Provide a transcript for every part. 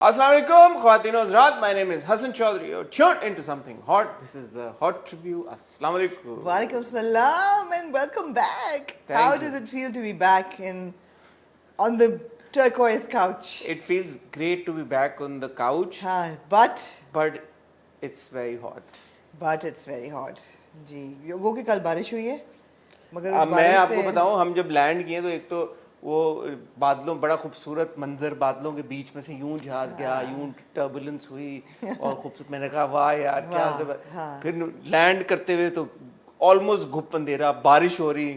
Assalamu alaikum, Khawatine o Hazrat. My name is Hassan Chaudhary. You're tuned into something hot. This is the Hot Review. Assalamu alaikum. Walaikum salam and welcome back. Thank How you. does it feel to be back on the turquoise couch? It feels great to be back on the couch, but it's very hot. it's very hot. जी योगो की कल बारिश हुई है मगर अब मैं आपको बताऊं, हम जब लैंड किए तो एक तो वो बादलों, बड़ा खूबसूरत मंजर, बादलों के बीच में से यूं जहाज गया, यूं टर्बुलेंस हुई और खूबसूरत, मैंने कहा वाह यार क्या फिर लैंड करते हुए तो ऑलमोस्ट घुप अंधेरा, बारिश हो रही,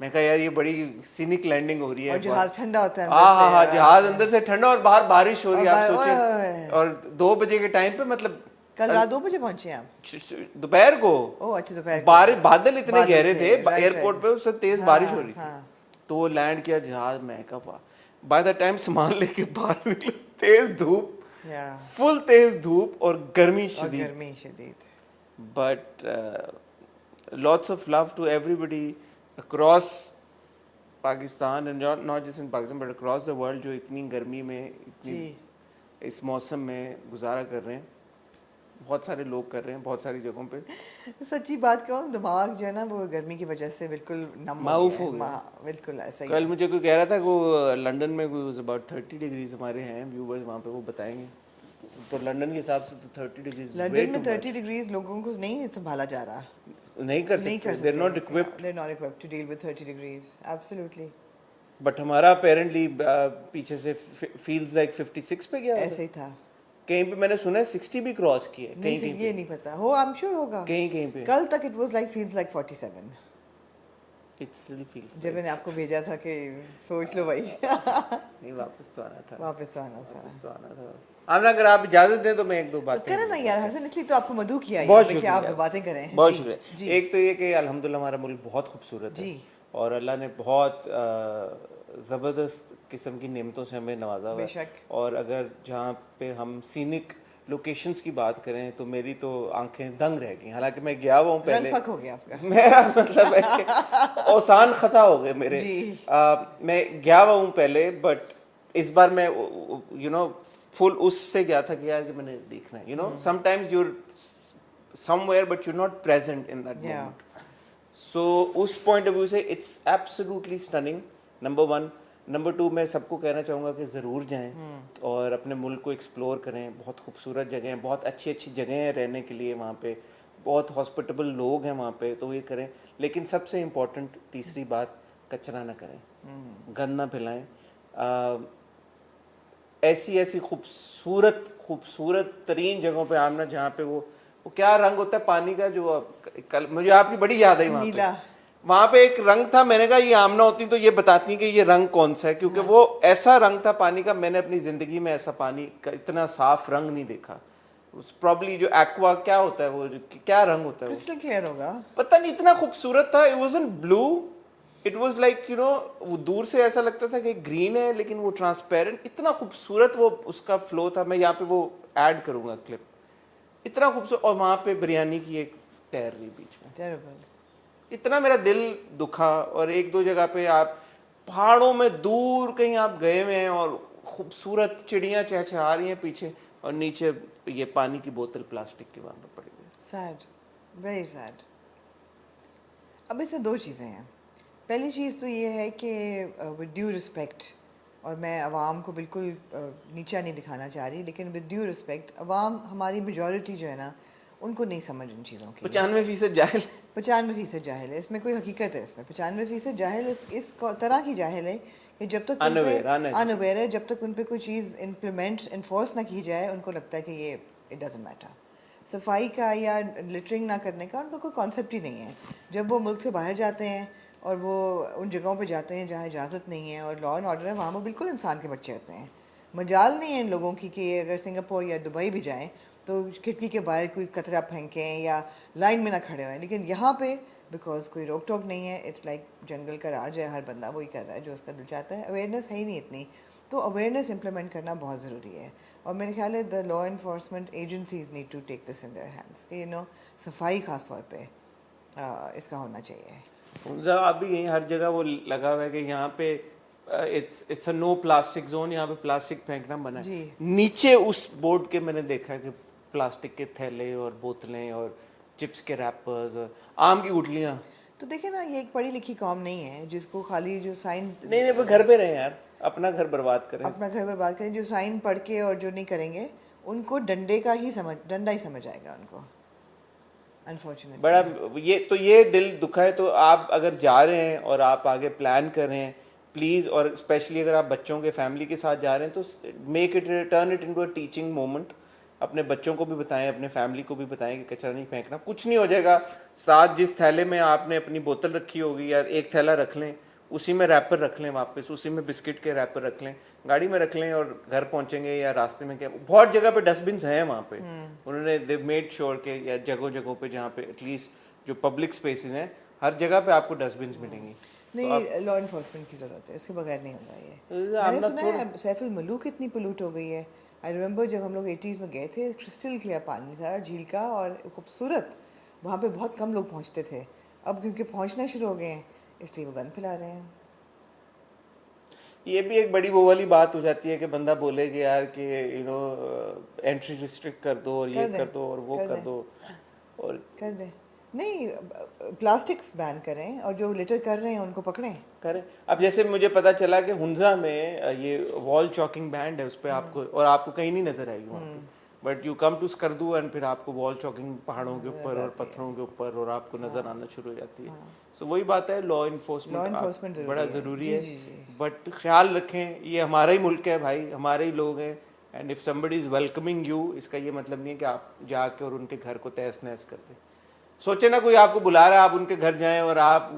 मैं कहा यार ये बड़ी सीनिक लैंडिंग हो रही है और जहाज ठंडा होता है हाँ, जहाज अंदर से ठंडा और बाहर बारिश हो रही है, आप सोचिए। और 2 बजे के टाइम पे, मतलब कल रात 2 बजे पहुंचे आप? दोपहर को। ओह अच्छा, दोपहर बारिश, बादल इतने गहरे थे एयरपोर्ट पे, उससे तेज बारिश हो रही थी। तो वो लैंड किया जहाज, मैं कहा बाय द टाइम सामान लेके बाहर निकले, तेज धूप, फुल तेज धूप और गर्मी शदीद। But lots of love to everybody across Pakistan and not just in Pakistan but across the world, जो इतनी गर्मी में, इतनी इस मौसम में गुजारा कर रहे हैं। बहुत सारे लोग कर रहे हैं बहुत सारी जगहों पे। सच्ची बात कहूँ, दिमाग जो है ना वो गर्मी की वजह से बिल्कुल माऊफ हो गया। बिल्कुल ऐसा ही। कल मुझे कोई कह रहा था कि वो लंदन में कोई अबाउट 30 डिग्रीज हमारे हैं व्यूवर्स वहाँ पे, वो बताएंगे। तो लंदन के हिसाब से तो 30 डिग्रीज, लंदन में 30 डिग्रीज लोगों को नहीं संभाला जा रहा, नहीं कर सकते। They're not equipped to deal with 30 degrees. Absolutely. But हमारा अपेरेंटली पीछे से फील्स लाइक 56 पे गया, ऐसे ही था। कहीं पे मैंने सुना है 60 भी क्रॉस किए, कहीं कहीं ये नहीं पता हो, आई एम श्योर होगा कहीं कहीं पे। कल तक it was like feels like 47। It still feels, जब मैंने आपको भेजा था कि सोच लो भाई नहीं वापस तो आना था, वापस तो आना था। आमना, अगर आप इजाजत दें तो मैं एक दो बातें करें ना यार हसन, इसलिए तो आपको मधु किया बहुत है कि आप बातें करें। बहुत शुक्रिया। एक तो ये कि अल्हम्दुलिल्लाह हमारा मुल्क बहुत खूबसूरत है और अल्लाह ने बहुत ज़बरदस्त किस्म की नेमतों से हमें नवाजा हुआ है। और अगर जहाँ पे हम सीनिक लोकेशंस की बात करें तो मेरी तो आंखें दंग रह गई। हालांकि मैं गया हुआ हूँ पहले, हो गया आपका मेरा मतलब है कि औसान खता हो गए मेरे। मैं गया हुआ हूँ पहले, बट इस बार मैं फुल उससे गया था कि यार कि मैंने देखना है, sometimes you're somewhere but you're not present in that moment. So उस पॉइंट ऑफ व्यू से it's absolutely stunning, number 1। Number 2, मैं सबको कहना चाहूँगा कि ज़रूर जाएं और अपने मुल्क को एक्सप्लोर करें। बहुत खूबसूरत जगह हैं, बहुत अच्छी अच्छी जगह हैं रहने के लिए वहाँ पे, बहुत हॉस्पिटेबल लोग हैं वहाँ पे, तो ये करें। लेकिन सबसे इम्पोर्टेंट तीसरी बात, कचरा ना करें, गंद ना फैलाएं। ऐसी खूबसूरत तरीन जगहों पे आमना, जहाँ पे वो क्या रंग होता है पानी का, जो कल मुझे आपकी बड़ी याद आई वहाँ पे एक रंग था, मैंने कहा ये आमना होती तो ये बताती कि ये रंग कौन सा है, क्योंकि वो ऐसा रंग था पानी का, मैंने अपनी ज़िंदगी में ऐसा पानी का इतना साफ रंग नहीं देखा। प्रॉब्ली जो एक्वा क्या होता है, वो क्या रंग होता है, क्रिस्टल क्लियर होगा, पता नहीं, इतना खूबसूरत था। It wasn't blue, it was like वो दूर से ऐसा लगता था कि ग्रीन है लेकिन वो ट्रांसपेरेंट, इतना खूबसूरत वो उसका फ्लो था। मैं यहाँ पे वो ऐड करूँगा क्लिप, इतना खूबसूरत। और वहाँ पे बिरयानी की एक तैर रही बीच में, इतना मेरा दिल दुखा। और 1-2 जगह पे आप पहाड़ों में दूर कहीं आप गए हुए हैं और खूबसूरत चिड़ियाँ चहचहा रही हैं पीछे, और नीचे ये पानी की बोतल प्लास्टिक की वहाँ पर पड़ी हुई। Sad, very sad. अब इसमें 2 चीज़ें हैं। पहली चीज़ तो ये है कि विद ड्यू रिस्पेक्ट, और मैं अवाम को बिल्कुल नीचा नहीं दिखाना चाह रही, लेकिन विद ड्यू रिस्पेक्ट, अवाम हमारी मेजॉरिटी जो है ना, उनको नहीं समझ इन चीज़ों की। 95% जाहिल, 95% जाहिल है। इसमें कोई हकीकत है, इसमें 95% जाहिल इस तरह की जाहिल है कि जब तक अनअवेयर है, जब तक उन पर कोई चीज़ इम्प्लीमेंट इन्फोर्स ना की जाए, उनको लगता है कि ये इट डजंट मैटर। सफाई का या लिटरिंग ना करने का उनको कोई कॉन्सेप्ट ही नहीं है। जब वो मुल्क से बाहर जाते हैं और वो उन जगहों पे जाते हैं जहाँ इजाज़त नहीं है और लॉ एंड ऑर्डर है, वहाँ पर बिल्कुल इंसान के बच्चे होते हैं। मजाल नहीं है इन लोगों की कि अगर सिंगापुर या दुबई भी जाएँ तो खिड़की के बाहर कोई कचरा फेंकें या लाइन में ना खड़े हुए। लेकिन यहाँ पे बिकॉज कोई रोक टोक नहीं है, इट्स लाइक जंगल का राज है, हर बंदा वही कर रहा है जो उसका दिल चाहता है। अवेयरनेस है ही नहीं इतनी, तो अवेयरनेस इम्प्लीमेंट करना बहुत ज़रूरी है। और मेरे ख्याल है the law enforcement agencies need to take this in their hands कि सफाई ख़ास तौर पे इसका होना चाहिए। आप भी यहीं हर जगह वो लगा हुआ है कि यहाँ पे it's a no plastic zone, यहाँ पे प्लास्टिक फेंकना मना है। जी। नीचे उस बोर्ड के मैंने देखा कि प्लास्टिक के थैले और बोतलें और चिप्स के रैपर्स और आम की गुठलियाँ। तो देखिए ना, ये एक पढ़ी लिखी कौम नहीं है जिसको खाली जो साइन, नहीं नहीं, वो घर पे रहे यार, अपना घर बर्बाद करें। अपना घर बर्बाद करें, जो साइन पढ़ के और जो नहीं करेंगे उनको डंडा ही समझ आएगा उनको, अनफॉर्चुनेटली। बड़ा ये दिल दुखा है। तो आप अगर जा रहे हैं और आप आगे प्लान कर रहे हैं, प्लीज़, और स्पेशली अगर आप बच्चों के फैमिली के साथ जा रहे हैं, तो make it, turn it into a teaching moment. अपने बच्चों को भी बताएं, अपने फैमिली को भी बताएं कि कचरा नहीं फेंकना, कुछ नहीं हो जाएगा। साथ जिस थैले में आपने अपनी बोतल रखी होगी या एक थैला रख लें, उसी में रैपर रख लें, वापस उसी में बिस्किट के रैपर रख लें, गाड़ी में रख लें, और घर पहुंचेंगे या रास्ते में, क्या बहुत जगह पे डस्टबिन हैं वहाँ पे, उन्होंने दे मेड श्योर के, या जगहों जगहों पे जहाँ पे एटलीस्ट जो पब्लिक स्पेसेस हैं, हर जगह पे आपको डस्टबिन मिलेंगी। नहीं, लॉ इन्फोर्समेंट की ज़रूरत है, इसके बगैर नहीं होगा ये। मैंने सुना है सैफुल मलूक इतनी पोल्यूट हो गई है। आई रिमेंबर जब हम लोग 80s में गए थे, क्रिस्टल क्लियर पानी था झील का और खूबसूरत, वहाँ पे बहुत कम लोग पहुँचते थे। अब क्योंकि पहुँचना शुरू हो गए हैं, इसलिए वो गन फैला रहे हैं। ये भी एक बड़ी वो वाली बात हो जाती है कि बंदा बोले कि यार कि एंट्री रिस्ट्रिक्ट कर दो और ये कर दो और वो कर दो और कर दे। नहीं, प्लास्टिक्स बैन करें और जो लिटर कर रहे हैं उनको पकड़ें, करें। अब जैसे मुझे पता चला कि हुंजा में ये वॉल चॉकिंग बैंड है, उस पर आपको, और आपको कहीं नहीं नजर आएगी वहाँ पे, but you come to Skardu and फिर आपको वॉल चॉकिंग पहाड़ों के ऊपर और पत्थरों के ऊपर, और आपको नजर आना शुरू हो जाती है। सो वही बात है, लॉ इन्फोर्समेंट बड़ा ज़रूरी है। बट ख्याल रखें, ये हमारा ही मुल्क है भाई, हमारे ही लोग हैं, and if somebody is welcoming you, इसका ये मतलब नहीं है कि आप जाके और उनके घर को तहस नहस कर दें। सोचे ना कोई आपको बुला रहा है, आप उनके घर जाएं और आप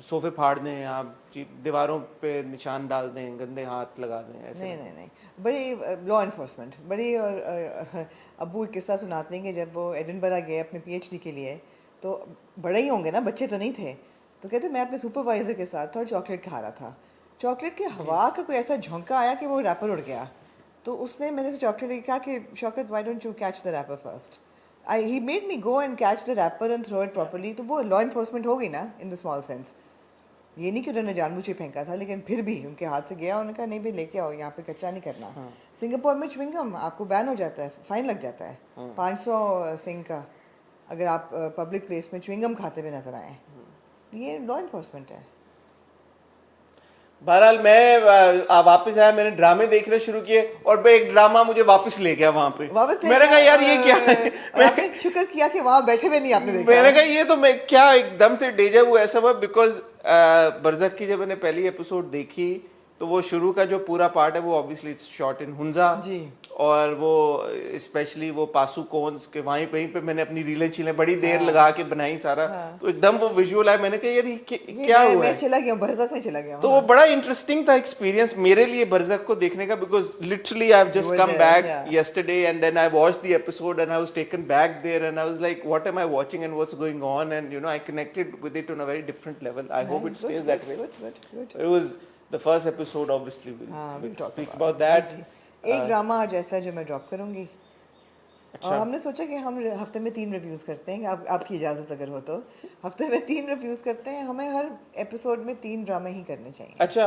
सोफे फाड़ दें, आप दीवारों पे निशान डाल दें, गंदे हाथ लगा दें, ऐसे नहीं, बड़ी लॉ इन्फोर्समेंट बड़ी। और अब्बू एक किस्सा सुनाते हैं कि जब वो एडिनबरा गए अपने पीएचडी के लिए, तो बड़े ही होंगे ना, बच्चे तो नहीं थे, तो कहते मैं अपने सुपरवाइजर के साथ था और चॉकलेट खा रहा था। चॉकलेट के हवा का कोई ऐसा झोंका आया कि वो रैपर उड़ गया, तो उसने मेरे से चॉकलेट कहा कि Shaukat, why don't you catch the wrapper first. He made me go and catch the wrapper and throw it properly. तो वो लॉ इन्फोर्समेंट हो गई ना, इन द स्मॉल सेंस। ये नहीं कि उन्होंने जानबूझ के फेंका था, लेकिन फिर भी उनके हाथ से गया, उन्होंने कहा नहीं भाई लेके आओ, यहाँ पे कच्चा नहीं करना। सिंगापुर में च्युइंगम आपको बैन हो जाता है, फाइन लग जाता है 500 सिंग का, अगर आप पब्लिक प्लेस में च्युइंगम खाते हुए नजर आए। ये लॉ इन्फोर्समेंट है। बहरहाल मैं वापस आया, मैंने ड्रामे देखने शुरू किए, और एक ड्रामा मुझे वापस ले गया वहां पे। मैंने कहा यार ये क्या है, आपने शुक्र किया कि वहां बैठे हुए नहीं आपने देखा। मैंने कहा ये तो मैं क्या, एकदम से डेजा वो ऐसा हुआ, बिकॉज बरज़क की जब मैंने पहली एपिसोड देखी, तो वो शुरू का जो पूरा पार्ट है वो obviously it's shot in Hunza जी, और वो स्पेशली वो पासू कोन्स के वहीं पे मैंने अपनी रीलें छीलें बड़ी देर लगा के बनाई सारा। तो एकदम वो विजुअल आया, मैंने कहा यार ये क्या हुआ मैं है? चला गया बरज़क में, चला गया। तो वो बड़ा इंटरेस्टिंग था एक्सपीरियंस मेरे लिए बरज़क को देखने का, because literally I have just come back yesterday and then I watched the episode and I was taken back there and I was like what am I watching and what's going on, and you know I connected with it on a very different level. I hope it stays that way. It was the first episode, obviously we'll speak about that. एक drama आज ऐसा है जो मैं drop करूंगी। और हमने सोचा कि हम हफ्ते में 3 रिव्यूज करते हैं, आपकी इजाजत अगर हो तो हफ्ते में 3 रिव्यूज करते हैं। हमें हर एपिसोड में 3 ड्रामे ही करने चाहिए। अच्छा,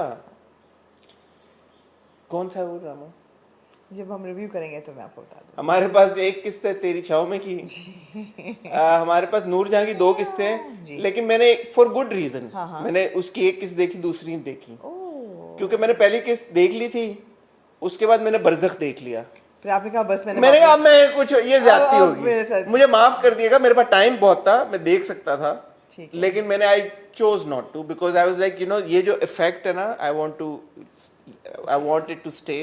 कौन सा है वो ड्रामा? जब हम रिव्यू करेंगे तो मैं आपको बता दूँ। हमारे पास एक किस्त है तेरी छाव में की, हमारे पास नूरजहां की 2 किस्तें हैं, लेकिन मैंने फॉर गुड रीजन मैंने उसकी एक किस्त देखी, दूसरी नहीं देखी, क्योंकि मैंने पहली किस्त देख ली थी, उसके बाद मैंने बरज़क देख लिया, फिर आपने कहा बस मैंने कहा मैं कुछ ये ज्यादती होगी, मुझे माफ कर दिएगा, मेरे पास टाइम बहुत था, मैं देख सकता था, लेकिन मैंने I chose not to, because I was like you know ये जो इफेक्ट है ना, I want it to stay.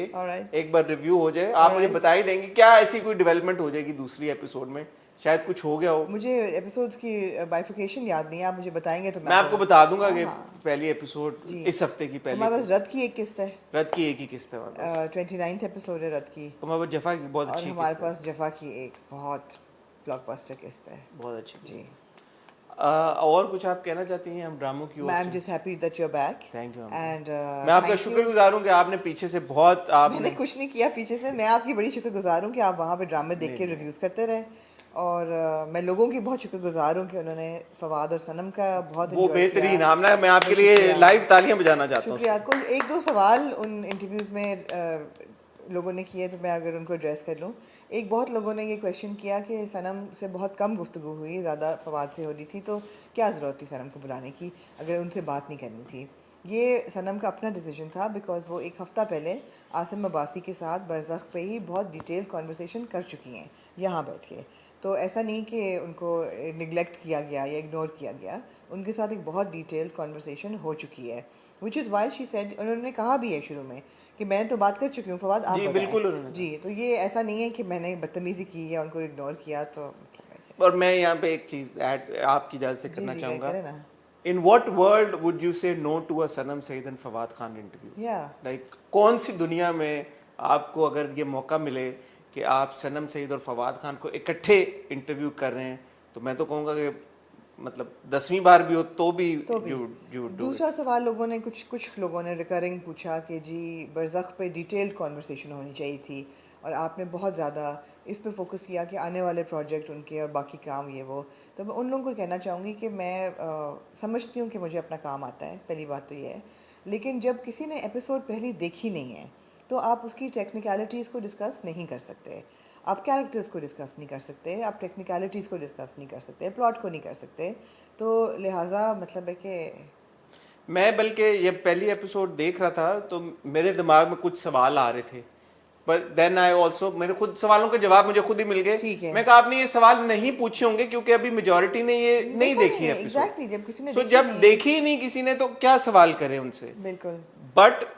एक बार रिव्यू हो जाए, आप मुझे बता ही देंगे क्या ऐसी कोई डेवलपमेंट हो जाएगी दूसरी एपिसोड में, शायद कुछ हो गया हो। मुझे एपिसोड्स की बाइफिकेशन याद नहीं है, आप मुझे बताएंगे तो मैं आपको बता दूंगा कि पहली एपिसोड इस हफ्ते की पहली। हमारे पास रद की एक किस्त है, रद की एक ही किस्त है, 29th एपिसोड है रद की। हमारे पास जफा की बहुत अच्छी, हमारे पास जफा की एक बहुत ब्लॉकबस्टर किस्त है, बहुत अच्छी जी। और कुछ आप कहना चाहती हैं हम ड्रामों की ओर? I am just happy that you are back. Thank you. And मैं आपका शुक्रगुजार हूं कि आपने पीछे से बहुत, मैंने कुछ नहीं किया पीछे से, मैं आपकी बड़ी शुक्रगुजार हूं कि आप वहां पे ड्रामे देख के रिव्यूज करते रहे। और मैं लोगों की बहुत शुक्रगुजार हूँ कि उन्होंने फवाद और सनम का बहुत वो enjoy बेहतरीन किया। हमने मैं आपके लिए शुक्रिया। लाइव तालियां बजाना चाहता हूँ। शुक्रिया। कुछ एक दो सवाल उन इंटरव्यूज़ में लोगों ने किए, तो मैं अगर उनको एड्रेस कर लूँ। एक बहुत लोगों ने ये क्वेश्चन किया कि सनम से बहुत कम गुफ्तगू हुई, ज़्यादा फवाद से हो रही थी, तो क्या ज़रूरत थी सनम को बुलाने की अगर उनसे बात नहीं करनी थी। ये सनम का अपना डिसीजन था, बिकॉज़ वो एक हफ़्ता पहले आसिम अब्बासी के साथ बरज़ख पे ही बहुत डिटेल कॉन्वर्सेशन कर चुकी हैं यहाँ बैठ के। तो ऐसा नहीं कि उनको निगलेक्ट किया गया या इग्नोर किया गया, उनके साथ एक बहुत डिटेल्ड कॉन्वर्सेशन हो चुकी है। Which is why she said, उन्होंने कहा भी है शुरू में कि मैं तो बात कर चुकी हूँ फवाद, आप जी बताएं। बिल्कुल उन्होंने जी, तो ये ऐसा नहीं है कि मैंने बदतमीज़ी की या उनको इग्नोर किया, तो मतलब कहा। और मैं यहाँ पे एक चीज ऐड आपकी इजाजत से जी करना जी चाहूंगा। करें ना। In what world would you say no to a Sanam Saeed and Fawad Khan interview? या लाइक कौन सी दुनिया में आपको अगर ये मौका मिले कि आप सनम सईद और फवाद खान को इकट्ठे इंटरव्यू कर रहे हैं, तो मैं तो कहूँगा कि मतलब 10वीं बार भी हो तो भी तो भी यू डू इट। दूसरा सवाल लोगों ने कुछ लोगों ने रिकरिंग पूछा कि जी बरज़ख पे डिटेल्ड कॉन्वर्सेशन होनी चाहिए थी, और आपने बहुत ज़्यादा इस पे फोकस किया कि आने वाले प्रोजेक्ट उनके और बाकी काम ये वो। तो मैं उन लोगों को कहना चाहूँगी कि मैं समझती हूँ कि मुझे अपना काम आता है, पहली बात तो ये है। लेकिन जब किसी ने एपिसोड पहले देखी नहीं है, तो आप उसकी टेक्निकलिटीज़ को डिस्कस नहीं कर सकते, आप कैरेक्टर्स को डिस्कस नहीं कर सकते, आप टेक्निकलिटीज़ को डिस्कस नहीं कर सकते, प्लॉट को नहीं कर सकते। तो लिहाजा मतलब है कि मैं बल्कि ये पहली एपिसोड देख रहा था तो मेरे दिमाग में कुछ सवाल आ रहे थे, बट देन आई ऑल्सो मेरे खुद सवालों के जवाब मुझे खुद ही मिल गए। ठीक है। मैं कहा आपने ये सवाल नहीं पूछे होंगे क्योंकि अभी मेजोरिटी ने ये नहीं देखा देखी नहीं है है, एपिसोड। एग्जैक्टली, जब किसी ने सो देखी जब नहीं है। देखी ही नहीं किसी ने तो क्या सवाल करें उनसे। बिल्कुल। But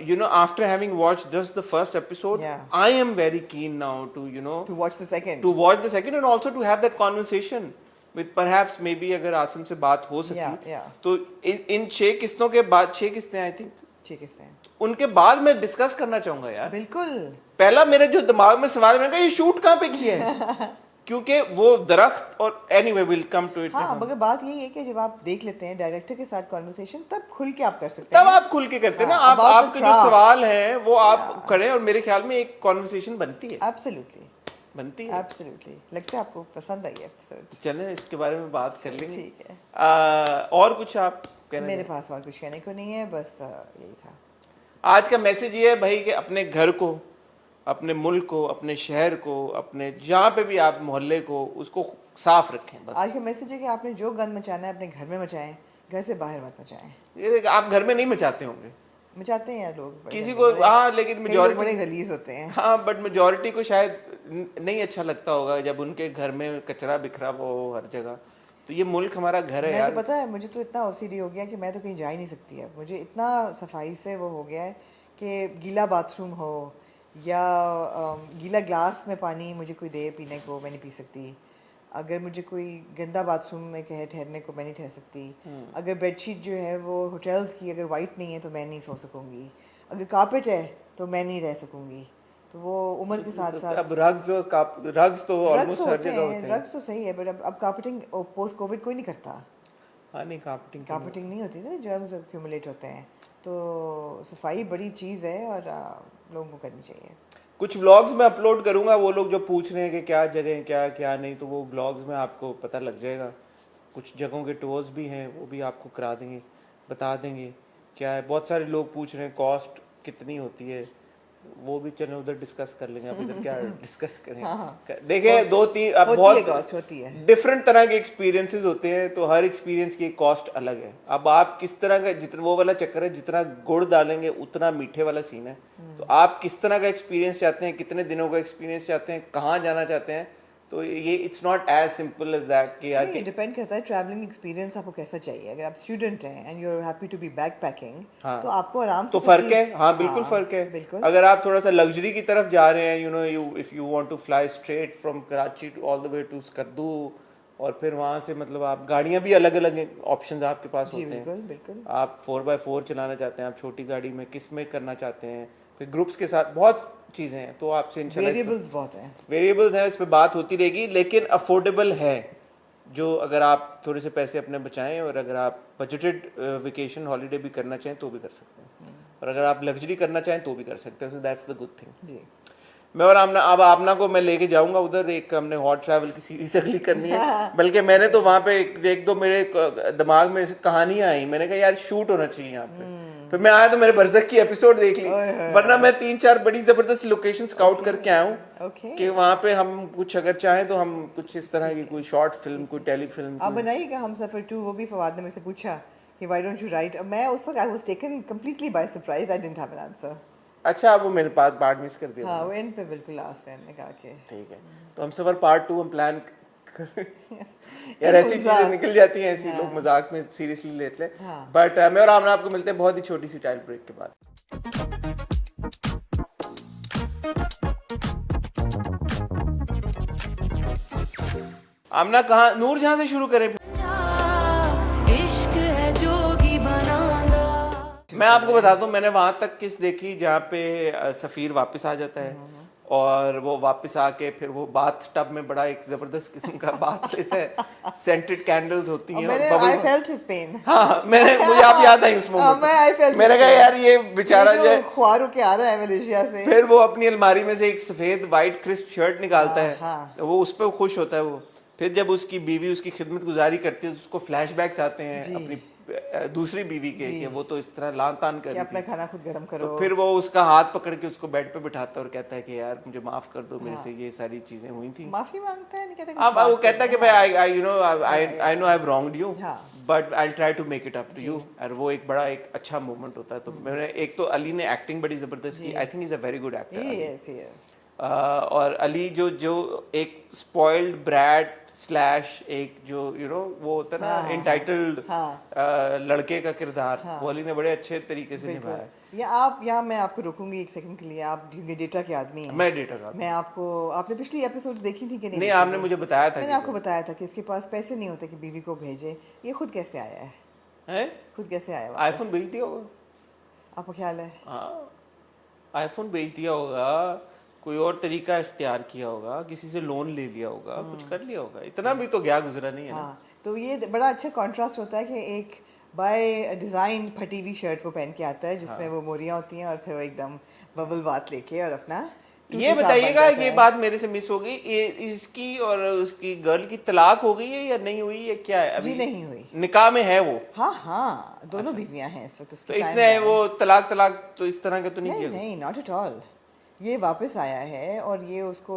you know, after having watched just the first episode, Yeah. I am very keen now to, you know, to watch the second. to watch the second and also to have that conversation with perhaps maybe अगर आसिम से बात हो सकी Yeah. तो इन 6 किस्तों के बाद 6 किस्तें आई थिंक ठीक है सर। उनके बाद मैं डिस्कस करना चाहूंगा यार। बिल्कुल। पहला मेरे जो दिमाग में सवाल है, मैंने कहा ये शूट कहाँ पे किया है क्योंकि वो दरख्त और anyway will come to it. हाँ, मगर बात यही है कि जब आप देख लेते हैं डायरेक्टर के साथ कॉन्वर्सेशन, तब खुल के आप कर सकते तब हैं। आप खुल के करते हैं ना, हाँ, आप about the आपके जो craft. सवाल हैं वो आप करें और मेरे ख्याल में एक कॉन्वर्सेशन बनती है। एब्सोल्युटली बनती है। एब्सोल्युटली। लगता है आपको पसंद आई एपिसोड। चलें इसके बारे में बात कर लेंगे। ठीक है। और कुछ आप कहना मेरे चाहें? पास और कुछ कहने को नहीं है, बस यही था। आज का मैसेज ये है भाई कि अपने घर को, अपने मुल्क को, अपने शहर को, अपने जहाँ पे भी आप मोहल्ले को, उसको साफ रखें बस। आज का मैसेज है कि आपने जो गंद मचाना है अपने घर में मचाएं, घर से बाहर मत मचाएं। ये आप घर में नहीं मचाते होंगे मचाते हैं यार लोग, किसी को, हाँ, लेकिन कई लोग मेजोरिटी बड़े गलीज होते हैं। हाँ, बट मेजोरिटी को शायद नहीं अच्छा लगता होगा जब उनके घर में कचरा बिखरा हुआ हो हर जगह। तो ये मुल्क हमारा घर है मैं यार। तो पता है, मुझे तो इतना ओसीडी हो गया कि मैं तो कहीं जा ही नहीं सकती है। मुझे इतना सफाई से वो हो गया है कि गीला बाथरूम हो या गीला ग्लास में पानी मुझे कोई दे पीने को, मैं नहीं पी सकती। अगर मुझे कोई गंदा बाथरूम में कहे ठहरने को, मैं नहीं ठहर सकती। अगर बेडशीट जो है वो होटल्स की अगर वाइट नहीं है तो मैं नहीं सो सकूंगी। अगर कारपेट है तो मैं नहीं रह सकूंगी। तो वो उम्र के साथ साथ अब रग्स तो ऑलमोस्ट हर जगह होते हैं। ड्रग्स तो सही है, बट अब कारपेटिंग पोस्ट कोविड कोई नहीं करता। हाँ नहीं, कारपेटिंग नहीं होती ना, जर्म्स एक्यूमुलेट होते हैं। तो सफाई बड़ी चीज़ है और लोगों को करनी चाहिए। कुछ व्लॉग्स में अपलोड करूंगा, वो लोग जो पूछ रहे हैं कि क्या जगह क्या क्या नहीं, तो वो व्लॉग्स में आपको पता लग जाएगा। कुछ जगहों के टूर्स भी हैं, वो भी आपको करा देंगे, बता देंगे क्या है। बहुत सारे लोग पूछ रहे हैं कॉस्ट कितनी होती है, वो भी चलें उधर डिस्कस कर लेंगे। अब इधर क्या डिस्कस करें। देखिए 2-3 अब बहुत होती है, डिफरेंट तरह के एक्सपीरियंसेस होते हैं, तो हर एक्सपीरियंस की कॉस्ट अलग है। अब आप किस तरह का, जितना वो वाला चक्कर है, जितना गुड़ डालेंगे उतना मीठे वाला सीन है। तो आप किस तरह का एक्सपीरियंस चाहते हैं, कितने दिनों का एक्सपीरियंस चाहते हैं, कहाँ जाना चाहते हैं, तो ये it's not as simple as that कि यार ये डिपेंड करता है ट्रैवलिंग एक्सपीरियंस आपको कैसा चाहिए। अगर आप स्टूडेंट हैं and you are happy to be backpacking, तो आपको आराम से तो फर्क है। हाँ बिल्कुल फर्क है। बिल्कुल। अगर आप थोड़ा सा लग्जरी की तरफ जा रहे हैं, you know, if you want to fly straight from Karachi to all the way to Skardu, और फिर वहाँ से मतलब आप गाड़ियाँ भी अलग अलग ऑप्शंस आपके पास होते हैं। बिल्कुल बिल्कुल। आप 4x4 चलाना चाहते हैं, आप छोटी गाड़ी में किस में करना चाहते हैं, फिर ग्रुप्स के साथ बहुत चीज़ें हैं। तो आपसे वेरिएबल्स बहुत हैं। वेरिएबल्स हैं, इस पर बात होती रहेगी, लेकिन अफोर्डेबल है। जो अगर आप थोड़े से पैसे अपने बचाएं और अगर आप बजटेड वेकेशन हॉलीडे भी करना चाहें तो भी कर सकते हैं, और अगर आप लग्जरी करना चाहें तो भी कर सकते हैं। So that's the good thing. जी। मैं और आमना, अब आमना को मैं लेके जाऊंगा उधर, एक हमने हॉट ट्रैवल की सीरीज अगली करनी है। बल्कि मैंने तो वहां पे एक दो मेरे दिमाग में कहानियां आई, मैंने कहा यार शूट होना चाहिए यहाँ पे। फिर मैं आया तो मैंने बरज़क की एपिसोड देख ली, वरना मैं 3-4 बड़ी जबरदस्त लोकेशन स्काउट करके आया हूँ कि वहाँ पे हम कुछ अगर चाहें तो हम कुछ इस तरह की कोई शॉर्ट फिल्म, कोई टेलीफिल्म आप बनाइएगा हम सफर 2, वो भी फवाद ने मेरे से पूछा कि व्हाई डोंट यू राइट। मैं उस वक्त I was taken completely by surprise, I didn't have an answer. अच्छा, वो मेरे पास पार्ट मिस कर दिया। हाँ, वो एंड पे बिल्कुल लास्ट में हमने कहा कि ठीक है, तो हम सफर पार्ट 2 हम प्लान यार ऐसी चीजें निकल जाती हैं, ऐसी लोग मजाक में सीरियसली लेते हैं। बट मैं और आमना आपको मिलते हैं बहुत ही छोटी सी टाइल ब्रेक के बाद। आमना कहाँ, नूरजहां से शुरू करें? मैं आपको बताता हूँ, मैंने वहां तक किस देखी जहाँ पे सफीर वापस आ जाता है और वो वापस आके फिर वो बाथ टब में बड़ा एक जबरदस्त किस्म का बाथ लेता है, सेंटेड कैंडल्स होती हैं और आई फेल्ट हिज पेन। हाँ, मुझे आप याद आई उस मोमेंट, मैंने कहा यार ये बेचारा जो ख्वार के आ रहा है मलेशिया से। फिर वो अपनी अलमारी में से एक सफेद वाइट क्रिस्प शर्ट निकालता है, वो उस पर खुश होता है वो। फिर जब उसकी बीवी उसकी खिदमत गुजारी करती है तो उसको फ्लैशबैक्स आते हैं अपनी दूसरी बीवी के कि वो तो इस तरह लान तान कर रही थी, अपना खाना खुद गरम करो। तो फिर वो उसका हाथ पकड़ के उसको बेड पे बिठाता है और कहता है कि यार मुझे माफ कर दो, मेरे से ये सारी चीजें हुई थी। माफी मांगता है, नहीं कहता। अब वो कहता है कि भाई I know I have wronged you but I try to make it up to you. और वो एक बड़ा एक अच्छा मोमेंट होता है। तो मैंने एक तो अली ने एक्टिंग बड़ी जबरदस्त की, I think is a very good actor. और अली जो एक स्पॉइल्ड ब्रैट स्लैश एक जो वो होता है ना एंटाइटल्ड लड़के का किरदार, वो अली ने बड़े अच्छे तरीके से निभाया। या मैं आपको रोकूंगी एक सेकंड के लिए, आप डेटा के आदमी हैं। मैं डेटा का, मैं आपने पिछली एपिसोड्स देखी थी कि नहीं? आपने मुझे बताया था, मैंने आपको बताया था कि इसके पास पैसे नहीं होते कि बीवी को भेजे। ये खुद कैसे आया है? खुद कैसे आया? आईफोन भेज दिया होगा, आपको ख्याल है? हाँ, आईफोन भेज दिया होगा, कोई और तरीका इख्तियार किया होगा, किसी से लोन ले लिया होगा, कुछ कर लिया होगा, इतना भी तो गया गुजरा नहीं है ना। तो ये बड़ा अच्छा कॉन्ट्रास्ट होता है कि एक बाय डिजाइन फटी हुई शर्ट वो पहन के आता है जिसमें वो मोरियां होती हैं और फिर वो एकदम बबल बात लेके और अपना। ये बताइएगा, ये बात मेरे से मिस हो गई, इसकी और उसकी गर्ल की तलाक हो गई है या नहीं हुई है? क्या है अभी? जी नहीं हुई, निकाह में है वो। हाँ, दोनों बीवियां हैं इस वक्त। तो इसने वो तलाक तो इस तरह का तो नहीं किया? नहीं, नॉट एट ऑल। ये वापस आया है और ये उसको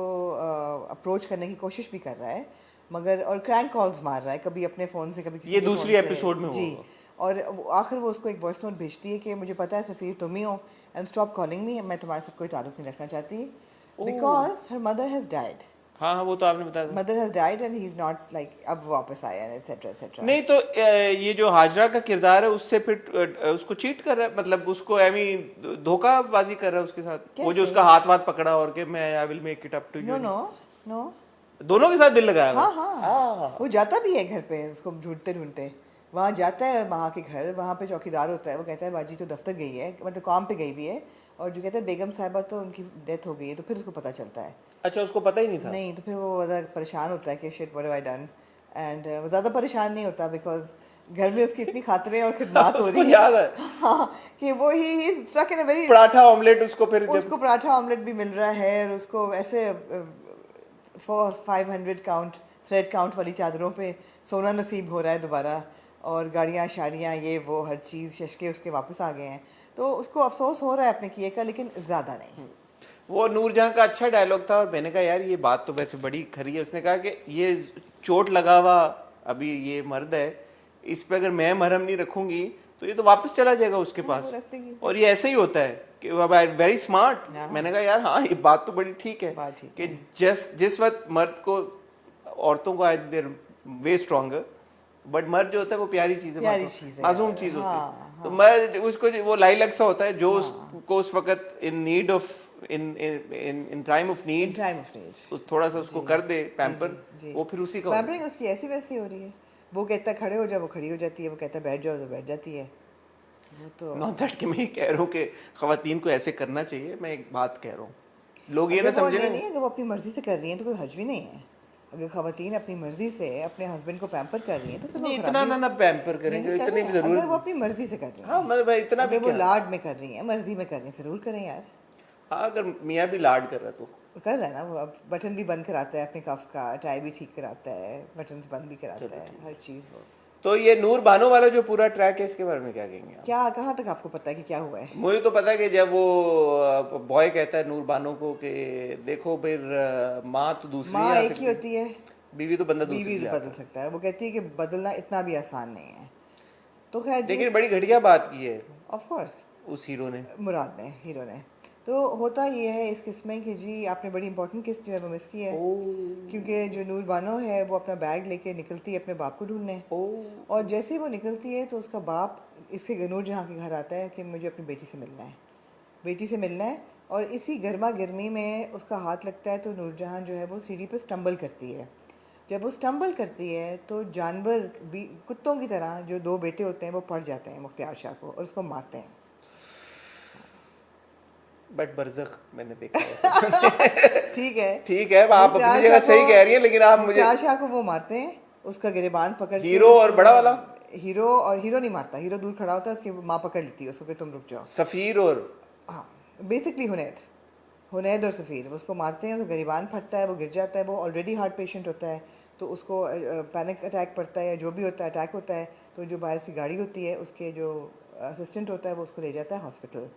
अप्रोच करने की कोशिश भी कर रहा है, मगर और क्रैंक कॉल्स मार रहा है, कभी अपने फ़ोन से, कभी किसी ये दूसरी एपिसोड में जी। और आखिर वो उसको एक वॉइस नोट भेजती है कि मुझे पता है सफ़ीर तुम ही हो एंड स्टॉप कॉलिंग मी, मैं तुम्हारे साथ कोई ताल्लुक नहीं रखना चाहती because her mother has died. हाँ, वो तो आपने बताया था। Mother has died and he is not like अब वापस आया एटसेट्रा एटसेट्रा। नहीं तो ये जो हाजरा का किरदार है उससे फिर उसको चीट कर रहा है, मतलब उसको धोखाबाजी कर रहा है उसके साथ। वो जो उसका हाथ पकड़ा और कि मैं I will make it up to you. No, दोनों के साथ दिल लगाया। हाँ, वो जाता भी है घर पे उसको ढूंढते वहाँ जाता है वहाँ के घर, वहाँ पे चौकीदार होता है, वो कहता है बाजी तो दफ्तर गई है, मतलब काम पे गई भी है, और जो कहता है बेगम साहिबा तो उनकी डेथ हो गई है। तो फिर उसको पता चलता है। अच्छा, उसको पता ही नहीं था? नहीं, तो फिर वो ज़्यादा परेशान होता है कि shit what have I done, and वो ज़्यादा परेशान नहीं होता बिकॉज घर में उसकी इतनी खातरें और खिदमत हो रही है। याद है कि वो ही stuck in a very paratha omelette, उसको पराठा ऑमलेट भी मिल रहा है और उसको ऐसे 500 काउंट थ्रेड काउंट वाली चादरों पे सोना नसीब हो रहा है दोबारा, और गाड़ियाँ शाड़ियाँ ये वो हर चीज़ शशके उसके वापस आ गए हैं। तो उसको अफसोस हो रहा है अपने किए का, लेकिन ज़्यादा नहीं। वो नूरजहां का अच्छा डायलॉग था और मैंने कहा यार ये बात तो वैसे बड़ी खरी है। उसने कहा कि ये चोट लगा हुआ अभी ये मर्द है, इस पे अगर मैं मरहम नहीं रखूंगी तो ये तो वापस चला जाएगा उसके पास, और ये ऐसे ही होता है कि वेरी स्मार्ट। मैंने कहा यार हाँ, ये बात तो बड़ी ठीक है कि जिस वक्त मर्द को, औरतों को देर वे स्ट्रॉन्गर, बट मर्द जो होता है वो प्यारी चीज है, मासूम चीज होती है। तो मर्द उसको वो लाइलक सा होता है जो उसको उस वक्त in need of in time of need थोड़ा सा उसको कर दे पैम्पर, वो फिर उसी का पैम्परिंग उसकी ऐसी वैसी हो रही है। वो कहता है खड़े हो जाओ, वो खड़ी हो जाती है, वो कहता है बैठ जाओ तो बैठ जाती है। वो तो नॉट दैट कि मैं ये कह रहा हूँ कि खवातीन को ऐसे करना चाहिए, मैं एक बात कह रहा हूँ, लोग ये ना समझे नहीं, अगर वो अपनी मर्जी से कर रही है तो कोई हर्ज भी नहीं है। अगर खवातीन अपनी मर्जी से अपने हस्बैंड को पैम्पर कर रही है तो नहीं, इतना ना पैम्पर करेंगे, इतनी भी जरूरत। अगर वो अपनी मर्जी से कर रही है, हाँ मतलब भाई इतना भी वो लाड में कर रही है, मर्जी में कर रही है, जरूर करें यार। हाँ, अगर मियाँ भी लाड कर रहा है तो कर रहा है ना वो, अब बटन भी बंद कराता है अपने कफ का, टाई भी ठीक कराता है, बटन बंद भी कराता है, हर चीज़ वो। तो ये नूर बानो वाला जो पूरा ट्रैक है इसके बारे में क्या कहेंगे आप? क्या कहाँ तक आपको पता है कि क्या हुआ है? मुझे तो पता है कि जब वो बॉय कहता है नूर बानो को कि देखो फिर माँ तो दूसरी माँ आ एक ही सकती होती है, बीवी तो बंदा दूसरी बीवी ले तो आता बदल सकता है। वो कहती है कि बदलना इतना भी आसान नहीं है। तो खैर है। जी, लेकिन बड़ी घटिया बात की है ऑफ कोर्स उस हीरो ने। मुराद ने, हीरो ने। तो होता ये है इस किस्त में कि जी आपने बड़ी इंपॉर्टेंट किस्त जो है वो मिस की है, ओ क्योंकि जो नूर बानो है वो अपना बैग लेके निकलती है अपने बाप को ढूंढने, ओ और जैसे ही वो निकलती है तो उसका बाप इसके नूर जहाँ के घर आता है कि मुझे अपनी बेटी से मिलना है, बेटी से मिलना है। और इसी गर्मा गर्मी में उसका हाथ लगता है तो नूरजहां जो है वो सीढ़ी पे स्टंबल करती है। जब वो स्टंबल करती है तो जानवर भी कुत्तों की तरह जो दो बेटे होते हैं वो पड़ जाते हैं मुख्तियार शाह को और उसको मारते हैं। बट बरज़ख मैंने देखा है। ठीक है, ठीक है, आप अपनी मुख्तियार जगह शाह सही कह रही हैं, लेकिन आप मुझे मुख्तियार शाह को वो मारते हैं, उसका गिरेबान पकड़ के हीरो और बड़ा वाला हीरो, और हीरो नहीं मारता, हीरो दूर खड़ा होता है, उसकी माँ पकड़ लेती है उसको कि तुम रुक जाओ। सफ़ीर और हाँ, बेसिकली हुनैद और सफ़ीर उसको मारते हैं, उसको गिरेबान फटता है, वो गिर जाता है, वो ऑलरेडी हार्ट पेशेंट होता है, तो उसको पैनिक अटैक पड़ता है या जो भी होता है, अटैक होता है, तो जो बाहर से गाड़ी होती है उसके जो असिस्टेंट होता है वो उसको ले जाता है हॉस्पिटल।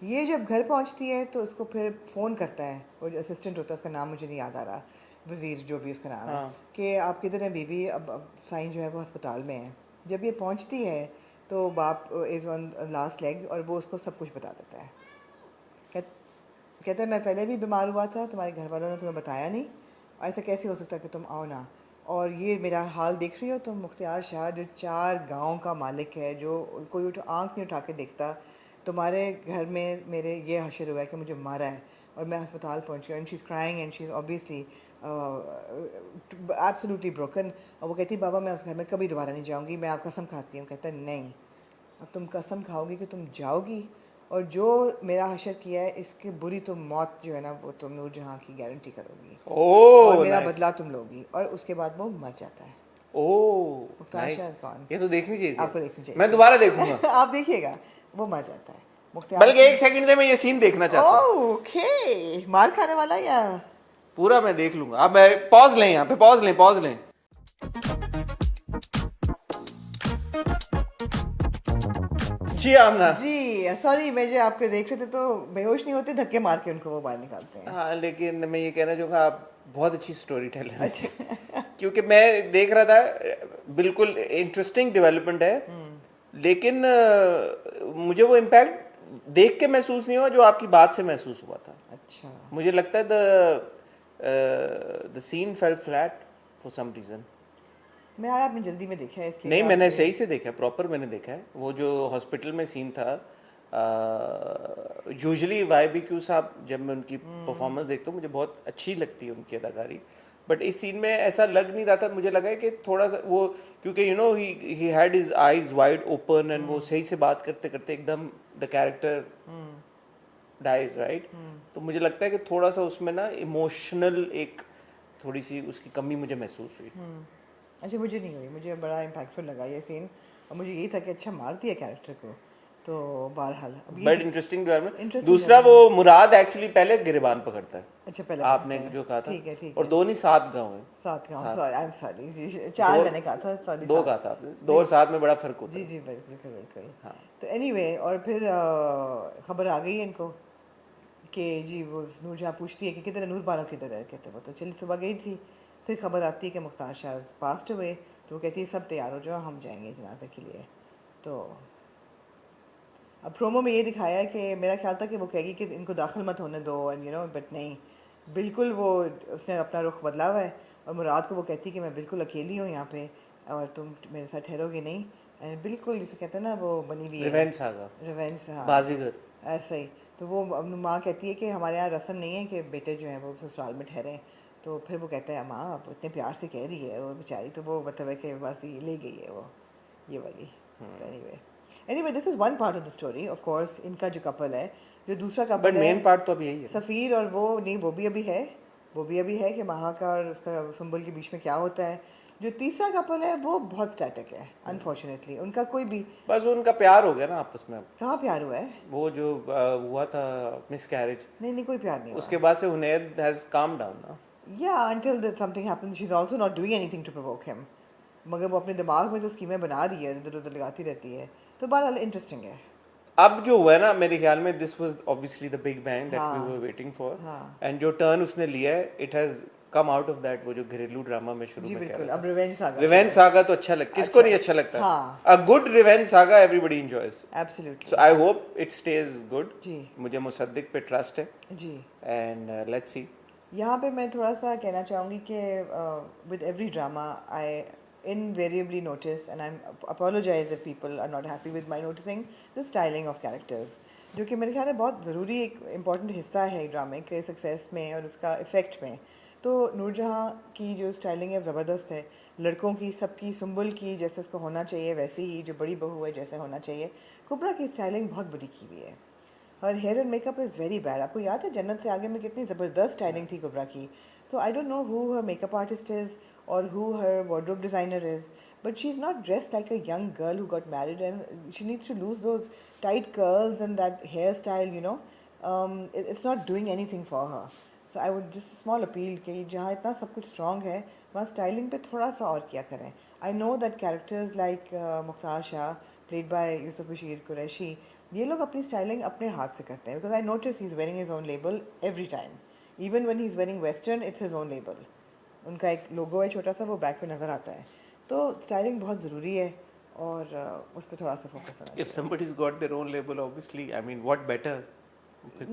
ये जब घर पहुंचती है तो उसको फिर फ़ोन करता है, वो जो असिस्टेंट होता है उसका नाम मुझे नहीं याद आ रहा, वज़ीर जो भी उसका नाम है, हाँ कि आप किधर हैं बीबी, अब साईं जो है वो अस्पताल में है। जब ये पहुंचती है तो बाप इज़ ऑन लास्ट लेग और वो उसको सब कुछ बता देता है। कहता है मैं पहले भी बीमार हुआ था, तुम्हारे घर वालों ने तुम्हें बताया नहीं, ऐसा कैसे हो सकता है कि तुम आओ ना, और ये मेरा हाल देख रही हो तुम। मुख्तियार शाह जो 4 गांव का मालिक है, जो कोई आंख नहीं उठा के देखता, तुम्हारे घर में मेरे ये हशर हुआ है कि मुझे मारा है और मैं अस्पताल पहुंच गया। And she is crying and she is obviously absolutely broken. और वो कहती बाबा मैं उस घर में कभी दोबारा नहीं जाऊंगी, मैं आप कसम खाती हूँ। कहता है नहीं, अब तुम कसम खाओगी कि तुम जाओगी, और जो मेरा हशर किया है इसकी बुरी तुम मौत जो है ना वो तुम नूरजहां की गारंटी करोगी और ओ मेरा नाइस बदला तुम लोगी। और उसके बाद वो मर जाता है। ओ मुख्तार नाइस, शाह कौन, ये तो देखनी चाहिए आपको थी। देखनी चाहिए मैं थी। दोबारा देखूंगा। आप देखिएगा, वो मर जाता है मुख्तार बल्कि एक सेकंड दे, मैं ये सीन देखना चाहता हूँ। ओके, मार खाने वाला या पूरा मैं देख लूंगा। अब मैं पॉज लें, यहाँ पे पॉज लें। जी आमना। जी सॉरी, मैं जो आपके देख रहे थे तो बेहोश नहीं होते, धक्के मार के उनको वो बाहर निकालते हैं। हाँ, लेकिन मैं ये कहना चाहूँगा आप बहुत अच्छी स्टोरी टेलर हैं। अच्छा। क्योंकि मैं देख रहा था, बिल्कुल इंटरेस्टिंग डेवलपमेंट है, लेकिन मुझे वो इम्पैक्ट देख के महसूस नहीं हुआ जो आपकी बात से महसूस हुआ था। अच्छा, मुझे लगता है the scene fell flat for some reason. मैं यार आपने जल्दी में देखा है इसलिए नहीं, आप मैंने सही से देखा, प्रॉपर मैंने देखा है। वो जो हॉस्पिटल में सीन था, यूजुअली YBQ साहब जब मैं उनकी परफॉर्मेंस देखता हूँ मुझे बहुत अच्छी लगती है उनकी अदाकारी, बट इस सीन में ऐसा लग नहीं रहा था। मुझे लगा है कि थोड़ा सा वो, क्योंकि you know he had his eyes wide open and वो सही से बात करते करते एकदम द कैरेक्टर डाइज राइट। तो मुझे लगता है कि थोड़ा सा उसमें ना इमोशनल एक थोड़ी सी उसकी कमी मुझे महसूस हुई। अच्छा, मुझे नहीं हुई, मुझे बड़ा इम्पैक्टफुल लगा ये सीन, और मुझे यही था कि अच्छा मार दिया कैरेक्टर को। तो बहरहाल अब ये बट इंटरेस्टिंग डेवलपमेंट। Interesting दूसरा वो मुराद एक्चुअली पहले गिरबान पकड़ता है, अच्छा पहले आपने पकड़ता है। जो कहा था। ठीक है, ठीक और है। 2 नहीं 7 गाँव हैं। 7 गाँव, सॉरी आई एम सॉरी जी, 4 मैंने कहा था, सॉरी 2 कहा था आपने, 2 और 7 में बड़ा फर्क होता जी है। जी बिल्कुल बिल्कुल। हाँ। तो एनीवे और फिर खबर आ गई इनको कि जी वो नूरजहां पूछती है कि किधर है नूर बानो, किधर है। कहते वो तो चली सुबह गई थी। फिर खबर आती है कि मुख्तार शाह पास्ट हुए, तो वो कहती है सब तैयार हो जाओ, हम जाएंगे जनाजे के लिए। तो अब प्रोमो में ये दिखाया है कि मेरा ख्याल था कि वो कहेगी कि इनको दाखिल मत होने दो, एंड यू नो, बट नहीं, बिल्कुल वो उसने अपना रुख बदला हुआ है। और मुराद को वो कहती है कि मैं बिल्कुल अकेली हूँ यहाँ पे और तुम मेरे साथ ठहरोगे नहीं, एंड बिल्कुल जिसे कहते हैं ना वो बनी हुई है रिवेंज सागा, रिवेंज। हाँ, बाजीगर। ऐसा ही। तो वो अपनी माँ कहती है कि हमारे यहाँ रस्म नहीं है कि बेटे जो हैं वो ससुराल में ठहरें। तो फिर वो कहता है माँ आप इतने प्यार से कह रही है वो बेचारी, तो वो मतलब है कि बस ये ले गई है वो, ये वाली। Anyway this is one part of the story. Of course इनका जो कपल है, जो दूसरा बट कपल है मेन पार्ट तो अभी यही है। सफ़ीर और वो नहीं, वो भी अभी है, वो भी अभी है कि महा का और उसका सुंबुल के बीच में क्या होता है। जो तीसरा कपल है वो बहुत स्टैटिक है अनफॉर्चुनेटली, उनका कोई भी बस उनका प्यार हो गया ना आपस में। कहाँ प्यार हुआ है? वो जो हुआ था मिसकैरेज, नहीं नहीं, कोई प्यार नहीं हुआ। उसके बाद से हुनैर हैज काम डाउन ना। या until that something happens, she's also not doing anything to provoke him, मगर वो अपने दिमाग में जो स्कीमें बना रही है, इधर उधर लगाती रहती है, तो बहरहाल इंटरेस्टिंग है। अब जो हुआ है ना, मेरे ख्याल में this was obviously the big bang that we were waiting for, and जो टर्न उसने लिया है it has come out of that. वो जो घरेलू ड्रामा में शुरू में बिल्कुल। कह रहा अब रिवेंज रिवेंज सागा तो अच्छा लगता है, किसको नहीं अच्छा लगता? A good revenge saga everybody enjoys. Absolutely. So I hope it stays good. जी, मुझे मुसद्दिक पे ट्रस्ट है जी। And let's see. यहाँ पे मैं थोड़ा सा कहना चाहूँगी कि with every drama I invariably notice, and I apologize if people are not happy with my noticing, the styling of characters, जो कि मेरे ख्याल में बहुत ज़रूरी एक इम्पॉर्टेंट हिस्सा है ड्रामे के सक्सेस में और उसका इफ़ेक्ट में। तो नूरजहाँ की जो स्टाइलिंग है ज़बरदस्त है, लड़कों की सबकी, सुंबुल की जैसे उसको होना चाहिए वैसे ही, जो बड़ी बहू है जैसे होना चाहिए। कुबरा की स्टाइलिंग बहुत बुरी की हुई है, और hair and makeup is very bad. आपको याद है जन्नत से आगे में कितनी ज़बरदस्त स्टाइलिंग थी कुबरा की? So I don't know who her makeup artist is or who her wardrobe designer is, but she's not dressed like a young girl who got married, and she needs to lose those tight curls and that hairstyle, you know. It's not doing anything for her. So I would just a small appeal कि जहाँ इतना सब कुछ strong है, वहाँ styling पे थोड़ा सा और किया करें. I know that characters like Mukhtar Shah played by Yusuf Bashir Qureshi, ये लोग अपनी styling अपने हाथ से करते हैं, because I notice he's wearing his own label every time. Even when he's wearing western, it's his own label. उनका एक लोगो है छोटा सा, वो बैक पे नज़र आता है। तो स्टाइलिंग बहुत ज़रूरी है और उस पर थोड़ा सा फोकस होना चाहिए। If somebody's got their own label, obviously, I mean, what better?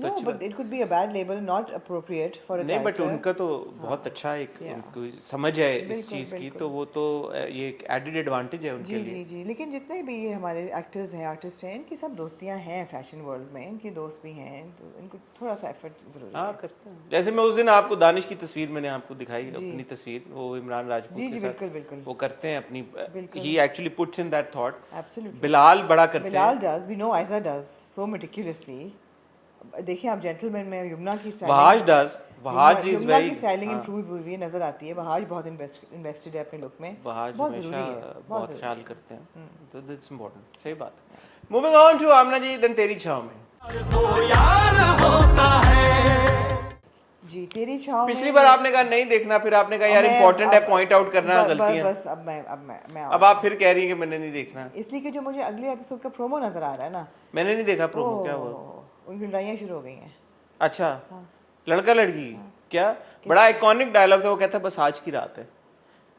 No, but it could be a bad label, not appropriate for a नहीं, बट character. उनका तो बहुत अच्छा एक उनको समझ है इस चीज़ की, तो वो तो ये एक एडेड एडवांटेज है उनके लिए। जी जी। लेकिन जितने भी ये हमारे एक्टर्स हैं, आर्टिस्ट हैं, इनकी सब दोस्तियां हैं फैशन वर्ल्ड में, इनके दोस्त भी हैं, तो इनको थोड़ा सा एफर्ट जरूरी है। हाँ, करते हैं। जैसे मैं उस दिन आपको दानिश की तस्वीर मैंने आपको दिखाई, अपनी तस्वीर, वो इमरान राजपूत जी के जी, साथ बिल्कुल बिल्कुल वो करते हैं अपनी, he actually puts in that thought. Absolutely. Bilal बड़ा करते हैं। Bilal does, we know Ayesha does so meticulously. देखिए आप जेंटलमैन में यमुना की Wahaj does, Wahaj is Yumna very, की स्टाइलिंग इंप्रूव हुई हुई नजर आती है। वहाज बहुत इन्वेस्टेड है अपने लुक में, वहाज बहुत हमेशा जरूरी है, बहुत ख्याल करते हैं, तो दैट्स इंपॉर्टेंट। सही बात है। मूविंग ऑन टू आमना जी, दिन तेरी छाँव में। जी, तेरी छाँव में। पिछली बार आपने कहा नहीं देखना, फिर आपने कहा यार इंपॉर्टेंट है, पॉइंट आउट करना गलतियां। बस अब आप फिर कह रही हैं कि मैंने नहीं देखना, इसलिए कि जो मुझे अगले एपिसोड का प्रोमो नजर आ रहा है ना, मैंने नहीं देखा प्रोमो। क्या हुआ? उनकी लड़ाइयाँ शुरू हो गई हैं। अच्छा, लड़का लड़की क्या? बड़ा आइकॉनिक डायलॉग था, वो कहता है बस आज की रात है,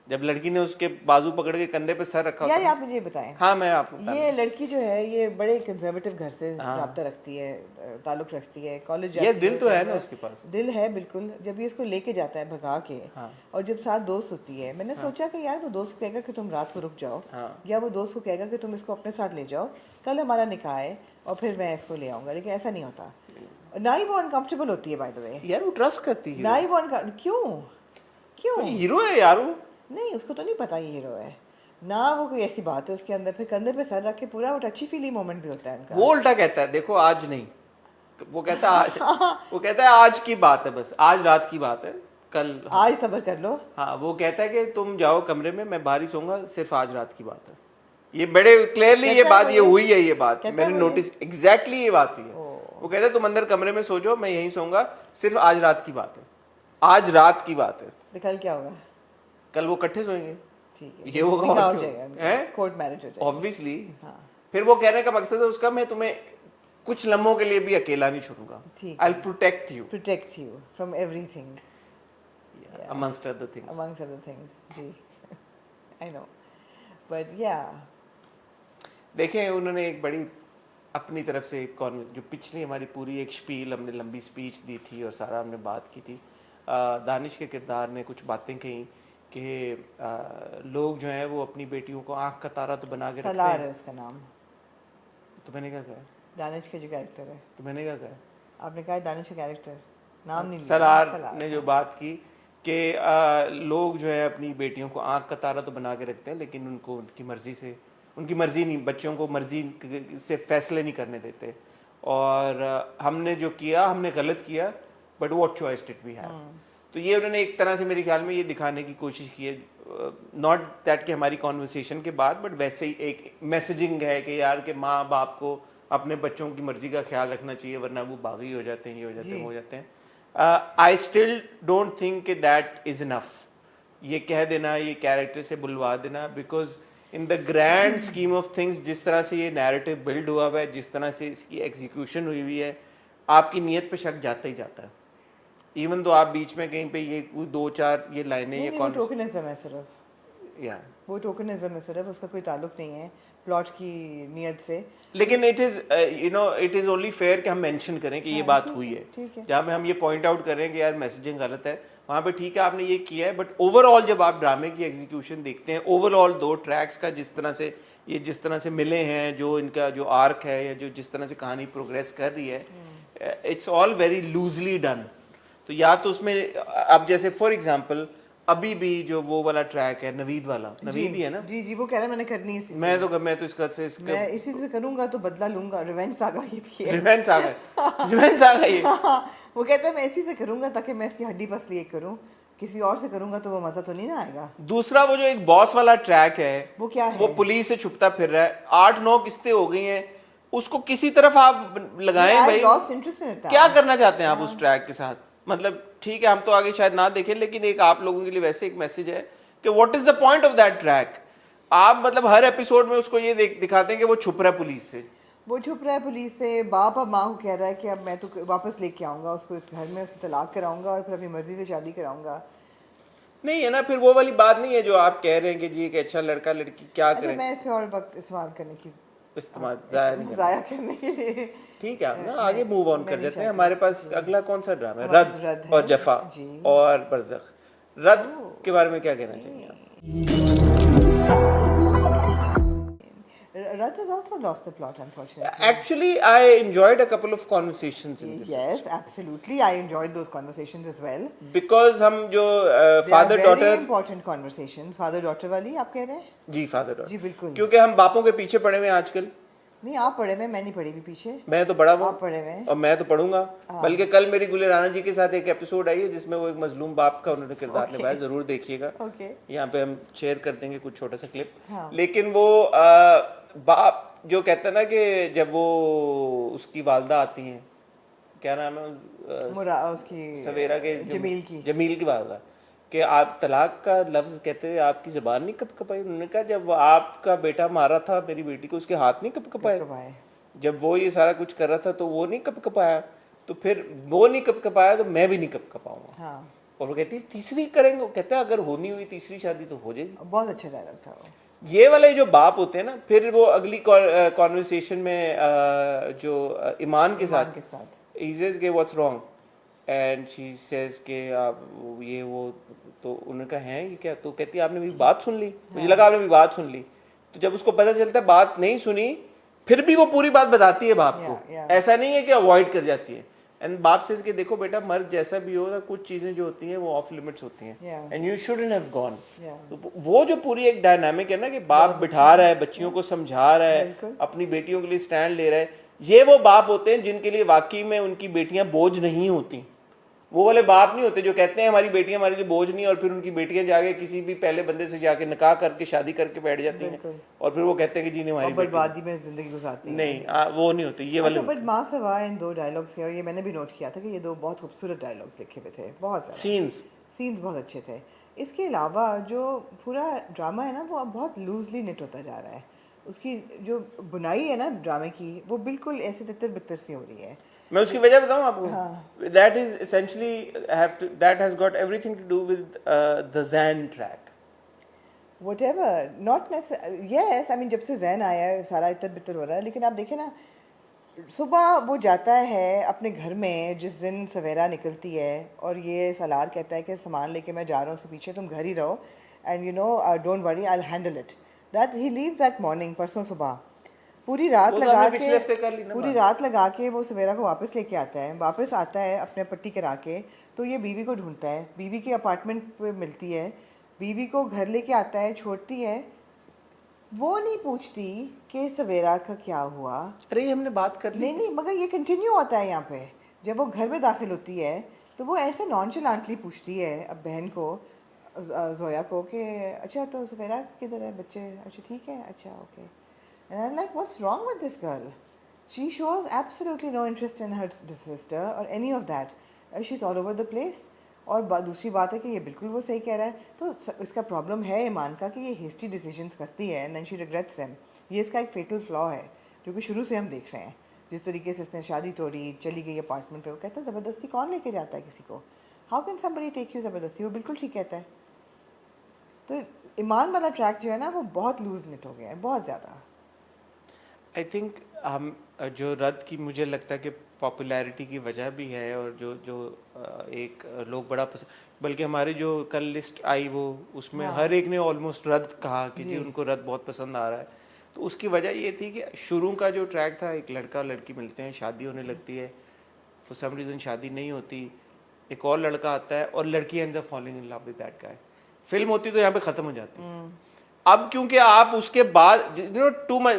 जब लड़की ने उसके बाजू पकड़ के कंधे पे सर रखा। यार आप मुझे बताएं। हाँ, मैं आपको, ये लड़की जो है ये बड़े कंजर्वेटिव घर से रब्ता रखती है, ताल्लुक रखती है, कॉलेज ये दिल तो है ना उसके पास, दिल है बिल्कुल। जब ये इसको लेके जाता है भगा के, और जब साथ दोस्त होती है, मैंने सोचा कि यार वो दोस्त को कहेगा कि तुम रात को रुक जाओ, या वो दोस्त को कहेगा कि तुम इसको अपने साथ ले जाओ, कल हमारा निकाह है और फिर मैं इसको ले आऊंगा। लेकिन ऐसा नहीं होता, ना ही वो अनकंफर्टेबल होती है। बाय द वे यार वो ट्रस्ट करती है ना ही वो क्यों क्यों हीरो है यार वो। नहीं, उसको तो नहीं पता ये हीरो है ना, वो कोई ऐसी बात है उसके अंदर। फिर कंधे पे सर रख के पूरा वो टची फीली मोमेंट भी होता है उनका। वो उल्टा कहता है, देखो आज नहीं, वो कहता है आज, वो कहता है आज की बात है, बस आज रात की बात है, कल आज सब्र कर लो। हाँ, वो कहता है कि तुम जाओ कमरे में, मैं बाहर ही सोऊंगा, सिर्फ आज रात की बात है। ये बड़े क्लियरली ये बात ये हुई है, ये बात मैंने नोटिस, एग्जैक्टली ये बात हुई है। वो कहता है तुम अंदर कमरे में सो जाओ, मैं यहीं सोऊंगा, सिर्फ आज रात की बात है, आज रात की बात है। तो कल क्या होगा? कल वो इकट्ठे सोएंगे, ठीक है, ये होगा, कोर्ट मैरिज हो जाएगा ऑब्वियसली। फिर वो कहने का मकसद है उसका, मैं तुम्हें कुछ लम्हों के लिए भी अकेला नहीं छोड़ूंगा, I will protect you from everything, amongst other things जी आई नो, बट या देखें उन्होंने एक बड़ी अपनी तरफ से जो पिछली हमारी पूरी एक स्पील, हमने लंबी स्पीच दी थी और सारा हमने बात की थी। दानिश के किरदार ने कुछ बातें कही कि लोग जो हैं वो अपनी बेटियों को आंख का तारा तो बना के रखते हैं। सलार है उसका नाम। तो मैंने क्या कहा? दानिश का जो कैरेक्टर है। तो मैंने क्या कहा? आपने कहा दानिश का कैरेक्टर, नाम नहीं लिया। सलार ने जो बात की कि लोग जो है अपनी बेटियों को आंख का तारा तो बना के रखते हैं, लेकिन उनको उनकी मर्जी से, उनकी मर्जी नहीं, बच्चों को मर्जी से फैसले नहीं करने देते। और हमने जो किया, हमने गलत किया, but what choice did we have. तो ये उन्होंने एक तरह से मेरे ख्याल में ये दिखाने की कोशिश की है नॉट दैट कि हमारी कॉन्वर्सेशन के बाद, बट वैसे ही एक मैसेजिंग है कि यार के माँ बाप को अपने बच्चों की मर्जी का ख्याल रखना चाहिए, वरना वो बागी हो जाते हैं, ये हो जाते हैं, वो हो जाते हैं। आई स्टिल डोंट थिंक कि दैट इज़ इनफ ये कह देना, ये कैरेक्टर से बुलवा देना, because in the grand scheme of things जिस तरह से ये नैरेटिव बिल्ड हुआ हुआ है, जिस तरह से इसकी एग्जीक्यूशन हुई हुई है, आपकी नीयत पे शक जाता ही जाता है। इवन तो आप बीच में कहीं पे ये दो चार ये लाइनें ये वो टोकनिज्म है सिर्फ, या वो टोकनिज्म है सिर्फ, उसका कोई ताल्लुक नहीं है प्लॉट की नीयत से। लेकिन it is it is only fair कि हम मेंशन करें कि ये बात हुई है, जहाँ पे हम ये पॉइंट आउट करें कि यार मैसेजिंग गलत है, वहाँ पे ठीक है आपने ये किया है, बट ओवरऑल जब आप ड्रामे की एग्जीक्यूशन देखते हैं, ओवरऑल दो ट्रैक्स का जिस तरह से मिले हैं, जो इनका जो आर्क है या जो जिस तरह से कहानी प्रोग्रेस कर रही है, it's all very loosely done. तो या तो उसमें अब जैसे फॉर एग्जांपल अभी भी जो वो वाला ट्रैक है नवीद वाला, नवीद ही है ना? जी जी, वो कह रहा है मैंने करनी है मैं तो इसका मैं इसी से करूंगा तो बदला लूंगा, रिवेंज सागा ये भी है। रिवेंज सागा ये वो कहता है मैं इसी से करूंगा ताकि मैं इसकी हड्डी पसली एक करूं, किसी और से करूंगा तो वो मजा तो नहीं ना आएगा। दूसरा वो जो एक बॉस वाला ट्रैक है, वो क्या है? वो पुलिस से छुपता फिर रहा है, 8-9 किस्तें हो गई हैं, उसको किसी तरफ आप लगाएं भाई, क्या करना चाहते हैं आप उस ट्रैक के साथ? मतलब ठीक है हम तो आगे शायद ना देखें, लेकिन एक आप लोगों के लिए वैसे एक मैसेज है कि what is the point of that track. आप मतलब हर एपिसोड में उसको ये दिखाते हैं कि वो छुप रहा है पुलिस से, वो छुप रहा है पुलिस से, बाप अब माँ को कह रहा है कि अब मैं तो वापस लेके आऊंगा उसको इस घर में, उसकी तलाक कराऊंगा और फिर अपनी मर्जी से शादी कराऊंगा। नहीं है ना, फिर वो वाली बात नहीं है जो आप कह रहे हैं कि जी एक अच्छा लड़का लड़की क्या करें। मैं इस पे और वक्त इस्तेमाल करने की जाया करने के लिए ठीक है, ना आगे मूव ऑन कर देते हैं। हमारे पास अगला कौन सा ड्रामा है? रद और जफा और बरज़ख। रद के बारे में क्या कहना चाहिए आप? Rad has also lost the plot, unfortunately. Actually, I enjoyed a couple of conversations in this. Yes, absolutely. I enjoyed those conversations as well. Because हम जो father daughter very important conversations, father daughter वाली आप कह रहे हैं? जी father daughter। जी बिल्कुल। क्योंकि हम बापों के पीछे पड़े हुए हैं आजकल। नहीं आप पढ़े हुए, मैं नहीं पढ़ी भी पीछे। मैं तो बड़ा हूँ। आप पढ़े हुए और मैं तो पढ़ूंगा। बल्कि कल मेरी गुले राणा जी के साथ एक एपिसोड आई है जिसमें वो एक मजलूम बाप का उन्होंने किरदार निभाया, जरूर देखिएगा। यहाँ पे हम शेयर कर देंगे कुछ छोटा सा क्लिप। लेकिन वो बाप जो कहता है ना कि जब वो उसकी वालदा आती हैं, क्या नाम है उसकी, सवेरा के जमील की वालदा, कि आप तलाक का लफ्ज कहते हैं, आपकी ज़बान नहीं कपकपाई? उन्होंने कहा जब आपका बेटा मारा था मेरी बेटी को, उसके हाथ नहीं कपकपाए? जब वो ये सारा कुछ कर रहा था तो वो नहीं कपकपाया, तो फिर वो नहीं कपकपाया तो मैं भी नहीं कपकपाऊंगा। हाँ। और वो कहती है तीसरी करेंगे, कहते हैं अगर होनी हुई तीसरी शादी तो हो जाएगी। बहुत अच्छा डायलॉग था वो। ये वाले जो बाप होते हैं ना, फिर वो अगली कॉन्वर्सेशन में जो ईमान के साथ he says के what's wrong and she says के आप ये वो, तो उनका है ये क्या? तो कहती है आपने मेरी बात सुन ली? मुझे लगा आपने मेरी बात सुन ली। तो जब उसको पता चलता है बात नहीं सुनी, फिर भी वो पूरी बात बताती है बाप को, ऐसा नहीं है कि अवॉइड कर जाती है। एंड बाप से कि देखो बेटा मर्द जैसा भी हो ना, कुछ चीजें जो होती हैं वो ऑफ लिमिट्स होती हैं and you shouldn't have gone. तो वो जो पूरी एक डायनामिक है ना कि बाप बिठा रहा है, बच्चियों को समझा रहा है, अपनी बेटियों के लिए स्टैंड ले रहा है, ये वो बाप होते हैं जिनके लिए वाकई में उनकी बेटियां बोझ नहीं होती। वो वाले बाप नहीं होते जो कहते हैं हमारी बेटियां हमारे लिए बोझ नहीं, और फिर उनकी बेटियां जाके किसी भी पहले बंदे से जाके निकाह करके शादी करके बैठ जाती हैं और फिर वो कहते हैं कि जी नहीं हमारी बर्बादी में जिंदगी गुजारती हैं। नहीं वो नहीं होते ये वाले। बट माँ सवा इन दो डायलॉग्स के, और ये मैंने भी नोट किया था कि ये दो बहुत खूबसूरत डायलॉग्स लिखे हुए थे, बहुत सीन्स बहुत अच्छे थे। इसके अलावा जो पूरा ड्रामा है ना वो बहुत लूजली निट होता जा रहा है, उसकी जो बुनाई है ना ड्रामे की वो बिल्कुल ऐसे तितर बितर सी हो रही है। मैं उसकी वजह बताऊं आपको? That is essentially that has got everything to do with the Zain track. Whatever, not necessarily, yes, I mean जब से ज़ैन आया है सारा इतर बितर हो रहा है, लेकिन आप देखें ना सुबह वो जाता है अपने घर में जिस दिन सवेरा निकलती है और ये सलार कहता है कि सामान लेके मैं जा रहा हूँ उसके पीछे, तुम घर ही रहो and you know don't worry I will handle it. That he leaves that morning, परसों सुबह पूरी रात लगा के वो सवेरा को वापस लेके आता है, वापस आता है अपने पट्टी करा के, तो ये बीवी को ढूंढता है, बीवी के अपार्टमेंट पे मिलती है, बीवी को घर लेके आता है, छोड़ती है, वो नहीं पूछती कि सवेरा का क्या हुआ। अरे हमने बात कर ली। नहीं मगर ये कंटिन्यू होता है यहाँ पे। जब वो घर में दाखिल होती है तो वो ऐसे नॉनचेलेंटली पूछती है अब बहन को, जोया को कि अच्छा तो सफेरा किधर है बच्चे, अच्छा ठीक है, अच्छा okay, and I am like what's wrong with this girl, she shows absolutely no interest in her sister और any of that, she is all over the place. और दूसरी बात है कि ये बिल्कुल वो सही कह रहा है, तो इसका प्रॉब्लम है ईमान का कि ये हेस्टी डिसीजंस करती है and then she regrets them. ये इसका एक फेटल फ्लॉ है जो कि शुरू से हम देख रहे हैं। जिस तरीके से इसने शादी तोड़ी, चली गई अपार्टमेंट पे, वो कहता है ज़बरदस्ती कौन लेके जाता है किसी को, how can somebody take you ज़बरदस्ती, वो बिल्कुल ठीक कहता है। तो ईमान वाला ट्रैक जो है ना वो बहुत लूज निट हो गया है, बहुत ज़्यादा। आई थिंक हम जो रद्द की मुझे लगता है कि पॉपुलैरिटी की वजह भी है, और जो जो एक लोग बड़ा पसंद, बल्कि हमारी जो कल लिस्ट आई वो उसमें हर एक ने ऑलमोस्ट रद्द कहा कि जी उनको रद्द बहुत पसंद आ रहा है। तो उसकी वजह ये थी कि शुरू का जो ट्रैक था, एक लड़का और लड़की मिलते हैं, शादी होने लगती है, फॉर सम रीज़न शादी नहीं होती, एक और लड़का आता है और लड़की ends up falling in love with that guy. Film होती तो यहाँ पे ख़त्म हो जाती। अब क्योंकि आप उसके बाद टू मच,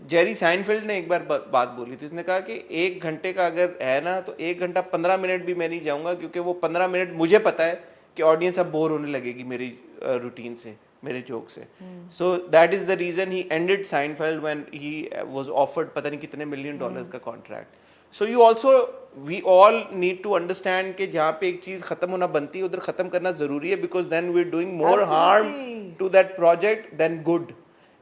जेरी साइनफील्ड ने एक बार बात बोली थी, उसने कहा कि 1 घंटे का अगर है ना तो 1 घंटा 15 मिनट भी मैं नहीं जाऊंगा, क्योंकि वो 15 मिनट मुझे पता है कि ऑडियंस अब बोर होने लगेगी मेरी रूटीन से, मेरे जोक से। So that is the reason he ended Seinfeld when he was offered पता नहीं कितने $1 मिलियन का contract. So you also, we all need to understand कि जहाँ पे एक चीज़ ख़त्म होना बनती है उधर ख़त्म करना ज़रूरी है, because then we are doing more harm to that project than good,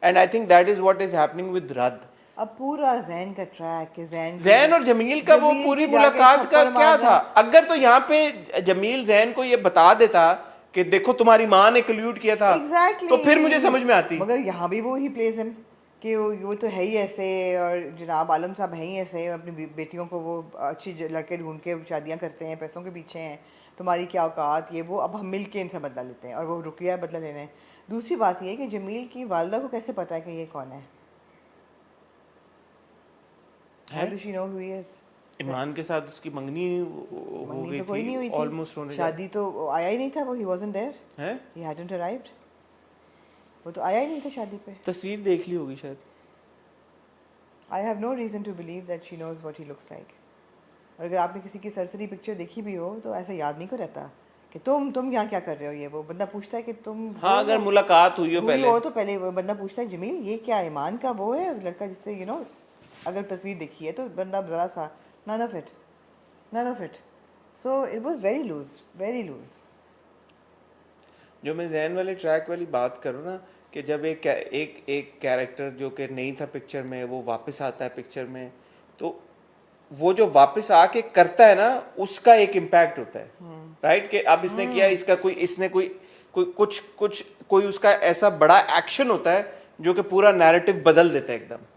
and I think that is what is happening with Radd. अब पूरा जैन का ट्रैक है, जैन और जमील का वो पूरी मुलाकात का क्या था? अगर तो यहाँ पे जमील जैन को ये बता देता कि देखो तुम्हारी माँ ने कल्यूड किया था, तो फिर मुझे समझ में आती। मगर यहाँ भी वो ही प्लेज हिम कि वो तो है ही ऐसे, और जनाब आलम साहब हैं ही ऐसे, अपनी बेटियों को वो अच्छी लड़के ढूंढ के शादियाँ करते हैं, पैसों के पीछे हैं, तुम्हारी क्या औकात, ये वो, अब हम मिल के इनसे बदला लेते हैं, और वो रुकिया बदला लेने हैं। दूसरी बात ये है कि जमील की वालदा को कैसे पता है कि ये कौन है? How does she know who he is? ईमान के साथ उसकी मंगनी हो गई तो कोई नहीं हुई थी, थी, ऑलमोस्ट होने शादी तो आया ही नहीं था वो, he wasn't there, है, he hadn't arrived, वो तो आया ही नहीं था शादी पे। तस्वीर देख ली होगी शायद। I have no reason to believe that she knows what he looks like. और अगर आपने किसी की सरसरी पिक्चर देखी भी हो तो ऐसा याद नहीं को रहता कि तुम यहाँ क्या कर रहे हो, ये वो बंदा पूछता है कि तुम, हाँ अगर मुलाकात हुई हो पहले, हो तो पहले वो बंदा पूछता है जमील ये क्या ईमान का वो है लड़का जिससे अगर तस्वीर देखी है तो बंदा जरा सा none of it. So it was very loose. जो मैं जैन वाले ट्रैक वाली बात करूँ ना, कि जब एक कैरेक्टर जो कि नहीं था पिक्चर में वो वापस आता है पिक्चर में, तो वो जो वापस आके करता है ना उसका एक इम्पैक्ट होता है, राइट? कि अब इसने किया, इसका कोई उसका ऐसा बड़ा एक्शन होता है जो कि पूरा नैरेटिव बदल देता है एकदम।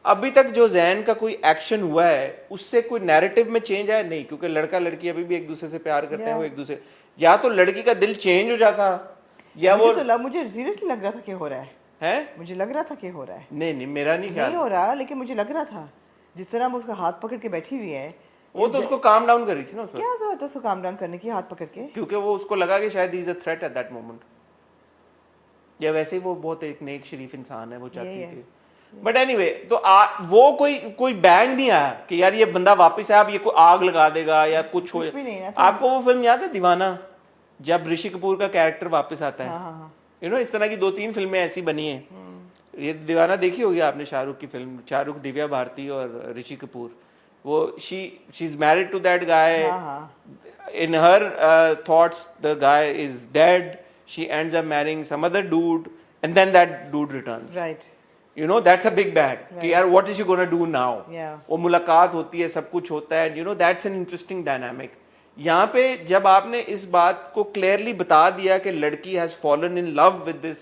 अभी तक जो जैन का कोई एक्शन हुआ है उससे कोई नैरेटिव में चेंज आया नहीं, क्योंकि लड़का लड़की अभी भी एक दूसरे से प्यार करते हैं, वो एक दूसरे, या तो लड़की का दिल चेंज हो जाता या मुझे सीरियसली लग रहा था कि हो रहा है, मुझे लग रहा था कि हो रहा है। नहीं मेरा नहीं ख्याल नहीं हो रहा, लेकिन मुझे लग रहा था जिस तरह वो उसका हाथ पकड़ के बैठी हुई है, वो तो उसको काम डाउन करी थी ना उसको। क्या जरूरत है उसको काम डाउन करने की हाथ पकड़ के? क्योंकि वो उसको लगा कि शायद ही is a threat at that moment, या वैसे ही वो बहुत एक नेक शरीफ इंसान है, वो चाहती थी। बट एनीवे, तो वो कोई बैंग नहीं आया कि यार ये बंदा वापस आया, अब ये कोई आग लगा देगा या कुछ हो। आपको वो फिल्म याद है दीवाना, जब ऋषि कपूर का कैरेक्टर वापस आता है, इस तरह की 2-3 फिल्में ऐसी बनी है। ये दीवाना देखी होगी आपने, शाहरुख की फिल्म, शाहरुख, दिव्या भारती और ऋषि कपूर। वो she is married to that guy, in her thoughts the guy is dead, she ends up marrying some other dude and then that dude returns, right? That's a big bag कि यार what is you gonna do now. वो मुलाकात होती है, सब कुछ होता है, दैट्स एन इंटरेस्टिंग डायनामिक। यहाँ पे जब आपने इस बात को क्लियरली बता दिया कि लड़की has fallen in love with this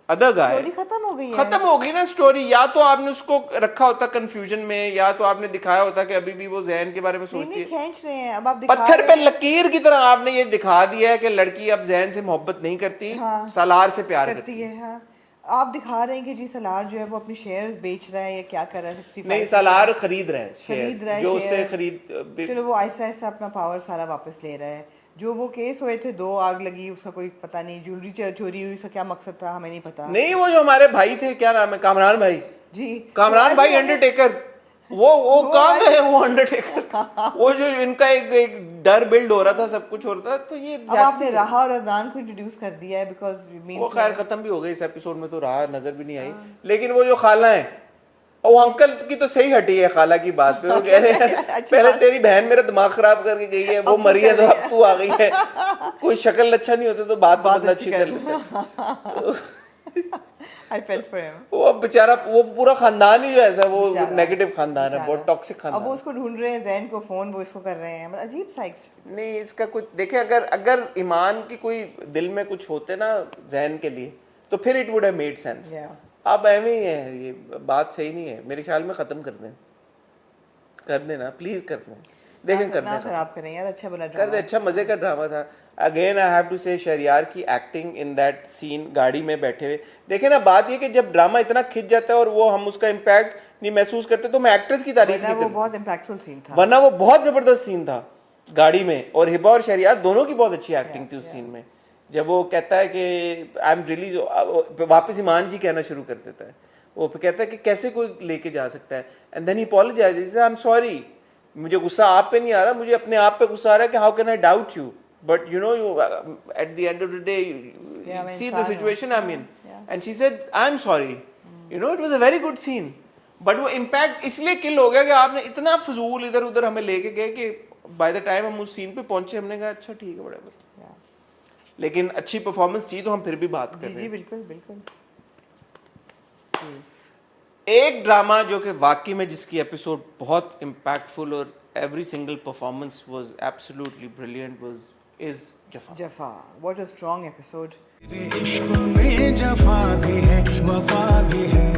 other guy, खत्म हो गई ना स्टोरी। या तो आपने उसको रखा होता कंफ्यूजन में, या तो आपने दिखाया होता कि अभी भी वो जैन के बारे में सोचती है, खींच रहे हैं। अब आप पत्थर पे लकीर की तरह आपने ये दिखा दिया है कि लड़की अब जैन से मोहब्बत नहीं करती, सालार से प्यार करती है। हाँ। आप दिखा रहे हैं कि जी सालार जो है वो अपनी शेयर्स बेच रहा है या क्या कर रहा है, 65 नहीं, सालार खरीद रहा है जो उससे चलो वो आहिस्ता आहिस्ता अपना पावर सारा वापस ले रहा है। जो वो केस हुए थे, 2 आग लगी, उसका कोई पता नहीं, ज्वेलरी चोरी हुई, उसका क्या मकसद था हमें नहीं पता। नहीं, वो जो हमारे भाई थे, क्या नाम है, कामरान भाई जी, कामरान भाई अंडरटेकर, वो कहाँ गए वो अंडरटेकर? वो जो इनका एक डर बिल्ड हो रहा था, सब कुछ हो रहा था, तो ये अब आपने राहा और अदनान को इंट्रोड्यूस कर दिया है बिकॉज वो खैर खत्म भी हो गई इस एपिसोड में, तो राह नजर भी नहीं आई। लेकिन वो जो खाला है, वो अंकल की तो सही हटी है खाला की बात पे। वो कह रहे हैं पहले तेरी बहन मेरा दिमाग खराब करके गई है, वो मरी है तो अब तू आ गई है। कोई शक्ल अच्छा नहीं होता तो बात तो बंदा अच्छी कर लेता। I felt for him. वो अब बेचारा, वो पूरा खानदान ही जो ऐसा, वो नेगेटिव खानदान है, बहुत टॉक्सिक खानदान। अब वो उसको ढूंढ रहे हैं, जैन को फोन वो इसको कर रहे हैं, मतलब अजीब सा नहीं इसका कुछ देखे, अगर ईमान की कोई दिल में कुछ होते ना जैन के लिए, तो फिर it would have made sense. अब ऐਵੇਂ ही है, ये बात सही नहीं है मेरे ख्याल में। खत्म कर देना प्लीज, कर दें, देखें कर दें, खराब करें यार, अच्छा बना कर दे, अच्छा मजे का ड्रामा था। अगेन आई हैव टू से शहरयार की एक्टिंग इन दैट सीन, गाड़ी में बैठे हुए देखे ना। बात ये कि जब ड्रामा इतना खिंच जाता है और वो हम उसका इम्पैक्ट नहीं महसूस करते, तो मैं एक्ट्रेस की तारीफ नहीं करता, वो बहुत इम्पैक्टफुल सीन था, वरना वो बहुत जबरदस्त सीन था गाड़ी में। और हिबा और शहरयार दोनों की बहुत अच्छी एक्टिंग थी उस सीन में। जब वो कहता है कि आई एम रियली, वापस ईमान जी कहना शुरू कर देता है, वो कहता है कि कैसे कोई लेके जा सकता है, and then he apologise, I am sorry, मुझे गुस्सा आप पे नहीं आ रहा, मुझे अपने आप पे गुस्सा आ रहा है कि how can I doubt you, but you know, you at the end of the day see the situation I mean, and she said I am sorry, you know, it was a very good scene. But वो impact इसलिए kill हो गया कि आपने इतना फजूल इधर उधर हमें लेके गए कि बाय द टाइम हम उस सीन पे पहुंचे, हमने कहा अच्छा ठीक है बराबर। लेकिन अच्छी परफॉर्मेंस थी तो हम फिर भी बात कर रहे हैं। जी बिल्कुल बिल्कुल। एक ड्रामा जो कि वाकई में जिसकी एपिसोड बहुत इम्पैक्टफुल और every single performance was absolutely brilliant was is Jafaa. Jafaa, what a strong episode. इश्क में जफा भी है वफा भी है।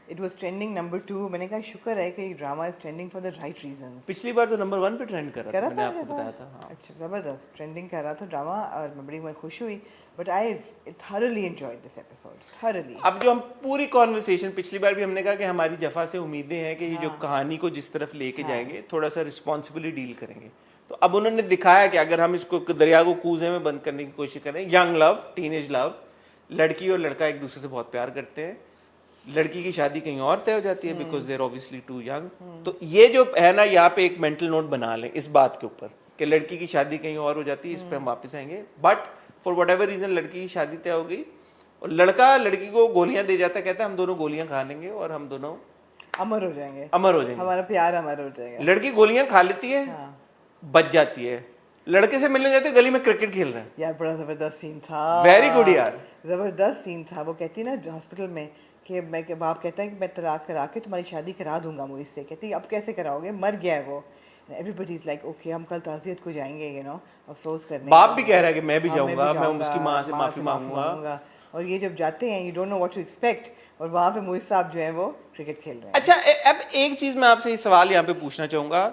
It was trending number 2। मैंने कहा शुक्र है कि drama is trending for the right reasons. पिछली बार तो नंबर 1 पे ट्रेंड कर रहा था, मैंने आपको बताया था। हाँ। अच्छा जबरदस्त ट्रेंडिंग कर रहा था ड्रामा, और मैं बड़ी खुश हुई, but I thoroughly enjoyed this episode, thoroughly। अब जो हम पूरी कॉन्वर्सेशन, पिछली बार भी हमने कहा कि हमारी जफा से उम्मीदें हैं कि ये जो कहानी को जिस तरफ लेके जाएंगे थोड़ा सा रिस्पॉन्सिबली डील करेंगे। तो अब उन्होंने दिखाया कि अगर हम इसको दरिया को कूजे में बंद करने की कोशिश करें, यंग लव, टीनेज लव, लड़की और लड़का एक दूसरे से बहुत प्यार करते हैं, लड़की की शादी कहीं और तय हो जाती है because they're obviously too young. तो ये जो है ना, यहाँ पे एक मेंटल नोट बना लें इस बात के ऊपर कि लड़की की शादी कहीं और हो जाती है, इस पे हम वापस आएंगे। But for whatever reason लड़की की शादी तय हो गई और लड़का लड़की को गोलियां दे जाता है, कहता है हम दोनों गोलियां खा लेंगे और हम दोनों अमर हो जाएंगे, हमारा प्यार अमर हो जाएगा। लड़की गोलियां खा लेती है, बच जाती है, लड़के से मिलने जाते गली में क्रिकेट खेल रहे हैं। यार बड़ा जबरदस्त सीन था, वेरी गुड यार, जबरदस्त सीन था। वो कहती है ना हॉस्पिटल में कि मैं, बाप कहता है कि मैं तलाक करा के तुम्हारी शादी करा दूंगा मुझ से। कहती है अब कैसे कराओगे, मर गया है वो। एवरीबडी इज लाइक ओके, हम कल ताज़ियत को जाएंगे, यू नो, अफसोस करने। बाप भी कह रहा है कि मैं भी जाऊंगा, मैं उसकी माँ से माफी मांगूंगा। और ये जब जाते हैं, you don't know what to expect, और वहाँ पे मोहित साहब जो है वो क्रिकेट खेल रहे हैं। अच्छा, अब एक चीज मैं आपसे ये सवाल यहाँ पे पूछना चाहूंगा,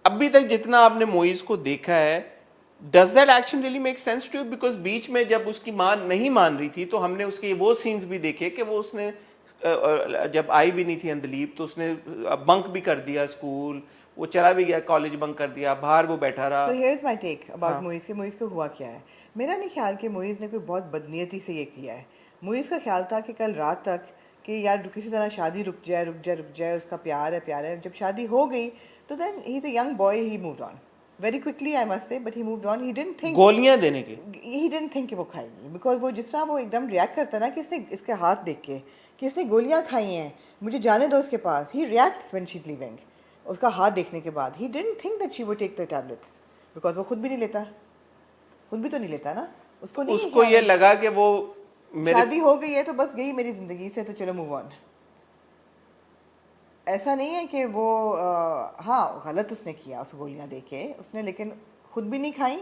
अभी तक जितना आपने मोइज को देखा है, does that action really make sense to you? Because बीच में जब उसकी माँ नहीं मान रही थी तो हमने उसके वो सीन्स भी देखे कि वो उसने जब आई भी नहीं थी अंदलीप तो उसने बंक भी कर दिया स्कूल, वो चला भी गया कॉलेज, बंक कर दिया, बाहर वो बैठा रहा। So here's my take about Moiz के मोइज को हुआ क्या है। मेरा नहीं ख्याल कि मोइज ने कोई बहुत बदनीयती से ये किया है। मोइज का ख्याल था कि कल रात तक कि यार किसी तरह शादी रुक जाए, उसका प्यार है। जब शादी हो गई तो then he is a young boy, he moved on very quickly, I must say, but he moved on. He didn't think गोलियां देने की, ही डिडंट थिंक कि वो खाएगी, बिकॉज वो जिस तरह वो एकदम रिएक्ट करता है ना कि इसने इसके हाथ देख के कि इसने गोलियां खाई हैं, मुझे जाने दो उसके पास। He reacts when she is leaving, उसका हाथ देखने के बाद। He didn't think that she would take the tablets, because वो खुद भी नहीं लेता, खुद भी तो नहीं लेता ना। उसको ये लगा कि वो शादी हो गई है तो बस गई मेरी जिंदगी से, तो चलो मूव ऑन। ऐसा नहीं है कि वो हाँ गलत उसने किया उसको गोलियां दे के उसने, लेकिन खुद भी नहीं खाई।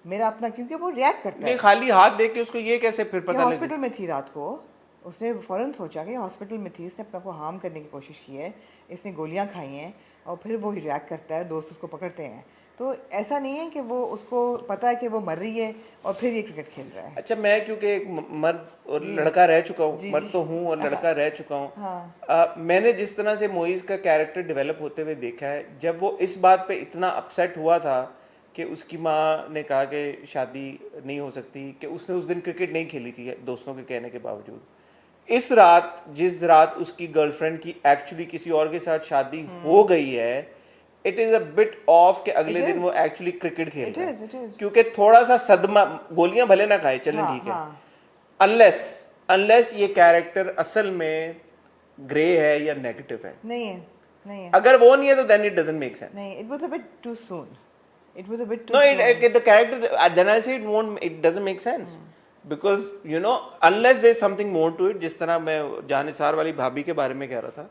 मेरा अपना, क्योंकि वो रिएक्ट करता है, खाली हाथ देख के उसको ये कैसे फिर पता लगा? हॉस्पिटल में थी रात को, उसने फ़ौरन सोचा कि हॉस्पिटल में थी, इसने अपने को हार्म करने की कोशिश की है, इसने गोलियां खाई हैं, और फिर वो रिएक्ट करता है, दोस्त उसको पकड़ते हैं। तो ऐसा नहीं है कि वो उसको पता है कि वो मर रही है और फिर ये क्रिकेट खेल रहा है। अच्छा, मैं क्योंकि एक मर्द और लड़का रह चुका हूँ, मर्द तो हूँ और लड़का रह चुका हूँ, मैंने जिस तरह से मोइज का कैरेक्टर डेवलप होते हुए देखा है, जब वो इस बात पे इतना अपसेट हुआ था कि उसकी माँ ने कहा कि शादी नहीं हो सकती, कि उसने उस दिन क्रिकेट नहीं खेली थी दोस्तों के कहने के बावजूद, इस रात जिस रात उसकी गर्लफ्रेंड की एक्चुअली किसी और के साथ शादी हो गई है, it is a bit of के अगले दिन वो एक्चुअली क्रिकेट खेल रहा है, क्योंकि थोड़ा सा सदमा, गोलियां भले ना खाए चलें ठीक है, अनलेस ये कैरेक्टर असल में ग्रे है या नेगेटिव है। नहीं है, नहीं है। अगर वो नहीं है तो then it doesn't make sense. नहीं, it was a bit too soon. It was a bit too No, soon. the character, then I'll say it doesn't make sense. Because, you know, unless there's something more to it, जिस तरह मैं जानिसार वाली भाभी के बारे में कह रहा था,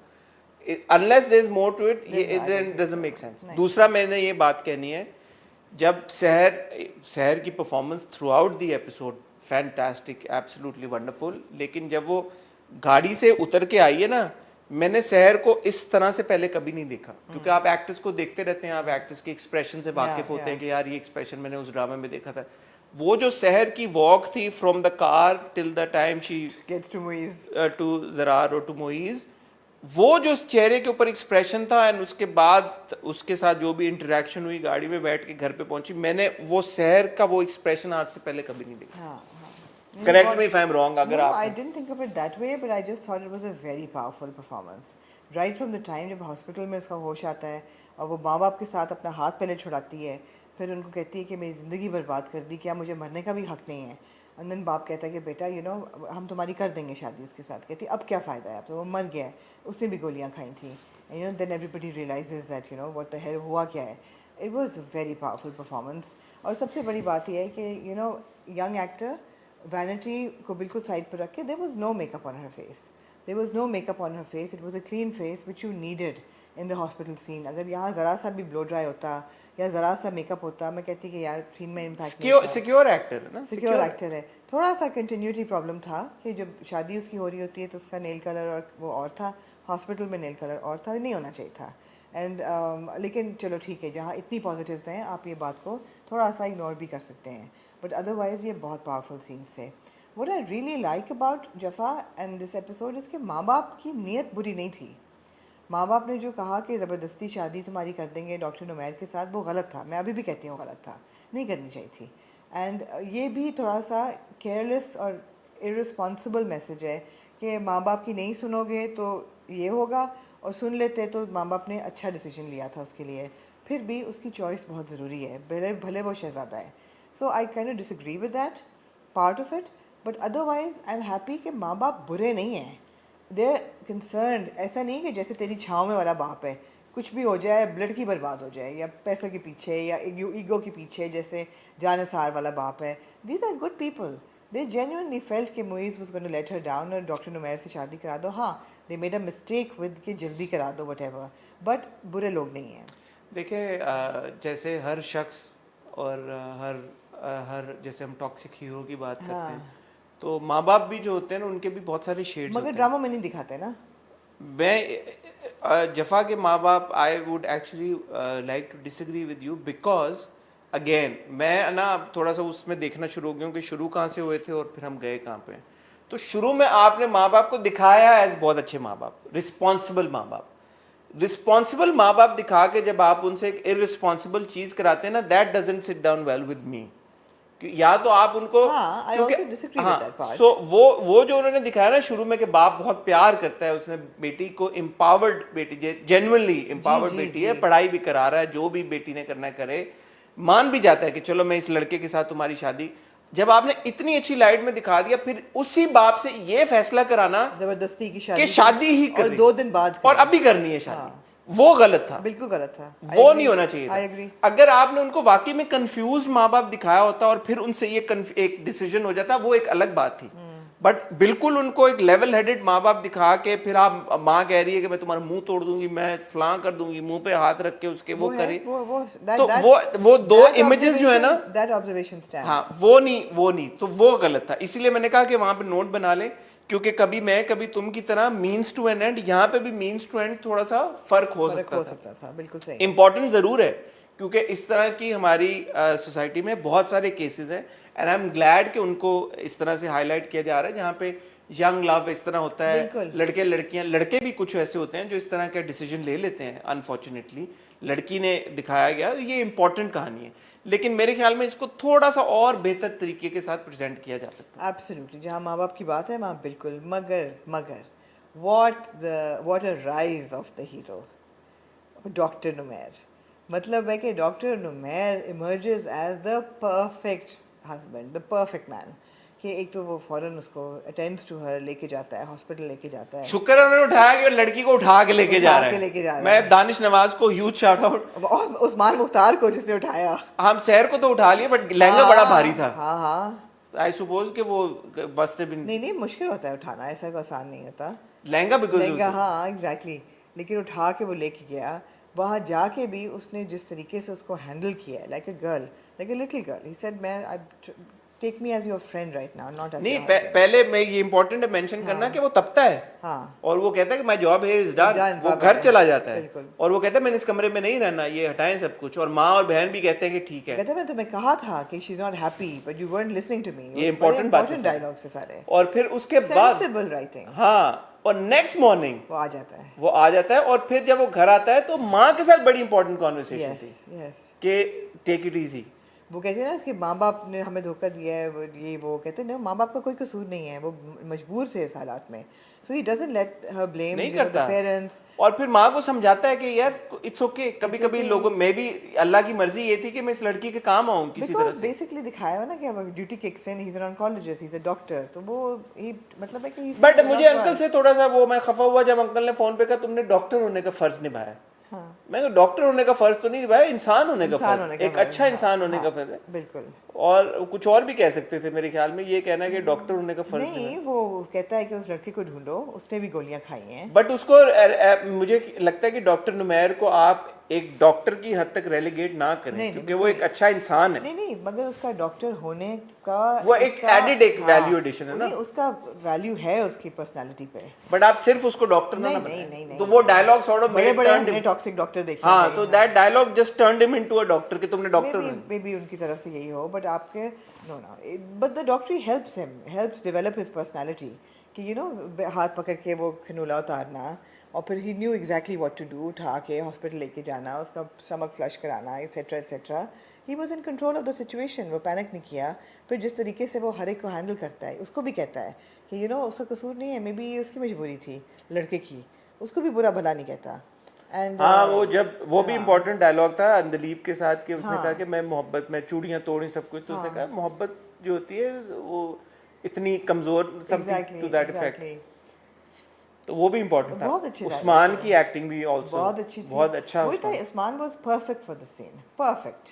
unless there's more to it, then it doesn't make sense. दूसरा मैंने ये बात कहनी है, जब सहर की performance through out the episode fantastic, absolutely wonderful, लेकिन जब वो गाड़ी से उतर के आई है ना, मैंने सहर को इस तरह से पहले कभी नहीं देखा, क्योंकि आप एक्टर्स को देखते रहते हैं, आप एक्टर्स के एक्सप्रेशन से वाकिफ होते हैं कि यार ये एक्सप्रेशन मैंने उस ड्रामा में देखा था। वो जो सहर की वॉक थी from the car till the time she Gets to Muiz. To Zarar और टू मोइज, वो जो चेहरे के ऊपर एक्सप्रेशन था, एंड उसके बाद उसके साथ जो भी इंटरेक्शन हुई, गाड़ी में बैठ के घर पे पहुंची, मैंने वो सहर का वो एक्सप्रेशन आज से पहले कभी नहीं देखा। हाँ, correct me if I am wrong, अगर No, आप I didn't think of it that way, but I just thought it was a very powerful performance. Right from the time जब हॉस्पिटल में उसका होश आता है और वो माँ बाप के साथ अपना हाथ पहले छुड़ाती है, फिर उनको कहती है कि मेरी ज़िंदगी बर्बाद कर दी, क्या मुझे मरने का भी हक नहीं है। एंड देन बाप कहता है कि बेटा हम तुम्हारी कर देंगे शादी उसके साथ। कहती अब क्या फ़ायदा है, अब तो वो मर गया है, उसने भी गोलियाँ खाई थी। And then everybody realises that what the hell हुआ क्या है। It was a very powerful performance. और सबसे बड़ी बात यह है कि यंग एक्टर वैनिटी को बिल्कुल साइड पर रख के, there was no makeup on her face, there was no makeup on her face, it was a clean face which you needed in the hospital scene. अगर यहाँ ज़रा सा भी ब्लो ड्राई होता या ज़रा सा मेकअप होता, मैं कहती कि यार सीन में इम्पैक्ट सिक्योर एक्टर है ना, सिक्योर एक्टर है। थोड़ा सा कंटिन्यूटी प्रॉब्लम था कि जब शादी उसकी हो रही होती है तो उसका नेल कलर और वो और था, हॉस्पिटल में नेल कलर और था, नहीं होना चाहिए था। एंड लेकिन चलो ठीक है, जहाँ इतनी पॉजिटिव्स हैं आप ये बात को थोड़ा सा इग्नोर भी कर सकते हैं, बट अदरवाइज ये बहुत पावरफुल सीन्स थे। What I really like about Jafaa and this episode इसके माँ बाप की नीयत बुरी नहीं थी। माँ बाप ने जो कहा कि ज़बरदस्ती शादी तुम्हारी कर देंगे डॉक्टर नुमैर के साथ, वो गलत था। मैं अभी भी कहती हूँ गलत था, नहीं करनी चाहिए थी। एंड ये भी थोड़ा सा केयरलेस और इररिस्पॉन्सिबल मैसेज है कि माँ बाप की नहीं सुनोगे तो ये होगा, और सुन लेते तो माँ बाप ने अच्छा डिसीजन लिया था उसके लिए। फिर भी उसकी चॉइस बहुत ज़रूरी है, भले वो शहज़ादा है। So I kind of disagree with that part of it, but otherwise I am happy कि माँ बाप बुरे नहीं हैं, दे आर कंसर्न्ड। ऐसा नहीं कि जैसे तेरी छाँव में वाला बाप है, कुछ भी हो जाए, लड़की की बर्बाद हो जाए, या पैसों के पीछे या ईगो के पीछे जैसे जानिसार वाला बाप है। These are good people, they genuinely felt कि Muiz was going to let her down और डॉक्टर नुमैर से शादी करा दो। हाँ, they made a mistake with कि जल्दी करा दो व्हाटएवर, बट बुरे लोग नहीं हैं। देखिए, जैसे हर शख्स और हर जैसे हम टॉक्सिक हीरो की बात करते हैं, तो माँ बाप भी जो होते हैं ना, उनके भी बहुत सारे शेड्स मगर ड्रामा में नहीं दिखाते ना। मैं जफ़ा के माँ बाप, I would actually like to disagree with you, because again मैं ना अब थोड़ा सा उसमें देखना शुरू हो गया हूँ कि शुरू कहाँ से हुए थे और फिर हम गए कहाँ पे। तो शुरू में आपने माँ बाप को दिखाया एज बहुत अच्छे माँ बाप, रिस्पॉन्सिबल माँ बाप। रिस्पॉन्सिबल माँ बाप दिखा के जब आप उनसे एक इररिस्पॉन्सिबल चीज़ कराते हैं ना, that doesn't sit down well with me. या तो आप उनको सो वो जो उन्होंने दिखाया ना शुरू में कि बाप बहुत प्यार करता है, उसने बेटी को एम्पावर्ड, बेटी जेन्युइनली एम्पावर्ड बेटी है, पढ़ाई भी करा रहा है, जो भी बेटी ने करना करे, मान भी जाता है कि चलो मैं इस लड़के के साथ तुम्हारी शादी। जब आपने इतनी अच्छी लाइट में दिखा दिया, फिर उसी बाप से ये फैसला कराना जबरदस्ती की शादी ही करनी, 2 दिन बाद और अभी करनी है शादी, वो गलत था, बिल्कुल गलत था। वो नहीं होना चाहिए था। अगर आपने उनको वाकई में कंफ्यूज्ड माँ बाप दिखाया होता और फिर उनसे ये एक डिसीजन हो जाता, वो एक अलग बात थी। बट बिल्कुल उनको एक लेवल हेडेड माँ बाप दिखा के फिर आप माँ कह रही है कि मैं तुम्हारा मुंह तोड़ दूंगी, मैं फलां कर दूंगी, मुंह पे हाथ रख के उसके वो करे, तो वो 2 इमेजेस जो है ना, दैट ऑब्जर्वेशन स्टैंड्स, हाँ वो नहीं, तो वो गलत था। इसीलिए मैंने कहा कि वहां पे नोट बना ले, क्योंकि कभी मैं कभी तुम की तरह मीन्स टू एन एंड, यहाँ पे भी मीन्स टू एंड थोड़ा सा फर्क हो सकता था। बिल्कुल सही, इंपॉर्टेंट जरूर है, क्योंकि इस तरह की हमारी सोसाइटी में बहुत सारे केसेस हैं, एंड आई एम ग्लैड कि उनको इस तरह से हाईलाइट किया जा रहा है, जहाँ पे यंग लव इस तरह होता है, बिल्कुल। लड़के लड़कियां, लड़के भी कुछ ऐसे होते हैं जो इस तरह के डिसीजन ले लेते हैं अनफॉर्चुनेटली। लड़की ने दिखाया गया, ये इंपॉर्टेंट कहानी है, लेकिन मेरे ख्याल में इसको थोड़ा सा और बेहतर तरीके के साथ प्रेजेंट किया जा सकता है। एब्सोल्युटली, जहाँ माँ बाप की बात है वहाँ बिल्कुल। मगर what a rise of the hero doctor Numair. मतलब है कि doctor Numair emerges as the perfect husband, the perfect man. कि एक तो वो फौरन उसको अटेंड्स टू हर लेके जाता है, हॉस्पिटल लेके जाता है। शुक्र है उन्होंने उठाया कि लड़की को उठा के लेके जा रहा है। मैं दानिश नवाज को ह्यूज शाउट आउट, और उस्मान मुख्तार को जिसने उठाया। हम शहर को तो उठा लिए, बट लहंगा बड़ा भारी था। हाँ, आई सपोज कि वो बस से भी नहीं मुश्किल होता है उठाना, ऐसा कोई आसान नहीं होता लहंगा, बिकॉज हाँ एग्जैक्टली। लेकिन उठा के वो लेके गया। वहाँ जाके भी उसने जिस तरीके से उसको हैंडल किया, like a girl, like a little girl. He said मैं take me as your friend right now, not as नहीं। पहले मैं ये इंपॉर्टेंट है मेंशन करना कि वो तपता है, हाँ, और वो कहता है कि my job here is done, वो घर चला जाता है, और वो कहता है मैंने इस कमरे में नहीं रहना, ये हटाएं सब कुछ। और माँ और बहन भी कहते हैं कि ठीक है। कहते हैं मैं तुम्हें कहा था कि she is not happy but you weren't listening to me। ये इंपॉर्टेंट बात है, डायलॉग्स है सारे। और फिर उसके बाद सेंसिबल राइटिंग। हाँ, और नेक्स्ट मॉर्निंग वो आ जाता है। और फिर जब वो घर आता है तो माँ के साथ बड़ी इंपॉर्टेंट कॉन्वर्सेशन थी यस। कि टेक इट इजी। वो कहते हैं ना उसके माँ बाप ने हमें धोखा दिया है, वो कहते हैं ना माँ बाप का कोई कसूर नहीं है, वो मजबूर थे इस हालात में। So he doesn't let her blame the parents. और फिर माँ को समझाता है कि यार इट्स ओके, कभी-कभी लोगों में भी अल्लाह की मर्जी ये थी कि मैं इस लड़की के काम आऊं किसी तरह से। बेसिकली दिखाया हुआ ना कि अब duty kicks in, he is an oncologist, he is a doctor. तो वो ही मतलब है कि बट मुझे अंकल से थोड़ा सा वो, मैं खफा हुआ जब अंकल ने फोन पे कहा तुमने डॉक्टर होने का फर्ज निभाया। हाँ। मैं डॉक्टर होने का फर्ज तो नहीं निभाया, इंसान होने का फर्ज, एक अच्छा इंसान होने का फर्ज है। बिल्कुल। और कुछ और भी कह सकते थे मेरे ख्याल में, ये कहना कि डॉक्टर होने का फर्ज नहीं, वो कहता है कि उस लड़के को ढूंढो, उसने भी गोलियां खाई हैं। बट उसको मुझे लगता है कि डॉक्टर नुमैर को आप एक डॉक्टर की हद तक रेलीगेट ना करें, क्योंकि वो एक अच्छा इंसान है। नहीं, मगर उसका डॉक्टर होने का वो एक एडेड एक वैल्यू एडिशन है ना, उसका वैल्यू है उसकी पर्सनालिटी पे। बट आप सिर्फ उसको डॉक्टर ना बनाएं। नहीं, तो वो डायलॉग सॉर्ट ऑफ बड़े टॉक्सिक डॉक्टर देखे। हाँ, तो that dialogue just turned him into a doctor कि तुमने डॉक्टर मे बी उनकी तरफ से यही हो, बट आपके no but the doctor helps him, helps develop his personality. कि यू नो हाथ पकड़ के वो खनूला उतारना, और फिर he knew exactly what to do, उठा के हॉस्पिटल लेके जाना, उसका स्टमक फ्लश कराना, etcetera etcetera. He was in control of the situation, वो पैनिक नहीं किया। फिर जिस तरीके से वो हर एक को हैंडल करता है, उसको भी कहता है कि यू नो उसका कसूर नहीं है, मे बी उसकी मजबूरी थी लड़के की, उसको भी बुरा भला नहीं कहता। एंड हाँ, वो जब वो भी इम्पोर्टेंट डायलॉग था अंदलीब के साथ कि उसने कहा कि मैं मोहब्बत में चूड़ियाँ तोड़ी सब कुछ, तो उसने कहा मोहब्बत जो होती है वो इतनी कमजोर, समथिंग टू दैट इफेक्ट। तो वो भी इम्पोर्टेंट था। बहुत अच्छी उस्मान की एक्टिंग भी ऑल्सो बहुत अच्छी थी, बहुत अच्छा। वही था, Usman was perfect for the scene, perfect.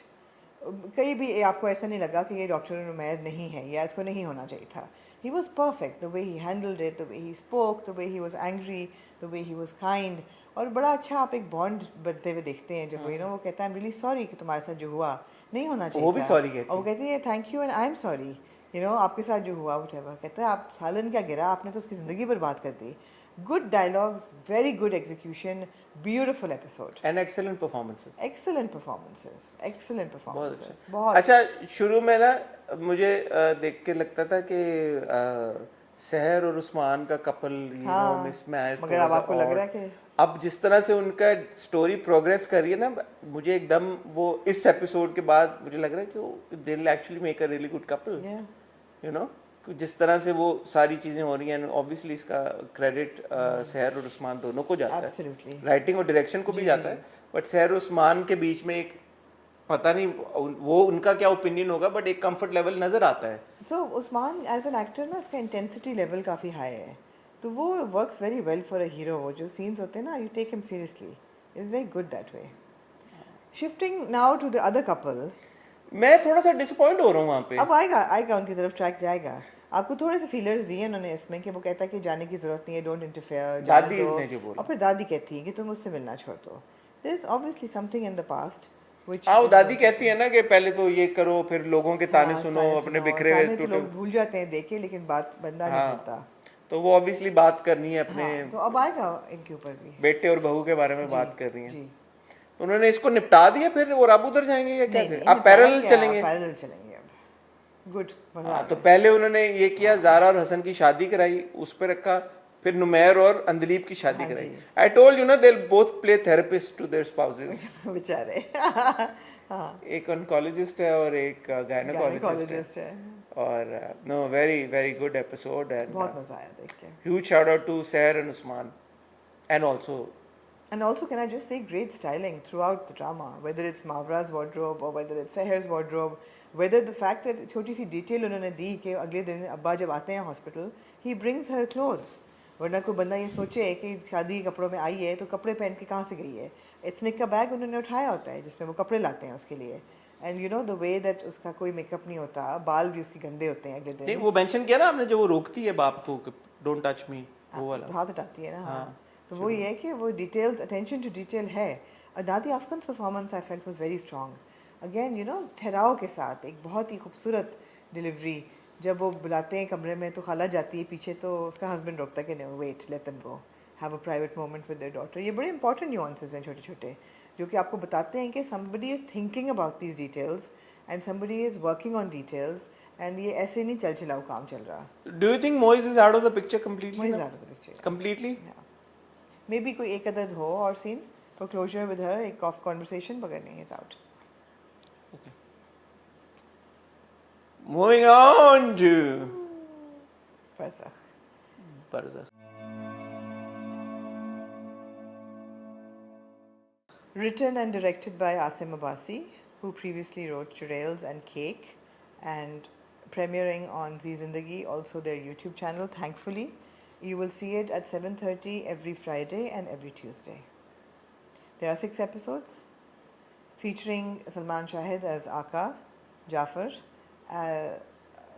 कहीं भी आपको ऐसा नहीं लगा कि ये डॉक्टर नुमैर नहीं है या इसको नहीं होना चाहिए था। He was perfect, the way he handled it, the way he spoke, the way he was angry, the way he was kind. और बड़ा अच्छा आप एक बॉन्ड बनते हुए देखते हैं जब यू नो वो कहता है आई एम रियली सॉरी कि तुम्हारे साथ जो हुआ नहीं होना चाहिए, वो भी सॉरी कहती है, और वो कहती है thank you and I am sorry, you no आपके साथ जो हुआ व्हाटएवर। कहता है आप सालन क्या गिरा, आपने तो उसकी ज़िंदगी बर्बाद कर दी। Good dialogues, very good execution, beautiful episode. And excellent performances. Excellent performances. Excellent performances. बहुत अच्छा। शुरू में ना मुझे देख के लगता था कि सहर और उस्मान का कपल मिसमैच, मगर अब आपको लग रहा है कि अब जिस तरह से उनका स्टोरी प्रोग्रेस कर रही है ना, मुझे एकदम वो इस एपिसोड के बाद मुझे लग रहा है कि they will actually make a really good couple, you know. जिस तरह से वो सारी चीजें हो रही हैं, ऑब्वियसली इसका क्रेडिट सहर और उस्मान दोनों को जाता है, राइटिंग और डायरेक्शन को भी जाता है, बट सहर और उस्मान के बीच में एक पता नहीं वो उनका क्या ओपिनियन होगा, बट एक कंफर्ट लेवल नजर आता है। So Usman as an actor ना उसका इंटेंसिटी लेवल काफ़ी हाई है, तो वो works very well for a hero. वो जो सीन्स होते हैं ना, you take him seriously, is very good that way. Shifting now to the other couple, मैं थोड़ा सा डिसअपॉइंट हो रहा हूँ वहाँ पे। अब आएगा उनकी तरफ ट्रैक जाएगा। आपको थोड़े से फीलर्स दिए उन्होंने इसमें कि वो कहता है कि जाने की जरूरत नहीं है, डोंट इंटरफेयर, दादी ने जो बोला, और फिर दादी कहती है कि तुम मुझसे मिलना छोड़ दो। There is obviously something in the past which दादी कहती है ना कि पहले तो ये करो, फिर लोगों के ताने सुनो, अपने बिखरे हुए तो लोग भूल जाते हैं देखे, लेकिन बात बंदा नहीं भूलता। तो वो ऑब्वियसली बात करनी है अपने, तो अब आएगा इनके ऊपर भी, बेटे और बहू के बारे में बात कर रही हैं। उन्होंने इसको निपटा दिया, फिर और अब उधर जाएंगे या क्या? आप पैरेलल चलेंगे? पैरेलल चलेंगे अब, गुड, मजा हाँ, तो पहले उन्होंने ये किया, ज़ारा और हसन की शादी कराई, उस पे रखा, फिर नुमैर और अंदलीब की शादी हाँ कराई. जी. I told you know they both play therapist to their spouses. बेचारे. हाँ, एक ऑन्कोलॉजिस्ट है और एक गायनेकोलॉजिस्ट गायनेकोलॉजिस्ट है. है. और know very very good episode and बहुत मजा आया देख के. ह्यूज शाउट आउट टू सहर and Usman and also. And also, can I just say, great styling throughout the drama, whether it's Mavra's wardrobe or whether it's Seher's wardrobe, whether the fact that छोटी सी detail उन्होंने दी कि अगले दिन अब्बा जब आते हैं hospital, he brings her clothes. वरना कोई बंदा ये सोचे कि शादी के कपड़ों में आई है तो कपड़े पहन के कहाँ से गई है. एथनिक का बैग उन्होंने उठाया होता है जिसमें वो कपड़े लाते हैं उसके लिए. And you know the way that उसका कोई मेकअप नहीं होता, बाल भी उसके गंदे होते हैं अगले नहीं, दिन. वो मेंशन किया ना आपने, जो वो रोकती है बाप को, डोंट टच मी, वो वाला. हाथ उठाती है ना. हाँ, तो वो ये है कि वो डिटेल्स, अटेंशन टू डिटेल है. और Nadia Afgan's performance I felt was very strong. Again you know ठहराव के साथ एक बहुत ही खूबसूरत डिलीवरी. जब वो बुलाते हैं कमरे में तो खाला जाती है पीछे, तो उसका हस्बैंड रोकता है कि नहीं, wait, let them go, have a private moment with their daughter. ये बड़े इंपॉर्टेंट न्यूआंसेस हैं छोटे छोटे, जो कि आपको बताते हैं कि somebody is thinking about these details and somebody is working on details, and ये ऐसे नहीं चल चलाओ काम चल रहा. Do you think Moise is out of the picture completely? Moise is now? out of the picture. Completely? Yeah. Maybe कोई एक अदद हो और scene for closure with her, एक ऑफ conversation, मगर नहीं, is out. Okay. Moving on to Barzakh. Barzakh. Written and directed by Asim Abbasi, who previously wrote Churails and Cake, and premiering on Zee Zindagi, also their YouTube channel, thankfully. You will see it at 7:30 every Friday and every Tuesday. There are 6 episodes featuring Salman Shahid as Aka, Jafar,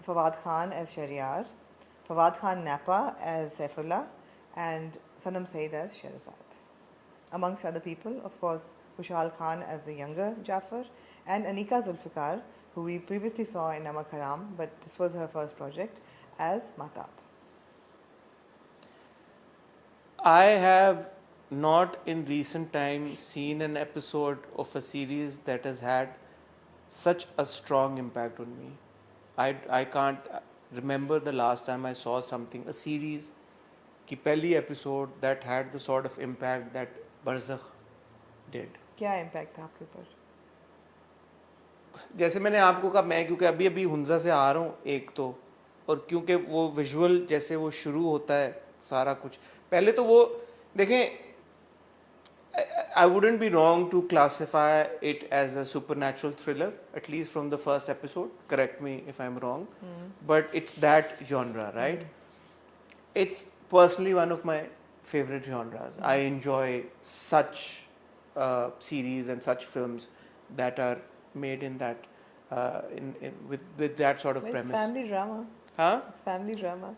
Fawad Khan as Shahryar, Fawad Khan Napa as Saifullah, and Sanam Saeed as Sherazad. Amongst other people, of course, Khushal Khan as the younger Jafar, and Anika Zulfikar, who we previously saw in Namak Haram, but this was her first project, as Mahtab. I have not in recent time seen an episode of a series that has had such a strong impact on me. I can't remember the last time I saw something, a series की पहली episode that had the sort of impact that Barzakh did. क्या impact था आपके ऊपर? जैसे मैंने आपको कहा, मैं क्योंकि अभी अभी हुंजा से आ रहा हूँ एक तो, और क्योंकि वो विजुअल जैसे वो शुरू होता है सारा कुछ, पहले तो वो देखें, I wouldn't be wrong to classify it as a supernatural thriller, at least from the first episode. Correct me if I'm wrong, but it's that genre, right? It's personally one of my favorite genres. I enjoy such series and such films that are made in that with that sort of It's premise. family drama. Huh? It's family drama.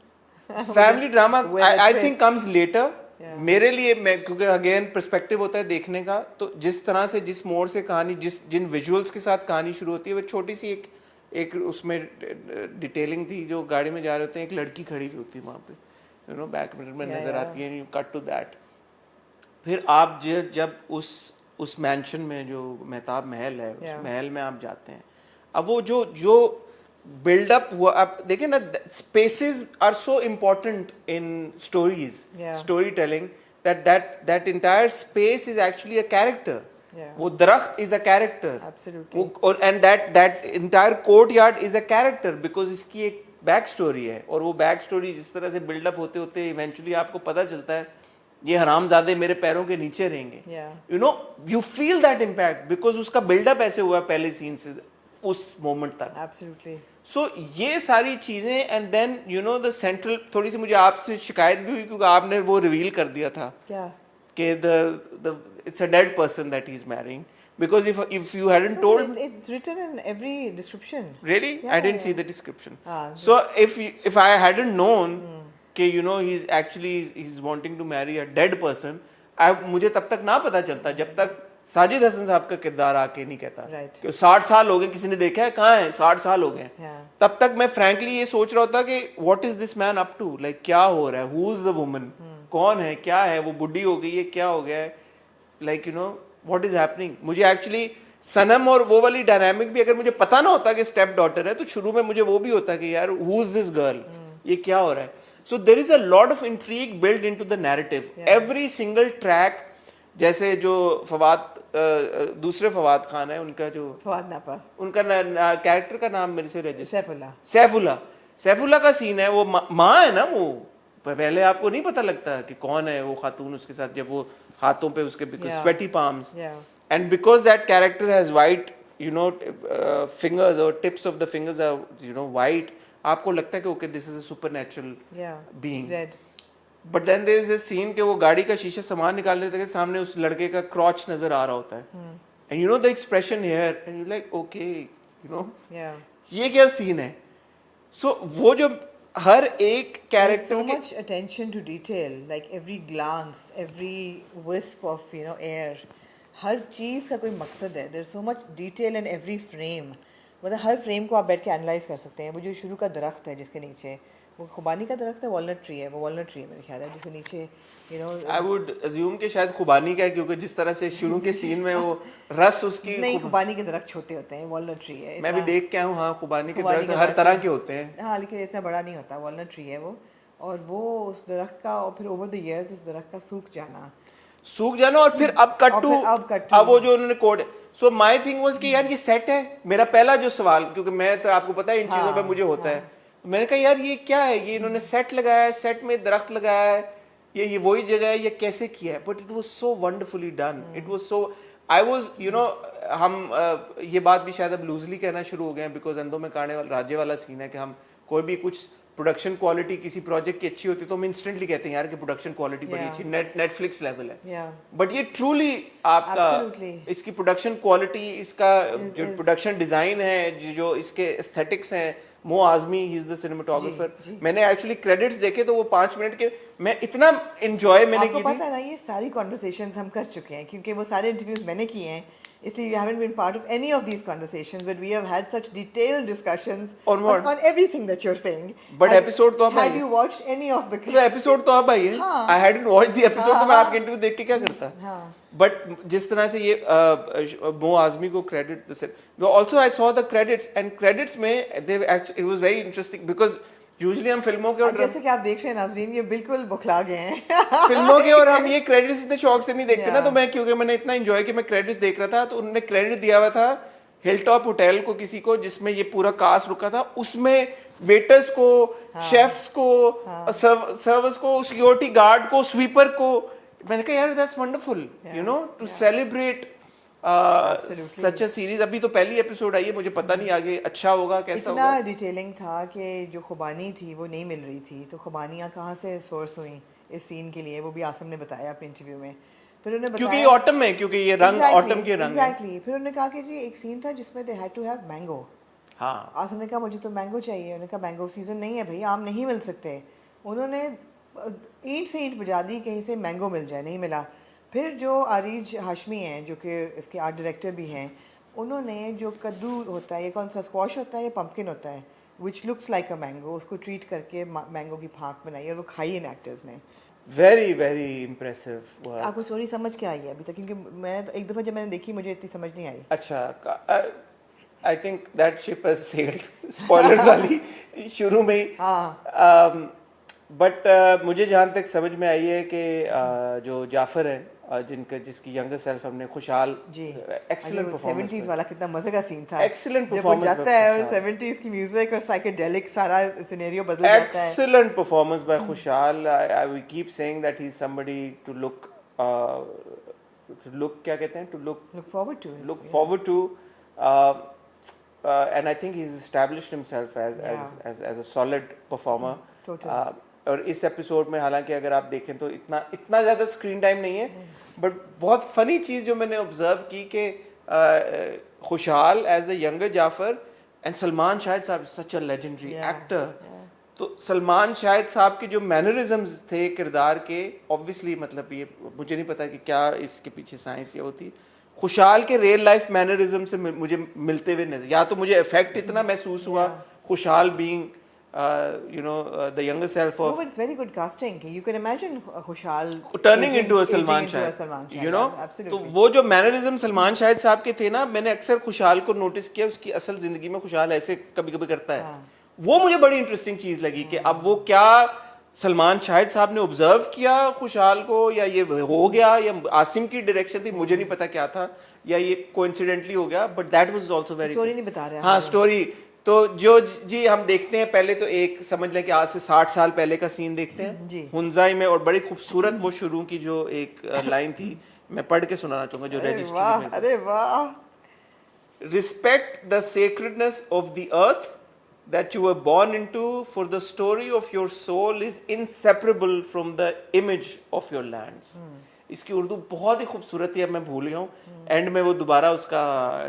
Family drama Where I it think comes later. Yeah. मेरे लिए, मैं क्योंकि again perspective होता है देखने का, तो जिस तरह से, जिस मोड़ से कहानी, जिन विजुअल्स के साथ कहानी शुरू होती है, वो छोटी सी एक उसमें डिटेलिंग थी, जो गाड़ी में जा रहे होते हैं, एक लड़की खड़ी हुई होती है वहाँ पे, यू नो, बैक मिरर में नजर आती है, यू कट टू दैट. फिर आप जब उस मैंशन में जो मेहताब महल है, उस महल में आप जाते हैं, अब वो जो बिल्डअप हुआ, आप देखें ना, spaces are so important in stories, story telling, that entire space is actually a character. वो दरख्त इज अ कैरेक्टर. Absolutely. और and that entire courtyard is a character, because इसकी एक बैक स्टोरी है, और वो बैक स्टोरी जिस तरह से बिल्डअप होते होते इवेंचुअली आपको पता चलता है ये हरामजादे मेरे पैरों के नीचे रहेंगे. You know, you feel that impact because उसका बिल्डअप ऐसे हुआ है पहले सीन से उस मोमेंट तक. Absolutely. सो ये सारी चीजें, and then you know the central, थोड़ी सी मुझे आपसे शिकायत भी हुई क्योंकि आपने वो रिवील कर दिया था क्या कि the it's a dead person that he is marrying, because if you hadn't told, it's written in every description. Really? Yeah, I didn't yeah. see the description. So if I hadn't known कि you know he's wanting to marry a dead person, मुझे तब तक ना पता चलता जब तक साजिद हसन साहब का किरदार आके नहीं कहता कि 60 साल हो गए, किसी ने देखा है, कहाँ है, 60 साल हो गए. तब तक मैं फ्रैंकली ये सोच रहा होता कि what is this man up to, like क्या हो रहा है, who is the woman, कौन है, क्या है, वो बुढ़ी हो गई है, क्या हो गया है, like you know what is happening. मुझे एक्चुअली सनम और वो वाली डायनामिक भी अगर मुझे पता ना होता कि स्टेप डॉटर है तो शुरू में मुझे वो भी होता कि यार हु इज दिस गर्ल, ये क्या हो रहा है. So there is a lot of intrigue build into the narrative. Every single track, जैसे जो फवाद दूसरे फवाद खान है, उनका जो फवाद नापा, उनका कैरेक्टर का नाम मेरे से सैफुल्लाह, सैफुल्लाह का सीन है, वो माँ है ना, वो पहले आपको नहीं पता लगता कि कौन है वो खातून उसके साथ, जब वो हाथों पे उसके sweaty palms, and because that character has white fingers और tips of the fingers are white, आपको लगता है कि okay this is a supernatural being. But then there is a scene कि वो गाड़ी का शीशा सामान निकालने तक सामने उस लड़के का क्रॉच नजर आ रहा होता है, and you know the expression here and you like okay ये क्या सीन है. सो वो जो हर एक character so much attention to detail, like every glance, every wisp of air, हर चीज़ का कोई मकसद है. there's so much detail in every frame. मतलब हर फ्रेम को आप बैठ के एनालाइज कर सकते हैं. वो जो शुरू का दरख्त है जिसके नीचे वो खुबानी का दरख्त है, वॉलनट ट्री है, वो वॉलनट ट्री है मेरे ख्याल है, जिसके नीचे आई वुड अज्यूम कि शायद खुबानी का है, क्योंकि जिस तरह से शुरू के सीन में वो रस उसकी नहीं, खुबानी के दरख्त छोटे होते हैं, वॉलनट ट्री है. मैं भी देख के आऊँ, हाँ खुबानी के दरख्त हर तरह के होते हैं, हाँ, लेकिन इतना बड़ा नहीं होता. वॉलनट ट्री है वो, और वो उस दरख्त का, और फिर ओवर द इयर्स उस दरख्त का सूख जाना और फिर अब कट टू अब वो जो उन्होंने code. So my thing was कि यार ये सेट है. मेरा पहला जो सवाल, क्योंकि मैं तो आपको पता है इन चीजों पे मुझे होता है, मैंने कहा यार ये क्या है, ये इन्होंने सेट लगाया है, सेट में दरख्त लगाया है, ये वही जगह है, ये कैसे किया है. But it was so wonderfully done. It was so I was हम ये बात भी शायद अब लूजली कहना शुरू हो गए हैं, बिकॉज अंधों में कांटे वाला राज्य वाला सीन है कि हम कोई भी कुछ प्रोडक्शन क्वालिटी किसी प्रोजेक्ट की अच्छी होती है तो हम इंस्टेंटली कहते हैं यार कि प्रोडक्शन क्वालिटी बड़ी अच्छी, नेटफ्लिक्स लेवल है. बट ये ट्रूली आपका इसकी प्रोडक्शन क्वालिटी, इसका जो प्रोडक्शन डिजाइन है, जो इसके एस्थेटिक्स हैं, मो Azmi, he is the cinematographer. मैंने एक्चुअली क्रेडिट्स देखे तो वो 5 मिनट के मैं इतना एंजॉय मैंने की थी. आपको पता है ना, ये सारी कॉन्वर्सेशंस हम कर चुके हैं क्योंकि वो सारे इंटरव्यूज मैंने किए हैं, इसलिए you haven't been part of any of these conversations, but we have had such detailed discussions on everything that you're saying. But episode तो अब have you watched any of the episode तो अब आई है. I hadn't watched the episode, तो मैं आपके interview देख के क्या करता. बट जिस तरह से ये मो आजमी को credit, also I saw the credits, and credits में it was very interesting because usually हम फिल्मों के और जैसे कि आप देख रहे हैं नाज़रीन, ये बिल्कुल बुखला गए हैं फिल्मों के, और हम ये क्रेडिट्स इतने शौक से नहीं देखते ना. तो मैं, क्योंकि मैंने इतना एंजॉय कि मैं क्रेडिट्स देख रहा था, तो उन्होंने क्रेडिट दिया हुआ था हिलटॉप होटल को किसी को, जिसमें ये पूरा कास्ट रुका था, उसमें वेटर्स को, शेफ्स को, सर्वर्स को, सिक्योरिटी गार्ड को, स्वीपर को. मैंने कहा यार that's wonderful, you know, to celebrate such a series. अभी तो पहली एपिसोड आई है, मुझे पता नहीं आगे अच्छा होगा कैसा होगा. इतना डिटेलिंग था कि जो खुबानी थी वो नहीं मिल रही थी, तो खुबानियाँ कहाँ से सोर्स हुई इस सीन के लिए, वो भी आसम ने बताया अपने इंटरव्यू में. फिर उन्होंने बताया क्योंकि ये ऑटम है, क्योंकि ये रंग ऑटम के रंग है. फिर उन्होंने कहा कि जी एक सीन था जिसमें they had to have mango. हाँ, आसम ने कहा मुझे तो मैंगो चाहिए. उन्होंने कहा मैंगो सीजन नहीं है भाई, आम नहीं मिल सकते. उन्होंने ईंट से ईंट बजा दी कहीं से मैंगो मिल जाए, नहीं मिला. फिर जो आरिज हाशमी हैं, जो कि इसके आर्ट डायरेक्टर भी हैं, उन्होंने जो कद्दू होता है, ये कौन सा स्क्वाश होता है या पम्पकिन होता है, which looks like a mango, उसको ट्रीट करके मैंगो की फाँक बनाई और वो खाई इन एक्टर्स ने. Very very impressive. आपको स्टोरी समझ क्या आई है अभी तक? क्योंकि मैं तो एक दफ़ा जब मैंने देखी मुझे इतनी समझ नहीं आई. अच्छा, आई think that ship has sailed, spoilers वाली शुरू में ही. हाँ, बट मुझे जहाँ तक समझ में आई है कि जो जाफर है, जिसकी यंगर सेल्फ हमने खुशहाल, जी, एक्सीलेंट परफॉर्मेंस. 70s वाला कितना मजे का सीन था. एक्सीलेंट जब वो जाता है और 70s की म्यूजिक और साइकेडेलिक सारा सिनेरियो बदल जाता है. Excellent performance by Khushhal. I we keep saying that he is somebody to look क्या कहते हैं, to look forward to. And I think he's established himself as a solid performer. और इस एपिसोड में हालांकि अगर आप देखें तो इतना ज़्यादा स्क्रीन टाइम नहीं है, बट बहुत फनी चीज़ जो मैंने ऑब्जर्व की कि Khushhal as a younger Jafar and Salman Shahid sahab such a legendary actor. तो सलमान शाहिद साहब के जो मैनरिज्म्स थे किरदार के, ऑब्वियसली मतलब ये मुझे नहीं पता कि क्या इसके पीछे साइंस ये होती, खुशहाल के रियल लाइफ मैनरिज्म से मुझे मिलते हुए नजर. या तो मुझे इफेक्ट इतना महसूस हुआ खुशहाल being the younger self No, of but it's very good casting. You can imagine Khushal turning aging- into a aging Salman into a Shahid, Salman Shah, you know. yeah, तो absolutely. वो जो मैनरिज्म सलमान शाहिद साहब के थे ना, मैंने अक्सर खुशहाल को नोटिस किया, उसकी असल जिंदगी में खुशहाल ऐसे कभी कभी करता है. वो मुझे बड़ी इंटरेस्टिंग चीज लगी कि अब वो क्या सलमान शाहिद साहब ने ऑब्जर्व किया खुशहाल को, या ये हो गया, या आसिम की डायरेक्शन थी, मुझे नहीं पता क्या था, या ये कोइंसिडेंटली हो गया, but that was also very story नहीं बता रहे हाँ स्टोरी. तो जो जी हम देखते हैं पहले तो एक समझ लें कि आज से 60 साल पहले का सीन देखते हैं जी. हुंजाई में, और बड़ी खूबसूरत वो शुरू की जो एक लाइन थी, मैं पढ़ के सुनाना चाहूंगा जो रजिस्ट्री में. अरे वाह. Respect the sacredness of the earth that you were born into, for the story of your soul is inseparable from the image of your lands. इसकी उर्दू बहुत ही खूबसूरत है, अब मैं भूल गया हूँ. एंड में वो दोबारा उसका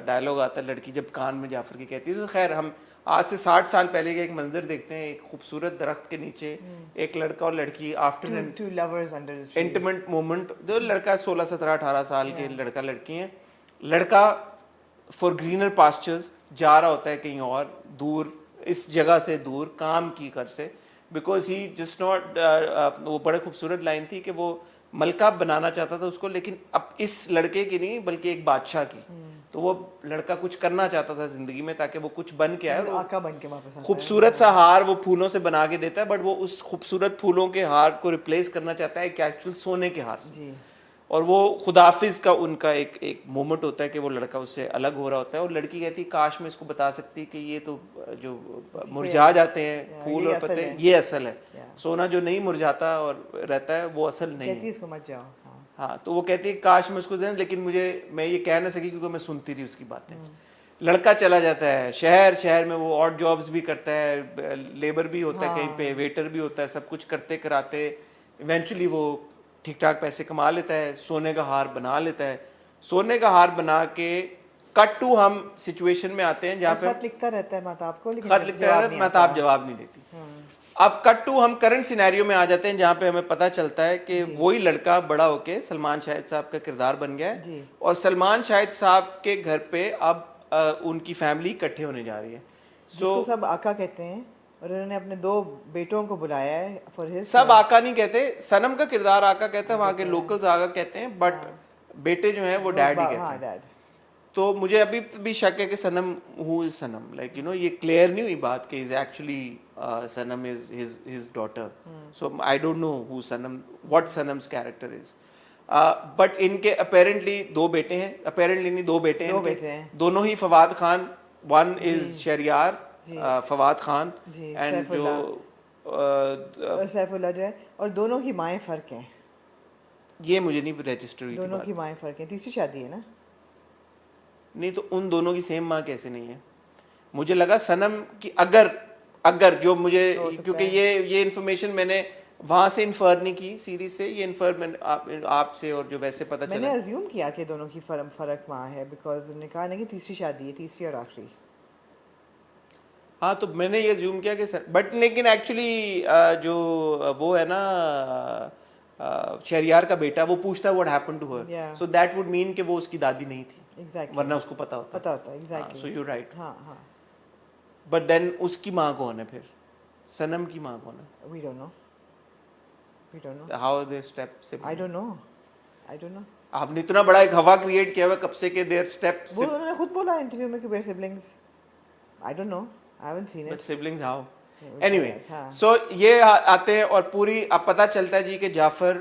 डायलॉग आता है, लड़की जब कान में जाफर की कहती है. तो खैर हम आज से 60 साल पहले का एक मंजर देखते हैं, एक खूबसूरत दरख्त के नीचे एक लड़का और लड़की after an Two lovers under the tree. Intimate moment. जो लड़का 16 17 18 साल के लड़का लड़की हैं, लड़का फॉर ग्रीनर पास्चर्स जा रहा होता है कहीं और दूर, इस जगह से दूर, काम की कर से, बिकॉज ही जस्ट नॉट, वो बड़े खूबसूरत लाइन थी कि वो मलका बनाना चाहता था उसको, लेकिन अब इस लड़के की नहीं बल्कि एक बादशाह की. तो वो लड़का कुछ करना चाहता था जिंदगी में ताकि वो कुछ बन के आए. आका बन के वापस आता है. खूबसूरत सा हार वो फूलों से बना के देता है, बट वो उस खूबसूरत फूलों के हार को रिप्लेस करना चाहता है एक एक्चुअल सोने के हार से. जी. और वो खुदाफिज का उनका एक मोमेंट होता है कि वो लड़का उससे अलग हो रहा होता है, और लड़की कहती है काश मैं इसको बता सकती कि ये तो जो मुरझा जाते हैं फूल और पत्ते, ये असल है. सोना जो नहीं मुरझाता और रहता है वो असल नहीं कहती है. इसको मत जाओ. हाँ, तो वो कहती है काश मैं उसको जान, लेकिन मैं ये कह ना सकी क्योंकि मैं सुनती रही उसकी बातें. लड़का चला जाता है शहर में, वो ऑड जॉब्स भी करता है, लेबर भी होता है कहीं पे, वेटर भी होता है, सब कुछ करते कराते इवेंचुअली वो ठीक ठाक पैसे कमा लेता है, सोने का हार बना लेता है. सोने का हार बना के कट टू हम सिचुएशन में आते हैं जहाँ पे खत लिखता रहता है महताब को, लेकिन खत लिखता है, महताब जवाब नहीं देती. अब कट टू हम करंट सिनेरियो में आ जाते हैं जहाँ पे हमें पता चलता है कि वही लड़का बड़ा होके सलमान शाहिद साहब का किरदार बन गया है, और सलमान शाहिद साहब के घर पे अब उनकी फैमिली इकट्ठे होने जा रही है. सो सब आका कहते हैं, और उन्होंने अपने 2 बेटों को बुलाया है फॉर हिज. सब आका नहीं कहते, सनम का किरदार आका कहता है, वहाँ के लोकल्स आका कहते हैं, बट बेटे जो हैं वो डैड ही कहते हैं. तो मुझे अभी भी शक है कि Sanam who is Sanam, like you know ये क्लियर नहीं हुई बात कि is actually Sanam is his daughter. So I don't know who Sanam, what Sanam's character is. But इनके अपेरेंटली 2 बेटे हैं, अपेरेंटली नहीं 2 बेटे हैं, दोनों ही Fawad Khan, one is Shehryar Fawad Khan and जो सैफुल्लाह जो है, और दोनों की माएँ फर्क हैं. ये मुझे नहीं रजिस्टर हुई थी दोनों बात. की माएँ फर्क हैं. तीसरी शादी है ना? नहीं तो उन दोनों की सेम माँ कैसे नहीं है? मुझे लगा सनम की अगर जो मुझे, क्योंकि ये इन्फॉर्मेशन मैंने वहां से इन्फर नहीं की सीरीज से, ये इन्फर मैंने आपसे और जो वैसे पता चला. मैंने अज्यूम किया कि दोनों की फर्क माँ है, बिकॉज उन्होंने कहा ना कि तीसरी शादी है, तीसरी और आखिरी. हाँ, तो मैंने ये अज्यूम किया कि बट लेकिन एक्चुअली जो वो है ना शहरियार का बेटा, वो पूछता है what happened to her, so that would mean कि वो उसकी दादी नहीं थी. Exactly. वरना उसको पता होता. एग्जैक्टली. So you right. हाँ. बट देन उसकी माँ कौन है फिर? सनम की माँ कौन है? We don't know. How they step से? I don't know. आपने इतना बड़ा एक हवा क्रिएट किया हुआ कब से के देयर स्टेप वो उन्होंने खुद बोला इंटरव्यू में कि we're siblings. I don't know. I haven't seen it. But siblings how? Anyway, so ये आते हैं और पूरी अब पता चलता है जी कि जाफर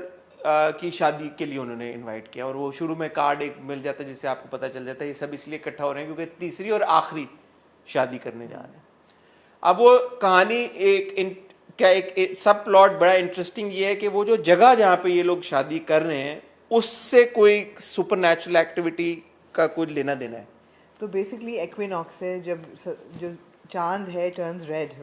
की शादी के लिए उन्होंने इनवाइट किया, और वो शुरू में कार्ड एक मिल जाता है जिससे आपको पता चल जाता है ये सब इसलिए इकट्ठा हो रहे हैं क्योंकि तीसरी और आखिरी शादी करने जा रहे हैं. अब वो कहानी एक सब प्लॉट बड़ा इंटरेस्टिंग ये है कि वो जो जगह जहाँ पे ये लोग शादी कर रहे हैं उससे कोई सुपरनैचुरल एक्टिविटी का कोई लेना देना है. तो बेसिकली एक्विनॉक्स है, जब जो चांद है टर्न्स रेड,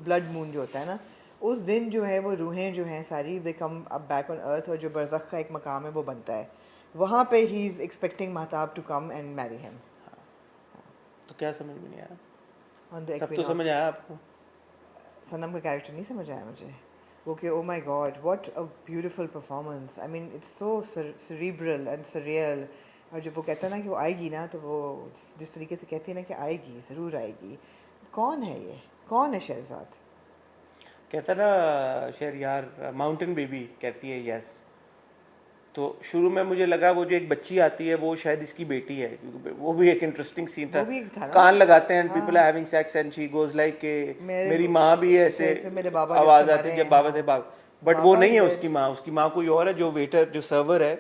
ब्लड मून जो होता है ना, उस दिन जो है वो रूहें जो हैं सारी they come up back on earth, और जो बरज़ख का एक मकाम है वो बनता है वहाँ पे. He is expecting Mahtab to come and marry him. तो क्या समझ में नहीं आया? ऑन द सब तो समझ आया आपको? सनम का कैरेक्टर नहीं समझ आया मुझे. वो कि oh my God what a beautiful performance. I mean it's so cerebral and surreal. और जब वो कहता है ना कि वो आएगी ना, तो वो जिस तरीके से कहती है ना कि आएगी, ज़रूर आएगी. कौन है ये? कौन है शहरज़ाद? कहता ना शेर यार माउंटेन बेबी कहती है यस। तो शुरू में मुझे लगा वो जो एक बच्ची आती है वो शायद इसकी बेटी है, क्योंकि वो भी एक इंटरेस्टिंग सीन था। कान लगाते हैं, people are having sex and she goes like के मेरी माँ भी ऐसे आवाज आती है जब बाबा थे बाबा, बट वो नहीं है उसकी माँ, उसकी माँ कोई और है, जो वेटर जो सर्वर है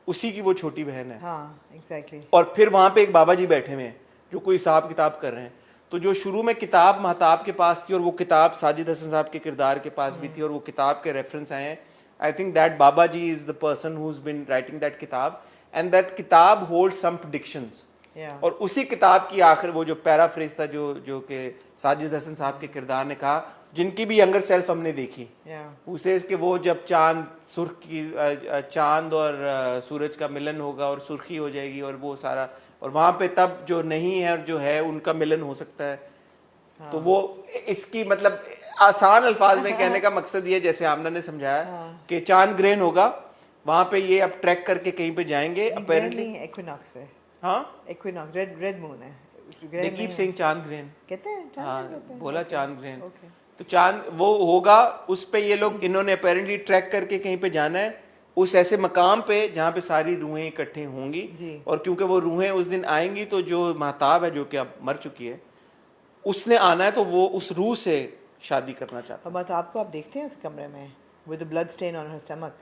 उसी की वो छोटी बहन है। हाँ, exactly. और फिर वहां पे एक बाबा जी बैठे हुए हैं जो कोई हिसाब किताब कर रहे हैं। तो जो शुरू में किताब महताब के पास थी और वो किताब साजिद हसन साहब के किरदार के पास भी थी और वो किताब के रेफरेंस आए हैं, I think that Baba Ji is the person who's been writing that kitab, and that kitab holds some predictions. और उसी किताब की आखिर वो जो पैराफ्रेज था जो कि साजिद हसन साहब के किरदार ने कहा, जिनकी भी यंगर सेल्फ हमने देखी, उसे इसके वो जब चांद और सूरज का मिलन होगा और सुर्खी हो जाएगी और वो सारा, और वहां पे तब जो नहीं है और जो है उनका मिलन हो सकता है। तो वो इसकी मतलब आसान अल्फाज में कहने का मकसद ये, जैसे आमना ने समझाया कि चांद ग्रहण होगा, वहां पे ये अब ट्रैक करके कहीं पे जाएंगे अपेरेंटली। इक्विनॉक्स है। हाँ, इक्विनॉक्स रेड मून है। दे कीप सेइंग चांद ग्रहण कहते हैं, हाँ बोला चांद ग्रहण। तो चांद वो होगा, उस पे ये लोग इन्होंने अपेरेंटली ट्रैक करके कहीं पे जाना है, उस ऐसे मकाम पे जहाँ पे सारी रूहें इकट्ठी होंगी। और क्योंकि वो रूहें उस दिन आएंगी तो जो महताब है जो कि अब मर चुकी है उसने आना है, तो वो उस रूह से शादी करना चाहता है। महताब को आप देखते हैं उस कमरे में with the blood stain on her stomach.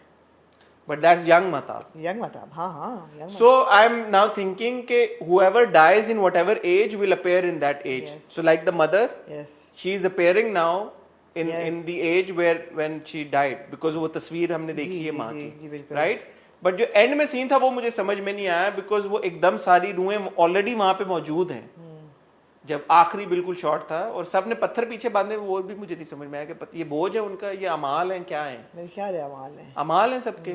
But that's young Mahtab. Young Mahtab, हाँ young So I'm now thinking कि whoever dies in whatever age will appear in that age. So like the mother, she is appearing now in the age when she died, because वो तस्वीर हमने देखी है माँ की, right? But जो end में सीन था वो मुझे समझ में नहीं आया, because वो एकदम सारी रूहें ऑलरेडी वहाँ पे मौजूद हैं। जब आखिरी बिल्कुल शॉट था और सब ने पत्थर पीछे बांधे, वो भी मुझे नहीं समझ में आया कि ये बोझ है उनका, ये अमाल है, क्या है? मेरे ख्याल है अमाल है सबके।